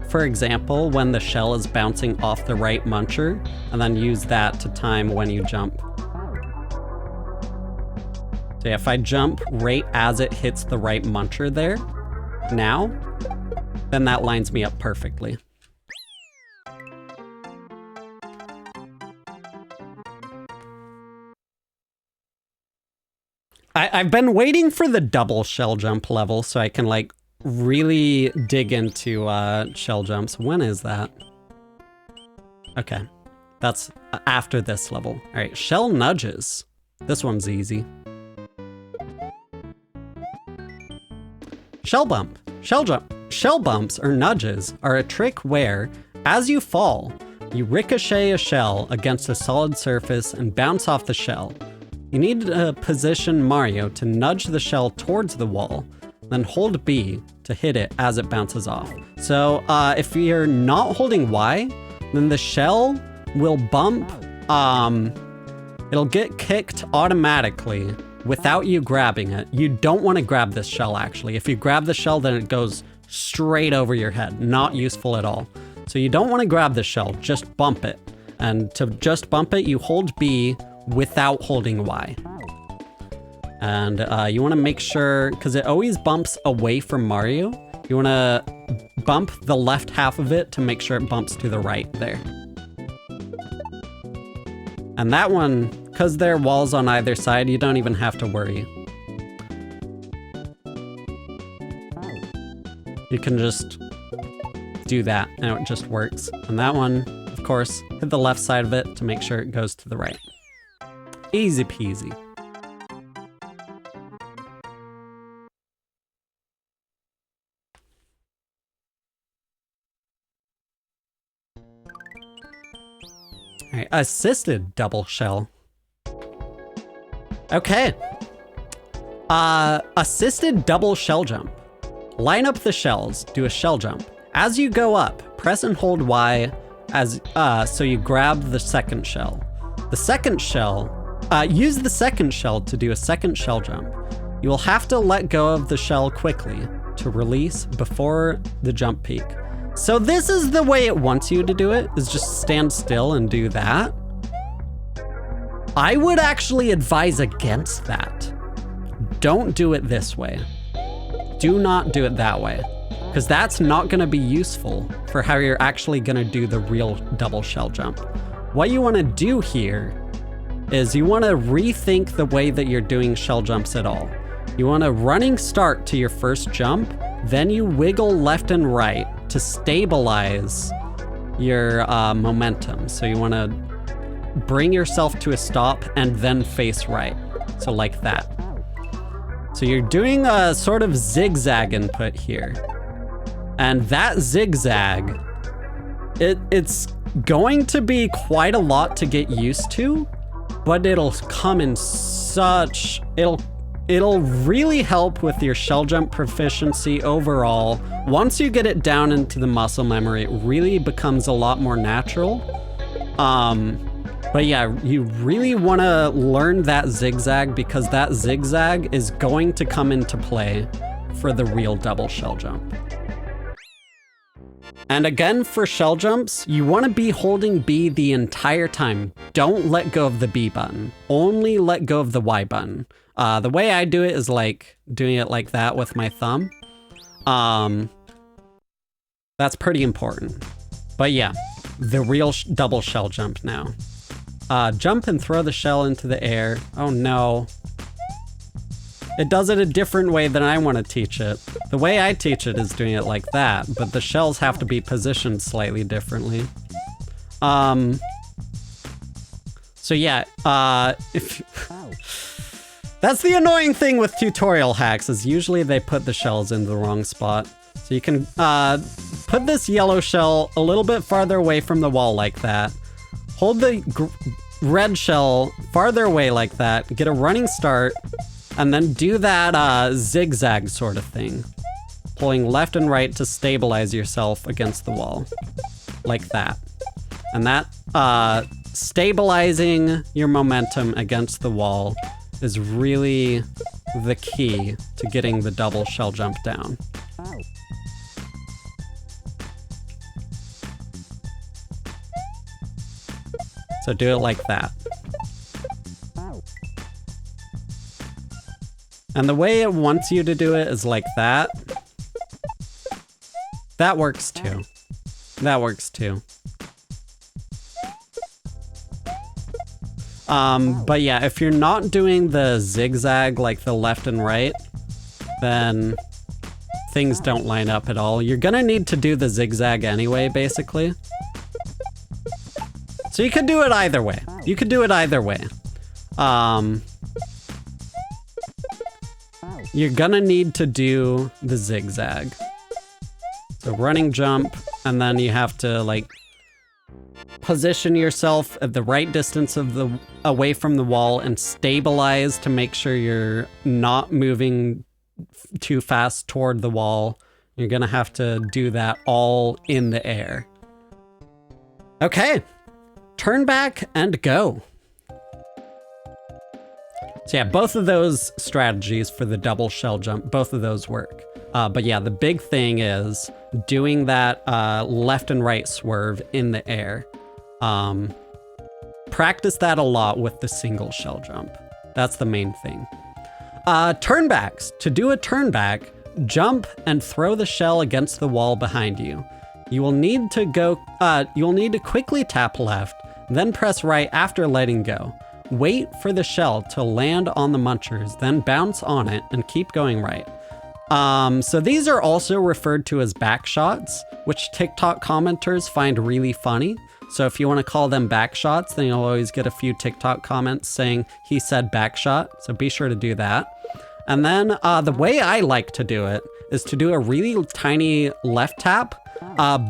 [SPEAKER 1] for example, when the shell is bouncing off the right muncher, and then use that to time when you jump. So yeah, if I jump right as it hits the right muncher there, now, then that lines me up perfectly. I've been waiting for the double shell jump level so I can really dig into shell jumps. When is that? Okay, that's after this level. All right, shell nudges. This one's easy. Shell bump, shell jump. Shell bumps or nudges are a trick where, as you fall, you ricochet a shell against a solid surface and bounce off the shell. You need to position Mario to nudge the shell towards the wall, then hold B to hit it as it bounces off. So if you're not holding Y, then the shell will bump, it'll get kicked automatically without you grabbing it. You don't want to grab this shell actually. If you grab the shell, then it goes straight over your head. Not useful at all. So you don't want to grab the shell, just bump it. And to just bump it, you hold B without holding Y. And you want to make sure, because it always bumps away from Mario, you want to bump the left half of it to make sure it bumps to the right there. And that one, because there are walls on either side, you don't even have to worry. You can just do that and it just works. And that one, of course, hit the left side of it to make sure it goes to the right. Easy peasy. All right, assisted double shell. Okay. Assisted double shell jump. Line up the shells, do a shell jump. As you go up, press and hold Y as so you grab the second shell. The second shell, use the second shell to do a second shell jump. You will have to let go of the shell quickly to release before the jump peak. So this is the way it wants you to do it, is just stand still and do that. I would actually advise against that. Don't do it this way. Do not do it that way, because that's not going to be useful for how you're actually going to do the real double shell jump. What you want to do here is you want to rethink the way that you're doing shell jumps at all. You want a running start to your first jump, then you wiggle left and right to stabilize your momentum. So you want to bring yourself to a stop and then face right. So like that. So you're doing a sort of zigzag input here. And that zigzag, it's going to be quite a lot to get used to, but it'll come in such, it'll really help with your shell jump proficiency overall. Once you get it down into the muscle memory, it really becomes a lot more natural. But yeah, you really want to learn that zigzag, because that zigzag is going to come into play for the real double shell jump. And again, for shell jumps, you want to be holding B the entire time. Don't let go of the B button. Only let go of the Y button. The way I do it is like doing it like that with my thumb. That's pretty important. But yeah, the real double shell jump now. jump and throw the shell into the air. Oh no. It does it a different way than I want to teach it. The way I teach it is doing it like that, but the shells have to be positioned slightly differently. So yeah, that's the annoying thing with tutorial hacks, is usually they put the shells in the wrong spot. So you can put this yellow shell a little bit farther away from the wall like that. Hold the red shell farther away like that, get a running start, and then do that zigzag sort of thing. Pulling left and right to stabilize yourself against the wall. Like that. And that stabilizing your momentum against the wall is really the key to getting the double shell jump down. So do it like that. And the way it wants you to do it is like that. That works too. That works too. But yeah, if you're not doing the zigzag like the left and right, then things don't line up at all. You're gonna need to do the zigzag anyway, basically. So you could do it either way. You could do it either way. You're gonna need to do the zigzag. So running jump, and then you have to like position yourself at the right distance away from the wall and stabilize to make sure you're not moving too fast toward the wall. You're gonna have to do that all in the air. Okay, turn back and go. So yeah, both of those strategies for the double shell jump, both of those work. But yeah, the big thing is doing that left and right swerve in the air. Practice that a lot with the single shell jump. That's the main thing. Turnbacks. To do a turnback, jump and throw the shell against the wall behind you. You will need to quickly tap left, then press right after letting go. Wait for the shell to land on the munchers, then bounce on it and keep going right. So these are also referred to as back shots, which TikTok commenters find really funny. So if you want to call them back shots, then you'll always get a few TikTok comments saying he said back shot. So be sure to do that. And then the way I like to do it is to do a really tiny left tap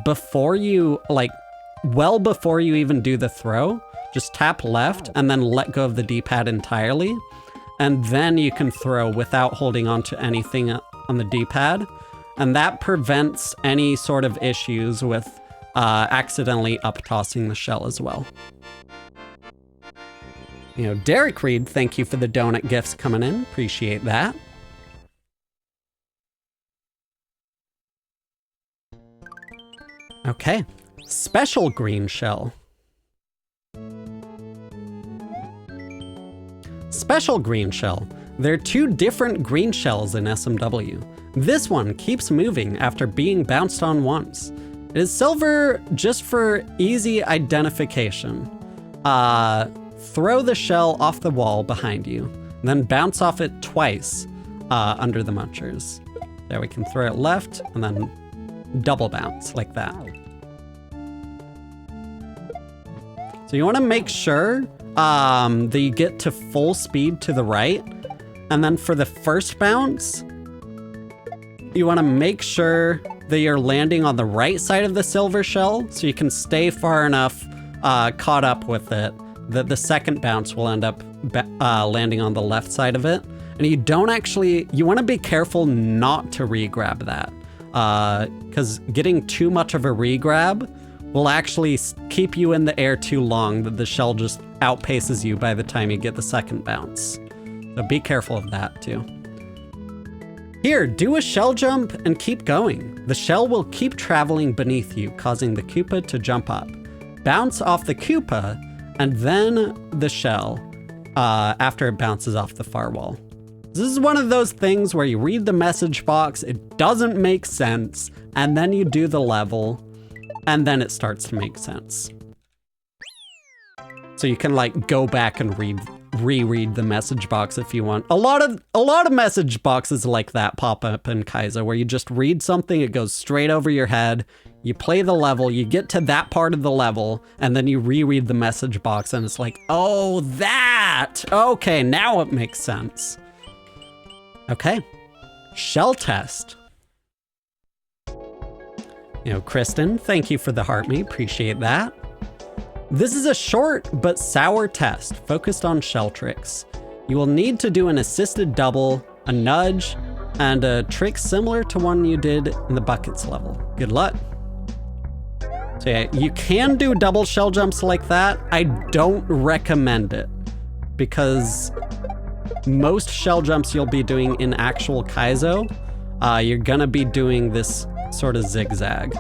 [SPEAKER 1] before you, well before you even do the throw. Just tap left and then let go of the D-pad entirely. And then you can throw without holding on to anything on the D-pad. And that prevents any sort of issues with accidentally up-tossing the shell as well. You know, Derek Reed, thank you for the donut gifts coming in. Appreciate that. Okay, special green shell. Special green shell. There are two different green shells in SMW. This one keeps moving after being bounced on once. It is silver just for easy identification. Throw the shell off the wall behind you, then bounce off it twice under the munchers. There, we can throw it left and then double bounce like that. So you want to make sure that you get to full speed to the right. And then for the first bounce, you want to make sure that you're landing on the right side of the silver shell so you can stay far enough caught up with it that the second bounce will end up landing on the left side of it. And you don't actually, you want to be careful not to regrab that because getting too much of a regrab will actually keep you in the air too long that the shell just outpaces you by the time you get the second bounce. So be careful of that too. Here, do a shell jump and keep going. The shell will keep traveling beneath you, causing the Koopa to jump up. Bounce off the Koopa and then the shell after it bounces off the far wall. This is one of those things where you read the message box, it doesn't make sense, and then you do the level, and then it starts to make sense. So you can like go back and reread the message box if you want. A lot of message boxes like that pop up in Kaizo where you just read something, it goes straight over your head, you play the level, you get to that part of the level, and then you reread the message box and it's like, oh, that! Okay, now it makes sense. Okay, shell test. You know, Kristen, thank you for the heart me, appreciate that. This is a short but sour test focused on shell tricks. You will need to do an assisted double, a nudge, and a trick similar to one you did in the buckets level. Good luck. So yeah, you can do double shell jumps like that. I don't recommend it because most shell jumps you'll be doing in actual Kaizo, you're gonna be doing this sort of zigzag.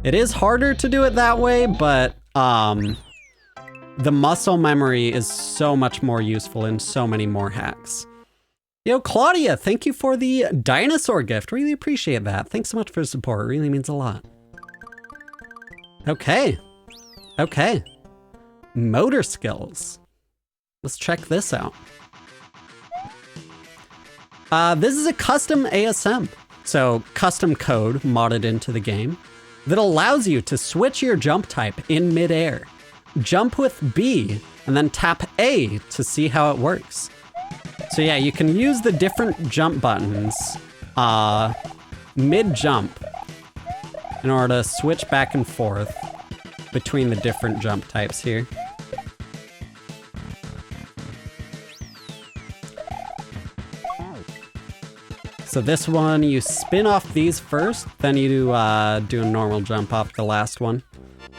[SPEAKER 1] It is harder to do it that way, but the muscle memory is so much more useful in so many more hacks. Yo, Claudia, thank you for the dinosaur gift. Really appreciate that. Thanks so much for the support. It really means a lot. Okay. Okay. Motor skills. Let's check this out. This is a custom ASM. So custom code modded into the game that allows you to switch your jump type in midair. Jump with B and then tap A to see how it works. So yeah, you can use the different jump buttons mid-jump in order to switch back and forth between the different jump types here. So this one, you spin off these first, then you do a normal jump off the last one.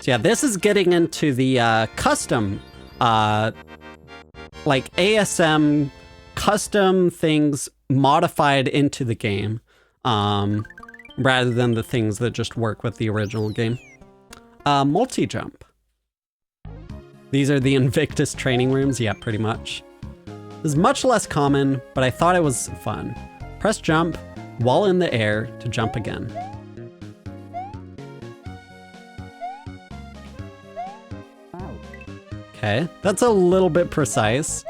[SPEAKER 1] So yeah, this is getting into the custom, like ASM custom things modified into the game, rather than the things that just work with the original game. Multi-jump. These are the Invictus training rooms, yeah, pretty much. This is much less common, but I thought it was fun. Press jump while in the air to jump again. Okay, that's a little bit precise.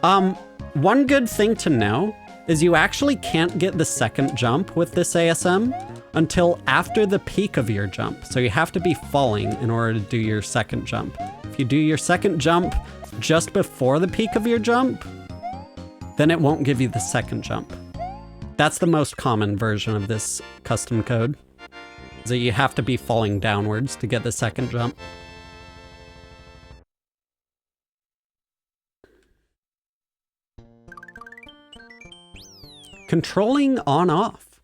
[SPEAKER 1] One good thing to know is you actually can't get the second jump with this ASM until after the peak of your jump. So you have to be falling in order to do your second jump. If you do your second jump just before the peak of your jump, then it won't give you the second jump. That's the most common version of this custom code, is that you have to be falling downwards to get the second jump. Controlling on-off.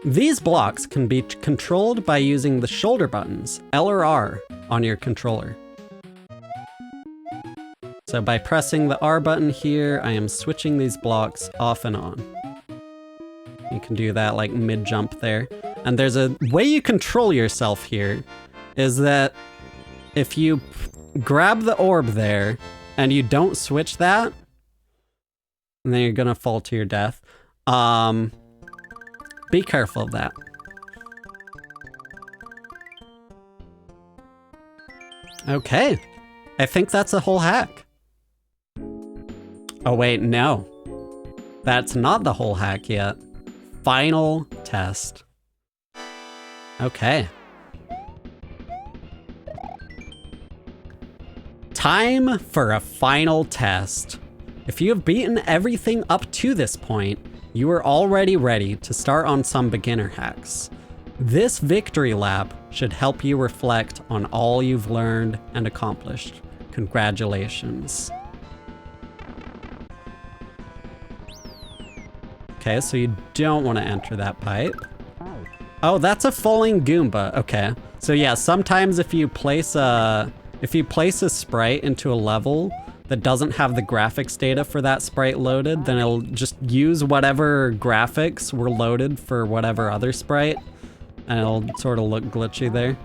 [SPEAKER 1] These blocks can be controlled by using the shoulder buttons, L or R, on your controller. So by pressing the R button here, I am switching these blocks off and on. You can do that like mid-jump there. And there's a way you control yourself here, is that if you grab the orb there and you don't switch that, then you're gonna fall to your death. Be careful of that. Okay, I think that's a whole hack. Oh wait, no. That's not the whole hack yet. Final test. Okay. Time for a final test. If you have beaten everything up to this point, you are already ready to start on some beginner hacks. This victory lap should help you reflect on all you've learned and accomplished. Congratulations. Okay, so you don't want to enter that pipe. Oh, that's a falling Goomba. Okay, so yeah, sometimes if you place a sprite into a level that doesn't have the graphics data for that sprite loaded, then it'll just use whatever graphics were loaded for whatever other sprite, and it'll sort of look glitchy there.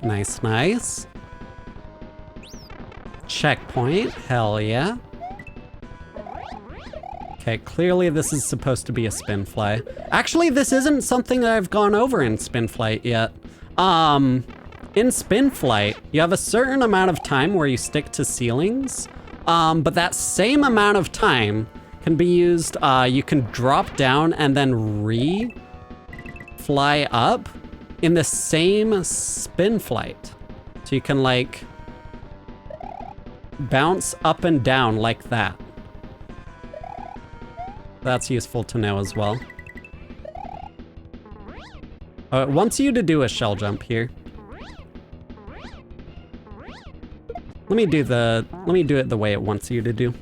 [SPEAKER 1] Nice, nice. Checkpoint, hell yeah. Okay, clearly this is supposed to be a spin fly. Actually, this isn't something that I've gone over in spin flight yet. In spin flight, you have a certain amount of time where you stick to ceilings, but that same amount of time can be used, you can drop down and then fly up in the same spin flight. So you can like bounce up and down like that. That's useful to know as well. It wants you to do a shell jump here. Let me do it the way it wants you to do.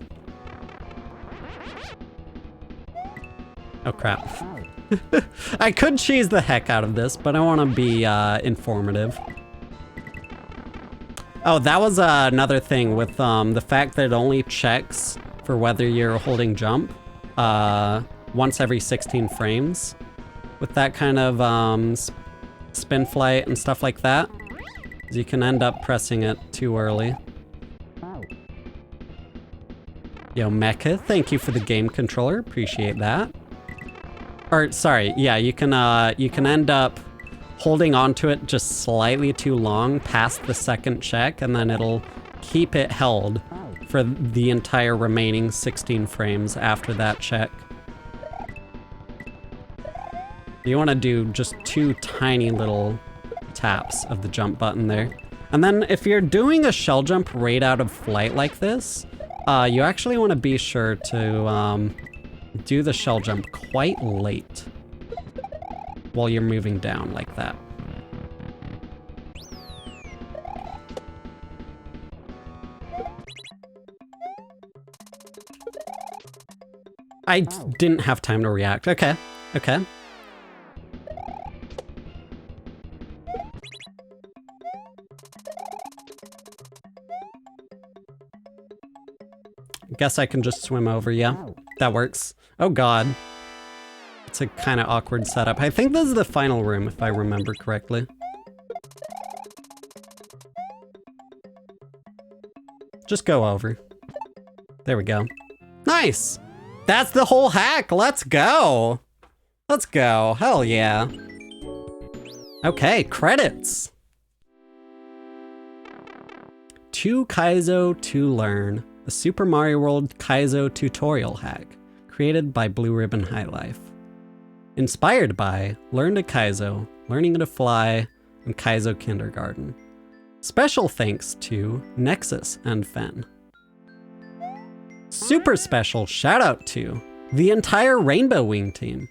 [SPEAKER 1] Oh crap. I could cheese the heck out of this, but I want to be informative. Oh, that was another thing with the fact that it only checks for whether you're holding jump once every 16 frames. With that kind of spin flight and stuff like that, you can end up pressing it too early. Yo, Mecha, thank you for the game controller. Appreciate that. Or, sorry, yeah, you can end up holding onto it just slightly too long past the second check, and then it'll keep it held for the entire remaining 16 frames after that check. You want to do just 2 tiny little taps of the jump button there. And then if you're doing a shell jump right out of flight like this, you actually want to be sure to do the shell jump quite late while you're moving down like that. I didn't have time to react. Okay, okay. Guess I can just swim over, yeah. That works. Oh god. It's a kind of awkward setup. I think this is the final room, if I remember correctly. Just go over. There we go. Nice! That's the whole hack! Let's go! Let's go. Hell yeah. Okay, credits. 2Kaizo2Learn. The Super Mario World Kaizo tutorial hack, created by Blue Ribbon High Life. Inspired by Learn to Kaizo, Learning to Fly, and Kaizo Kindergarten. Special thanks to Nexus and Fen. Super special shout out to the entire Rainbow Wing team.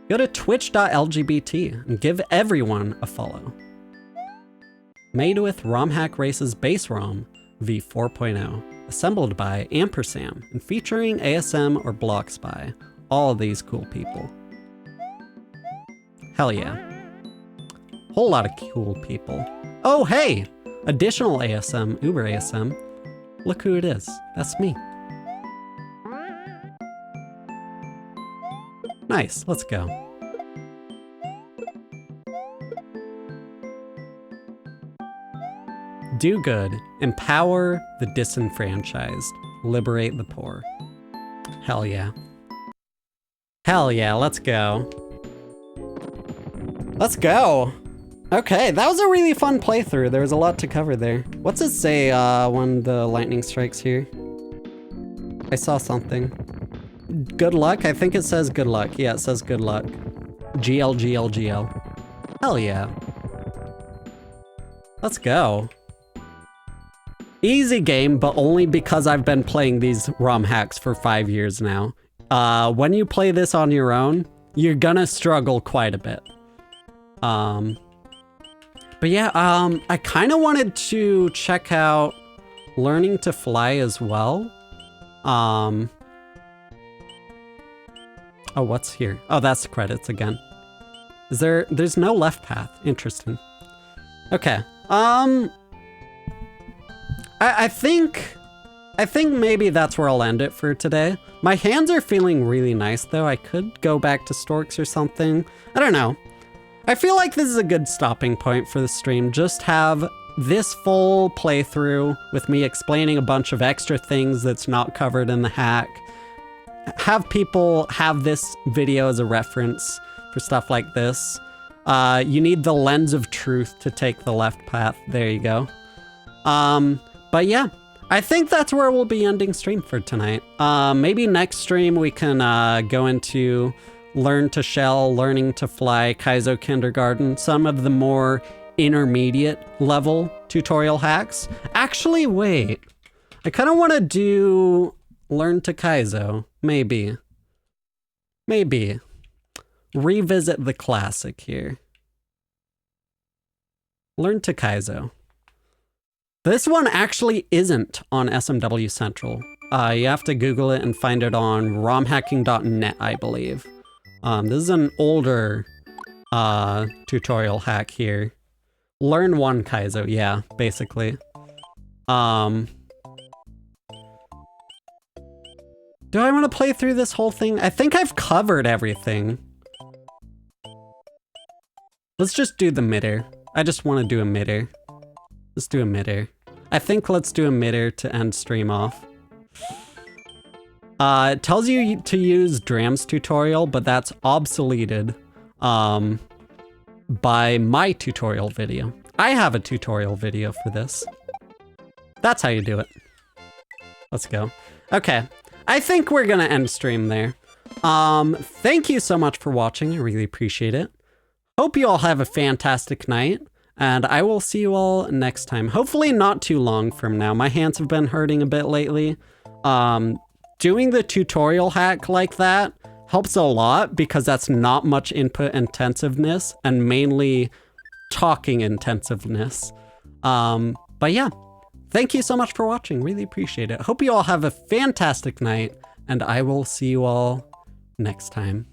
[SPEAKER 1] Go to twitch.lgbt and give everyone a follow. Made with ROM Hack Race's base ROM v4.0. Assembled by Ampersand and featuring ASM or blocks by all of these cool people. Hell yeah. Whole lot of cool people. Oh hey! Additional ASM, Uber ASM. Look who it is. That's me. Nice, let's go. Do good, empower the disenfranchised, liberate the poor. Hell yeah. Hell yeah, let's go. Let's go! Okay, that was a really fun playthrough. There was a lot to cover there. What's it say when the lightning strikes here? I saw something. Good luck? I think it says good luck. Yeah, it says good luck. GL, GL, GL. Hell yeah. Let's go. Easy game, but only because I've been playing these ROM hacks for 5 years now. When you play this on your own, you're gonna struggle quite a bit. But yeah, I kind of wanted to check out Learning to Fly as well. Oh, what's here? Oh, that's the credits again. There's no left path. Interesting. Okay. I think maybe that's where I'll end it for today. My hands are feeling really nice though. I could go back to Storks or something. I don't know. I feel like this is a good stopping point for the stream. Just have this full playthrough with me explaining a bunch of extra things that's not covered in the hack. Have people have this video as a reference for stuff like this. You need the lens of truth to take the left path. There you go. But yeah, I think that's where we'll be ending stream for tonight. Maybe next stream we can go into Learn to Shell, Learning to Fly, Kaizo Kindergarten, some of the more intermediate level tutorial hacks. Actually, wait. I kind of want to do Learn to Kaizo. Maybe. Revisit the classic here. Learn to Kaizo. This one actually isn't on SMW Central. You have to Google it and find it on romhacking.net, I believe. This is an older tutorial hack here. Learn one Kaizo, yeah, basically. Do I want to play through this whole thing? I think I've covered everything. Let's just do the midair. I just want to do a midair. Let's do a midair. I think let's do a midair to end stream off. It tells you to use Dram's tutorial, but that's obsoleted by my tutorial video. I have a tutorial video for this. That's how you do it. Let's go. Okay, I think we're gonna end stream there. Thank you so much for watching. I really appreciate it. Hope you all have a fantastic night, and I will see you all next time. Hopefully not too long from now. My hands have been hurting a bit lately. Doing the tutorial hack like that helps a lot because that's not much input intensiveness and mainly talking intensiveness. But yeah, thank you so much for watching. Really appreciate it. Hope you all have a fantastic night, and I will see you all next time.